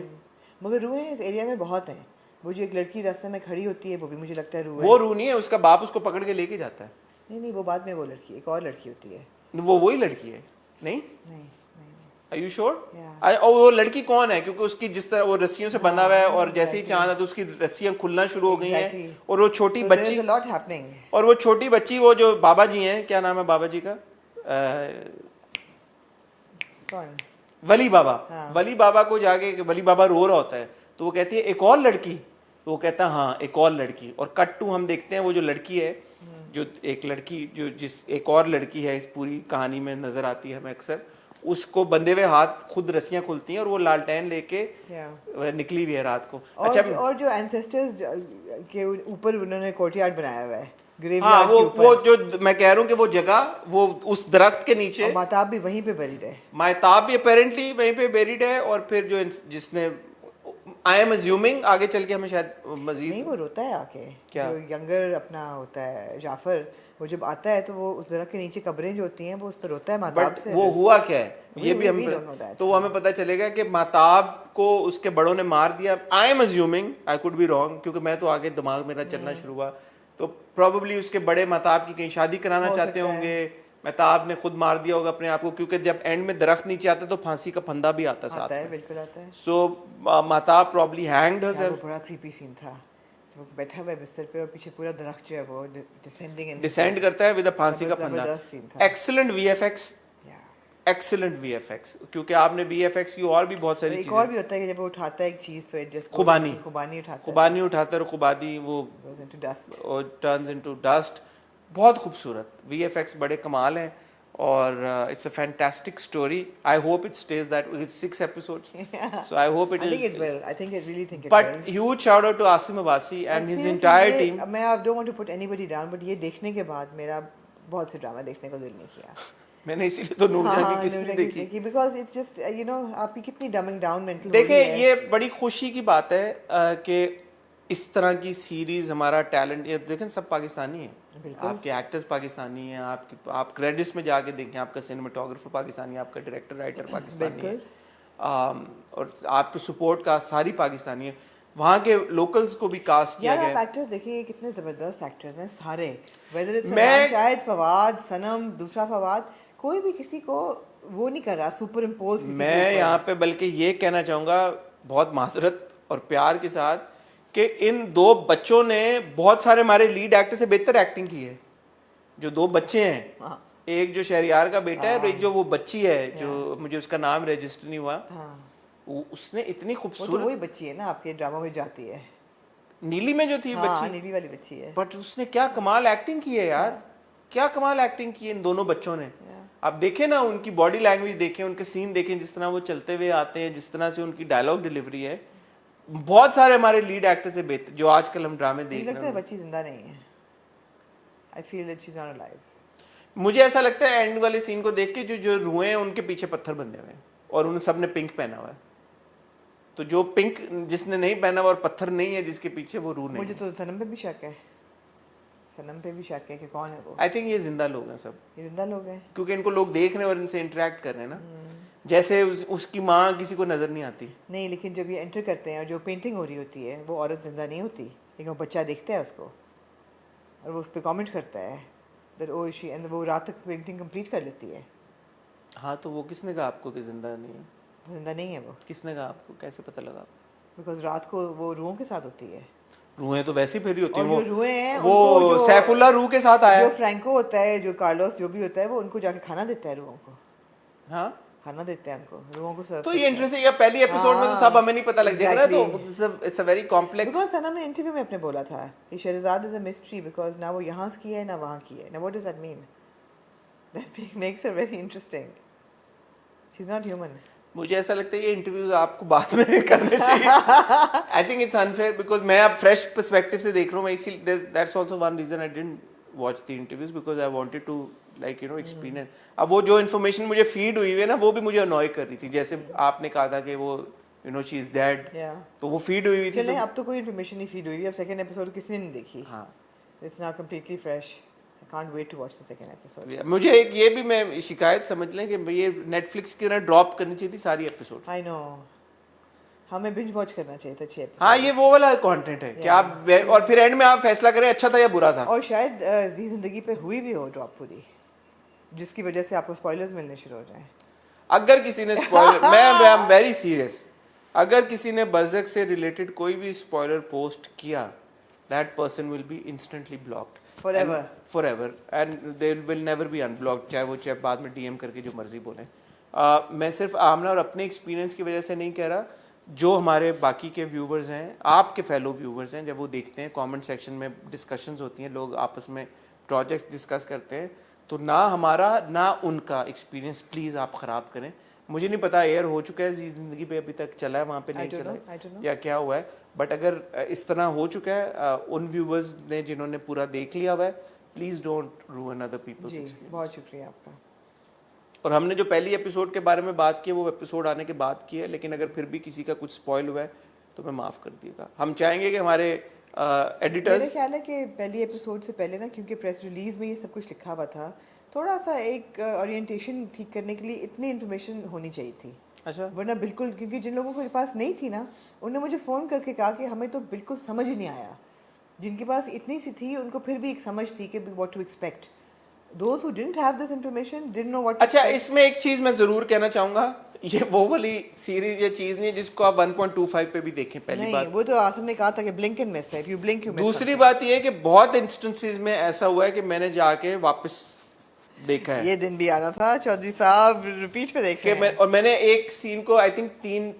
मगर रूहें इस एरिया में बहुत हैं। वो जो एक लड़की रास्ते में खड़ी होती है वो भी मुझे लगता है रूह है। वो रूह नहीं है, उसका बाप उसको पकड़ के लेके जाता है। नहीं वो बाद में वो लड़की, एक और लड़की होती है। वो वही लड़की है? नहीं Are you sure? और वो लड़की कौन है? क्योंकि उसकी जिस तरह वो रस्सियों से बंधा हुआ है और जैसे ही चांद है तो उसकी रस्सियां खुलना शुरू हो गई हैं, और वो छोटी बच्ची, और वो छोटी बच्ची, वो जो बाबा जी हैं, क्या नाम है बाबा जी का? कौन? वली बाबा। वली बाबा को जाके, वली बाबा रो रहा होता है तो वो कहती है एक और लड़की, तो वो कहता है हाँ एक और लड़की। और कट टू हम देखते हैं वो जो लड़की है, जो एक लड़की जो जिस एक और लड़की है इस पूरी कहानी में नजर आती है हमें अक्सर, उसको बंधे हुए हाथ खुद रस्सियां खुलती हैं और वो लालटेन लेके निकली हुई है रात को। अच्छा, और जो एंसेस्टर्स के ऊपर उन्होंने कोर्टयार्ड बनाया हुआ है, हाँ वो जो मैं कह रहा हूँ कि वो जगह, वो उस दरख्त के नीचे, महताब भी वहीं पे बेरिड है। महताब भी अपेरेंटली वहीं पे बेरिड है। और फिर जो जिसने, आई एम अज्यूमिंग आगे चल के हमें शायद मजीद, नहीं वो रोता है आके, क्या? जो यंगर अपना होता है जाफर, वो जब आता है तो वो उस दरख्त के नीचे कब्रें जो होती हैं वो उस पर रोता है महताब से। वो हुआ क्या है ये भी हम, तो वो हमें पता चलेगा कि महताब को उसके बड़ों ने मार दिया। I am assuming, I could be wrong, क्योंकि मैं तो आगे दिमाग मेरा चलना शुरू हुआ, तो प्रोबेबली उसके बड़े महताब की कहीं शादी कराना चाहते होंगे, महताब ने खुद मार दिया होगा अपने आप को, क्योंकि जब एंड में दरख्त नीचे आता तो फांसी का फंदा भी आता साथ में। बिल्कुल आता है। सो महताब प्रोबब्ली हैंग्ड हरसेल्फ। बड़ा क्रीपी सीन था, वो बैठा हुआ है बिस्तर पे और पीछे पूरा दरख्त जो है वो डिसेंड करता है विद अ फांसी का फंदा। एक्सीलेंट वीएफएक्स, एक्सीलेंट वीएफएक्स, क्योंकि आपने वीएफएक्स की और भी बहुत सारी चीजें, एक और भी होता है कि जब वो उठाता है एक चीज तो इट जस्ट खुबानी उठाता है और खुबानी वो टर्न्स इनटू डस्ट। बहुत खूबसूरत वीएफएक्स, बड़े कमाल हैं और it's a fantastic story. I hope it stage that it's 6 episodes, so I hope it will. I think it really think it but will. huge shout out to Asim Abbasi and his entire team. मैं I don't want to put anybody down, but ये देखने के बाद मेरा बहुत से drama देखने को दिल नहीं किया। मैंने इसीलिए तो नूरजहां की किसने देखी, because it's just you know आपकी कितनी dumbing down mental। देखिए ये बड़ी खुशी की बात है कि इस तरह की सीरीज, हमारा टैलेंट, ये देखें सब पाकिस्तानी है, आपके एक्टर्स पाकिस्तानी हैं, आप क्रेडिट्स में जाके देखें, आपका सिनेमाटोग्राफर पाकिस्तानी है, आपका डायरेक्टर राइटर पाकिस्तानी है, और आपके सपोर्ट कास्ट सारी पाकिस्तानी है, वहाँ के लोकल्स को भी कास्ट किया गया। आप एक्टर्स देखिए कितने जबरदस्त एक्टर्स हैं सारे, वेदर इट्स शायद फवाद, सनम, दूसरा फवाद, कोई भी किसी को वो नहीं कर रहा सुपर इम्पोज। मैं यहाँ पे बल्कि ये कहना चाहूँगा बहुत माजरत और प्यार के साथ कि इन दो बच्चों ने बहुत सारे हमारे लीड एक्टर से बेहतर एक्टिंग की है। जो दो बच्चे हैं एक जो शहरियार का बेटा है और एक जो वो बच्ची है जो मुझे उसका नाम रजिस्टर नहीं हुआ, उसने इतनी वो तो खूबसूरत, वही बच्ची है ना आपके ड्रामा में जाती है, नीली में जो थी हाँ बच्ची, नीली वाली बच्ची है। बट उसने क्या कमाल एक्टिंग की है यार, क्या कमाल एक्टिंग की है इन दोनों बच्चों ने। आप देखें ना उनकी बॉडी लैंग्वेज देखें, उनके सीन देखें, जिस तरह वो चलते हुए आते हैं, जिस तरह से उनकी डायलॉग डिलीवरी है, बहुत सारे हमारे लीड एक्टर से बेहतर जो आजकल हम ड्रामे मुझे देख लगता रहे है हैं। बच्ची जिंदा नहीं है। I feel that she is not alive. मुझे ऐसा लगता है एंड वाले सीन को देख के जो जो रुए हैं उनके पीछे पत्थर बंधे हुए हैं और उन सब ने पिंक पहना हुआ है, तो जो पिंक जिसने नहीं पहना हुआ और पत्थर नहीं है जिसके पीछे, वो रू नहीं मुझे तो सनम पे भी शक है, सनम पे भी शक है कि कौन है वो। आई थिंक ये जिंदा लोग हैं सब, ये जिंदा लोग हैं। क्योंकि इनको लोग देख रहे हैं और इनसे इंटरेक्ट कर रहे हैं ना, जैसे उसकी माँ किसी को नजर नहीं आती। नहीं, लेकिन जब ये एंटर करते हैं और जो पेंटिंग हो रही होती है वो औरत जिंदा नहीं होती, लेकिन वो बच्चा देखता है उसको और वो उस पर कमेंट करता है दैट ओ शी, एंड वो रात तक पेंटिंग कंप्लीट कर लेती है। हाँ तो वो किसने कहा आपको कि जिंदा नहीं है? वो जिंदा नहीं है वो, किसने कहा आपको, कैसे पता लगा आपको? बिकॉज रात को वो रूहों के साथ होती है। रूहें तो वैसे ही फेरी होती और हैं, जो रूहें हैं वो उनको जो सैफुल्ला रूह के साथ आया जो है। फ्रैंको होता है, जो कार्लोस जो भी होता है, वो उनको जाके खाना देता है रूहों को, हाँ खाना देते हैं उनको, रूहों को सर्व तो ये इंटरेस्टिंग है, पहली एपिसोड में तो सब हमें नहीं पता लग जाएगा ना, तो it's a very complex. Because Sanam ने इंटरव्यू में अपने बोला था कि Sheherzaad is a mystery because ना वो यहाँ की है ना वहाँ की है। ना what does that mean? That makes her very interesting. She is not human. मुझे ऐसा लगता है ये इंटरव्यूज आपको बाद में करने चाहिए। I think it's unfair because मैं अब फ्रेश पर्सपेक्टिव से देख रहा हूँ, मैं इसी that's also one reason I didn't watch the interviews because I wanted to like experience. अब वो जो इन्फॉर्मेशन मुझे फीड हुई है ना, वो भी मुझे अनॉय कर रही थी, जैसे आपने कहा था कि वो शी इज डेड, तो वो फीड हुई थी। चलें, अब तो कोई इन्फॉर्मेशन नहीं फीड हुई, अब सेकंड एपिसोड किसी ने नहीं देखी। हाँ So it's now completely fresh. I can't wait to watch the second episode. मुझे एक ये भी मैं शिकायत समझ लें कि ये नेटफ्लिक्स की तरह ड्रॉप करनी चाहिए थी सारी एपिसोड। I know. हमें बिंज वॉच करना चाहिए था 6 episodes. हाँ ये वो वाला कंटेंट है कि आप और फिर एंड में आप फैसला करें अच्छा था या बुरा था। और शायद जी जिंदगी पे हुई भी हो ड्रॉप पूरी, जिसकी वजह से आपको स्पॉयलर्स मिलने शुरू हो जाएं। अगर किसी ने स्पॉइलर मैं आई एम वेरी सीरियस, अगर किसी ने बर्ज़क से रिलेटेड कोई भी स्पॉइलर पोस्ट किया, that person will be instantly blocked forever and they will never be unblocked, चाहे बाद में डीएम करके जो मर्जी बोलें। मैं सिर्फ आमना और अपने एक्सपीरियंस की वजह से नहीं कह रहा, जो हमारे बाकी के व्यूवर्स हैं, आपके फेलो व्यूवर्स हैं, जब वो देखते हैं कमेंट सेक्शन में डिस्कशंस होती हैं, लोग आपस में प्रोजेक्ट्स डिस्कस करते हैं, तो ना हमारा ना उनका एक्सपीरियंस प्लीज़ आप ख़राब करें। मुझे नहीं पता एयर हो चुका है ज़िंदगी पे अभी तक चला है, वहाँ पे नहीं चला है या क्या हुआ है, बट अगर इस तरह हो चुका है उन व्यूवर्स ने जिन्होंने पूरा देख लिया हुआ है, please don't ruin other people's experience. बहुत शुक्रिया आपका। और हमने जो पहली एपिसोड के बारे में बात की है वो एपिसोड आने के बाद की है, लेकिन अगर फिर भी किसी का कुछ स्पॉइल हुआ है तो मैं माफ़ कर दिएगा। हम चाहेंगे कि हमारे एडिटर्स, मेरा ख्याल है कि पहली एपिसोड से पहले ना, क्योंकि प्रेस रिलीज में ये सब कुछ लिखा हुआ था, थोड़ा सा एक ओरिएंटेशन ठीक करने के लिए इतनी इन्फॉर्मेशन होनी चाहिए थी। अच्छा वरना बिल्कुल, क्योंकि जिन लोगों के पास नहीं थी ना, उन्होंने मुझे फ़ोन करके कहा कि हमें तो बिल्कुल समझ ही नहीं आया। जिनके पास इतनी सी थी उनको फिर भी एक समझ थी कि what to expect. Those who didn't have this information didn't know what. अच्छा इसमें एक चीज़ मैं ज़रूर कहना चाहूँगा, ये वो वाली सीरीज या चीज़ नहीं है जिसको आप 1.25 पे भी देखें। पहली बात वो तो आसम ने कहा था कि ब्लिंक एंड मिस है, if you blink you miss. दूसरी बात ये है कि बहुत इंस्टेंसेस में ऐसा हुआ है कि मैंने जाके वापस देखा है। ये दिन भी आना था चौधरी साहब, रिपीट पे देखे हैं। और मैंने एक सीन को आई थिंक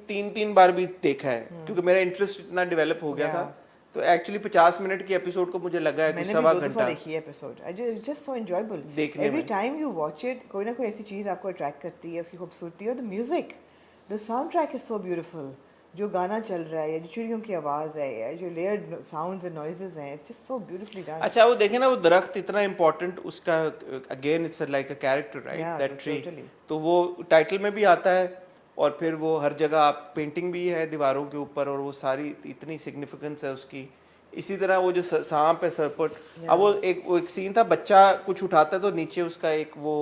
तीन बार भी देखा है, क्योंकि मेरा इंटरेस्ट इतना डेवलप हो गया था। तो एक्चुअली 50 मिनट की एपिसोड को मुझे लगा है मैंने सवा भी 2 दफा घंटा देखी है episode. It's just so enjoyable देखने एवरी में। Time you watch it. कोई ना कोई ऐसी चीज़ आपको अट्रैक्ट करती है, उसकी खूबसूरती और the music, the sound track is so beautiful. जो गाना चल रहा है, या जो चिड़ियों की आवाज़ है, या जो लेयर्ड साउंड्स एंड नॉइजेस हैं, it's just so beautifully done. अच्छा वो देखे ना, वो दरख्त इतना इम्पोर्टेंट उसका, again it's like a character right, that tree, तो वो टाइटल में भी आता है और फिर वो हर जगह आप पेंटिंग भी है दीवारों के ऊपर, और वो सारी इतनी सिग्निफिकेंस है उसकी। इसी तरह वो जो सांप है सरपट, अब वो एक सीन था, बच्चा कुछ उठाता है तो नीचे उसका एक वो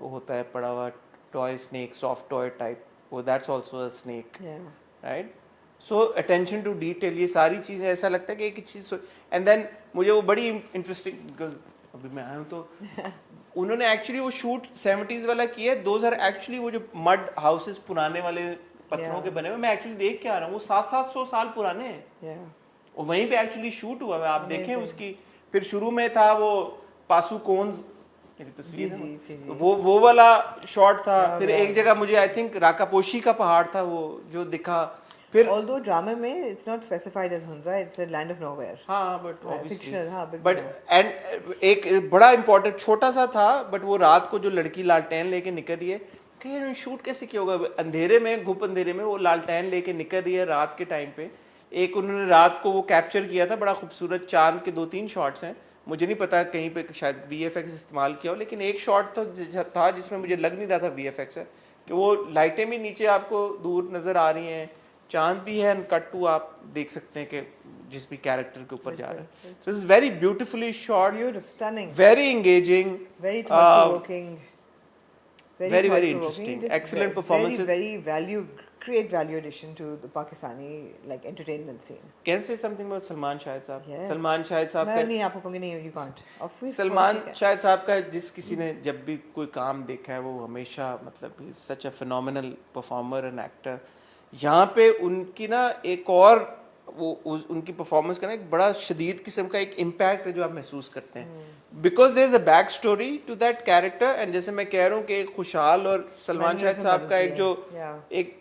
होता है पड़ा हुआ toy snake, soft toy type, वो that's also a snake right. So attention to detail, ये सारी चीज़ें ऐसा लगता है कि एक चीज़। एंड देन मुझे वो बड़ी इंटरेस्टिंग, बिकॉज अभी मैं आया हूँ तो उन्होंने एक्चुअली वो शूट 70s वाला किया है। 2000 एक्चुअली वो जो मड हाउसेस पुराने वाले पत्थरों के बने हुए, मैं एक्चुअली देख के आ रहा हूँ, वो 700 साल पुराने हैं और वहीं पे एक्चुअली शूट हुआ है। आप देखें उसकी, फिर शुरू में था वो पासुकोन्स मेरी तस्वीर है जी, जी, वो वाला शॉट था। फिर एक जगह मुझे आई थिंक राकापोशी का पहाड़ था वो जो दिखा। फिर although ड्रामे में it's not specified as Hunza, it's a land of nowhere. हाँ बट fictional, हाँ, बट एंड एक बड़ा इंपॉर्टेंट छोटा सा था बट वो रात को जो लड़की लालटेन लेके निकल रही है कि यार शूट कैसे किया होगा अंधेरे में, घुप अंधेरे में वो लालटेन लेके निकल रही है रात के टाइम पे। एक उन्होंने रात को वो कैप्चर किया था, बड़ा खूबसूरत चांद के 2-3 शॉट्स हैं। मुझे नहीं पता कहीं पे शायद VFX इस्तेमाल किया हो, लेकिन एक शॉट तो था जिसमें मुझे लग नहीं रहा था VFX है, कि वो लाइटें भी नीचे आपको दूर नज़र आ रही हैं, चांद भी है, कट टू आप देख सकते हैं कि जिस भी कैरेक्टर के ऊपर जा रहा है। So it's very beautifully shot, Beautiful, stunning, very engaging, very thought-provoking, very, very thought-provoking, interesting. just Excellent very, performances. very great value addition to the Pakistani like entertainment scene. Can say something about Salman Shahid साहब? Yes. Salman Shahid साहब मैं का नहीं आपको कहूँगी नहीं, you can't. Obviously, Salman ठीक है। शाहिद साहब का जिस किसी ने जब भी कोई काम देखा है वो हमेशा मतलब such a phenomenal performer and actor. यहाँ पे उनकी ना एक और उनकी परफॉर्मेंस का ना एक बड़ा शदीद किस्म का एक इम्पैक्ट है जो आप महसूस करते हैं, because there is a back story to that character. And जैसे मैं कह रहा हूँ कि खुशहाल और सलमान शाहिद साहब का एक जो एक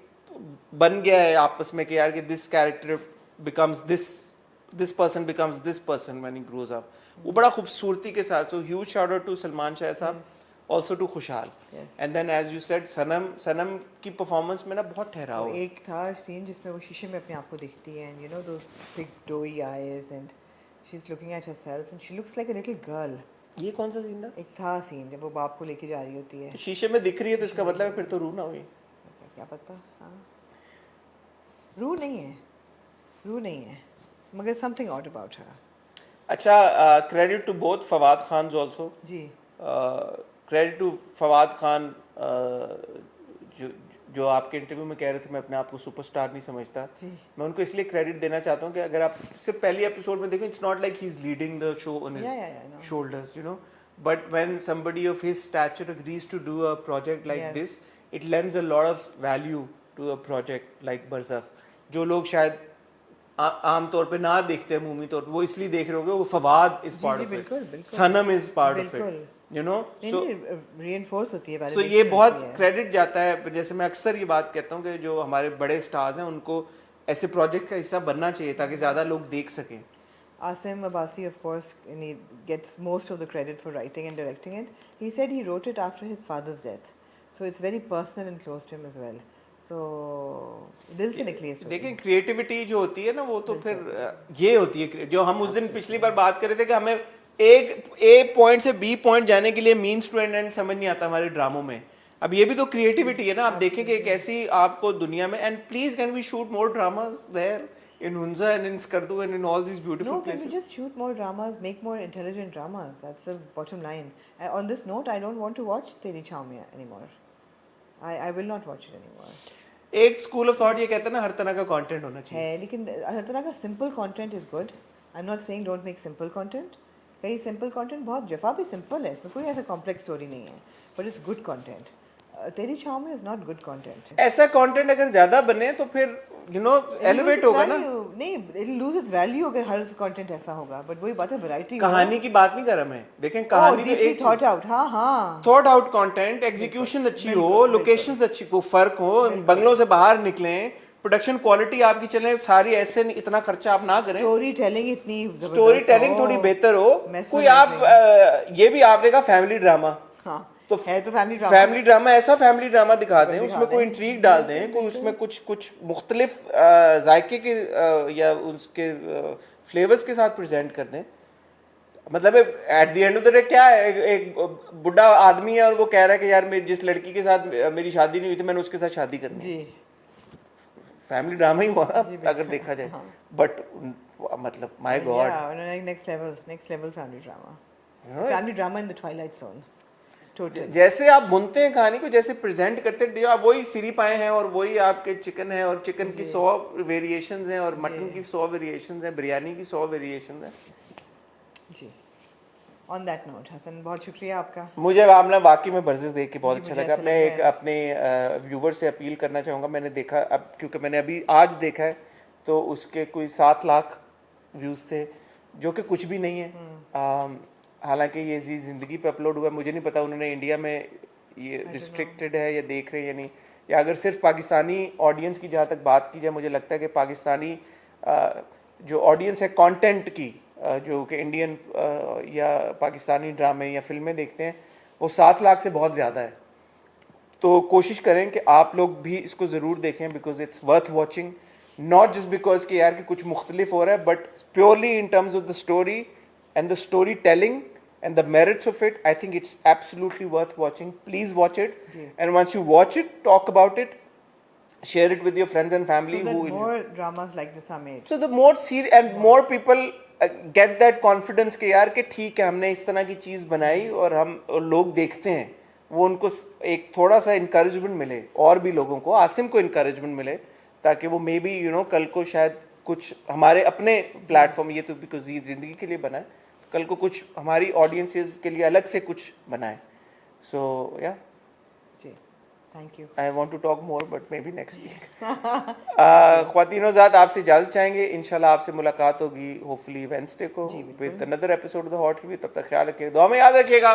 बन गया है आपस में कि यार कि this character becomes this person becomes this person when he grows up, वो बड़ा खूबसूरती के साथ। So huge shout out to Salman Shahid sahab, also to Khushhal. And then as you said Sanam की परफॉर्मेंस में ना बहुत ठहराव है। एक था सीन जिसमें वो शीशे में अपने आप को देखती है, and you know those big doughy eyes, and she's looking at herself and she looks like a little girl. ये कौन सा सीन था? एक था सीन जब वो बाप को लेके जा रही होती है, शीशे में दिख रही है तो इसका मतलब है फिर तो रूह ना हुई। क्या पता, हाँ रूह नहीं है मगर something odd about her. अच्छा, credit to both Fawad Khan also ji, credit to Fawad Khan, जो आपके इंटरव्यू में कह रहे थे मैं अपने आप को सुपरस्टार नहीं समझता, मैं उनको इसलिए क्रेडिट देना चाहता हूँ कि अगर आप सिर्फ पहली एपिसोड में देखें, it's not like he is leading the show on his shoulders, you know, but when somebody of his stature agrees to do a project like this, it lends a lot of value to a project like बरज़ख। जो लोग शायद आम तौर पे ना देखते हैं movie तौर पे, वो इसलिए देख रहे होंगे वो Fawad is part of it, Sanam is part of it, you know, so reinforce होती है, तो ये बहुत क्रेडिट जाता है। जैसे मैं अक्सर ये बात कहता हूँ कि जो हमारे बड़े स्टार्स हैं उनको ऐसे प्रोजेक्ट का हिस्सा बनना चाहिए ताकि ज़्यादा लोग देख सकें। Asim Abbasi, of course, and he gets most of the credit for writing and directing it. He said he wrote it after his father's death, so it's very personal and close to him as well. So दिल से निकली है story। देखिए creativity जो होती है ना वो तो फिर ये होती है जो हम उस दिन पिछली बार बात कर रहे थे कि हमें एक A पॉइंट से B पॉइंट जाने के लिए मीन्स टू एंड समझ नहीं आता हमारे ड्रामों में। अब ये भी तो क्रिएटिविटी है ना, आप देखेंगे एक ऐसी आपको दुनिया में, and please can we shoot more dramas there in Hunza and in Skardu and in all these beautiful places. Can we just shoot more dramas, make more intelligent dramas? That's the bottom line. On this note, I don't want to watch Teri Chhaumia anymore. I will not watch it anymore. एक school of thought ये कहता है ना हर तरह का content होना चाहिए है, लेकिन हर तरह का simple content is good. I am not saying don't make simple content, कई सिंपल कंटेंट बहुत जफा भी सिंपल है, इसमें कोई ऐसा कॉम्प्लेक्स स्टोरी नहीं है, बट इट्स गुड कंटेंट। तेरी छाव में इज नॉट गुड कंटेंट। ऐसा कंटेंट अगर ज्यादा बने तो फिर यू नो एलिवेट होगा ना, नहीं it will lose its value अगर हर कंटेंट ऐसा होगा, बट वही बात है वैरायटी। कहानी की बात नहीं कर रहा मैं, देखें कहानी तो एक थॉट आउट, हाँ थॉट आउट कंटेंट, एग्जीक्यूशन अच्छी हो, लोकेशंस अच्छी को फर्क हो, बंगलों से बाहर निकलें, प्रोडक्शन क्वालिटी आपकी चले, सारी ऐसे इतना खर्चा आप ना करें, स्टोरी टेलिंग इतनी स्टोरी टेलिंग थोड़ी बेहतर हो, कोई आप ये भी आपने कहा फैमिली ड्रामा, हाँ तो है तो फैमिली ड्रामा ऐसा फैमिली ड्रामा दिखा दें, उसमें कोई इंट्रीग डाल दें, कोई उसमें कुछ मुख्तलिफ जायके के या उसके फ्लेवर्स के साथ प्रेजेंट कर दें। मतलब eight the end of the day क्या है, एक बुढ़ा आदमी है और वो कह रहा है कि यार मैं जिस लड़की के साथ मेरी शादी नहीं हुई थी मैंने उसके साथ शादी करनी है, फैमिली ड्रामा ही हुआ अगर देखा जाए, बट मतलब my God next level family drama in the Twilight zone. जैसे आप बुनते हैं कहानी को, जैसे प्रेजेंट करते हैं, आप वही सीरी पाए हैं और वही आपके चिकन है और चिकन की 100 वेरिएशंस हैं और मटन की 100 वेरिएशंस हैं, बिरयानी की 100 वेरिएशंस हैं। जी ऑन दैट नोट हसन बहुत शुक्रिया आपका, मुझे आपने वाकई में बरज़ख देख के बहुत अच्छा लगा। मैं एक अपने व्यूवर से अपील करना चाहूँगा, मैंने देखा अब क्योंकि मैंने अभी आज देखा है तो उसके कोई 7 लाख व्यूज़ थे जो कि कुछ भी नहीं है। हालांकि ये जी ज़िंदगी पे अपलोड हुआ है, मुझे नहीं पता उन्होंने इंडिया में ये रिस्ट्रिक्टेड है या देख रहे हैं या नहीं, या अगर सिर्फ पाकिस्तानी ऑडियंस की जहाँ तक बात की जाए, मुझे लगता है कि पाकिस्तानी जो ऑडियंस है कंटेंट की, जो कि इंडियन या पाकिस्तानी ड्रामे या फिल्में देखते हैं, वो 7 लाख से बहुत ज़्यादा है। तो कोशिश करें कि आप लोग भी इसको ज़रूर देखें, because it's worth watching, not just because कि यार कि कुछ मुख्तलिफ हो रहा है, but purely in terms of the story and the story telling and the merits of it. I think it's absolutely worth watching. Please watch it. And once you watch it, talk about it, share it with your friends and family. So that more dramas like this are made. So the more serious and more people get that confidence कि यार कि ठीक है, हमने इस तरह की चीज़ बनाई और हम और लोग देखते हैं, वो उनको एक थोड़ा सा encouragement मिले, और भी लोगों को, आसिम को encouragement मिले, ताकि वो मे बी कल को शायद कुछ हमारे अपने प्लेटफॉर्म, ये तो बिकॉज ये ज़िंदगी के लिए बना है, कल को कुछ हमारी ऑडियंसेस के लिए अलग से कुछ बनाए। सो या जी, thank you. I want to talk more but may be next week. ख्वातीनो ज़ात, आपसे इजाज़त चाहेंगे, इंशाल्लाह आपसे मुलाकात होगी होपफुली वेडनेसडे को with another episode of the hot review. तब तक ख्याल रखिएगा, दुआ में याद रखिएगा।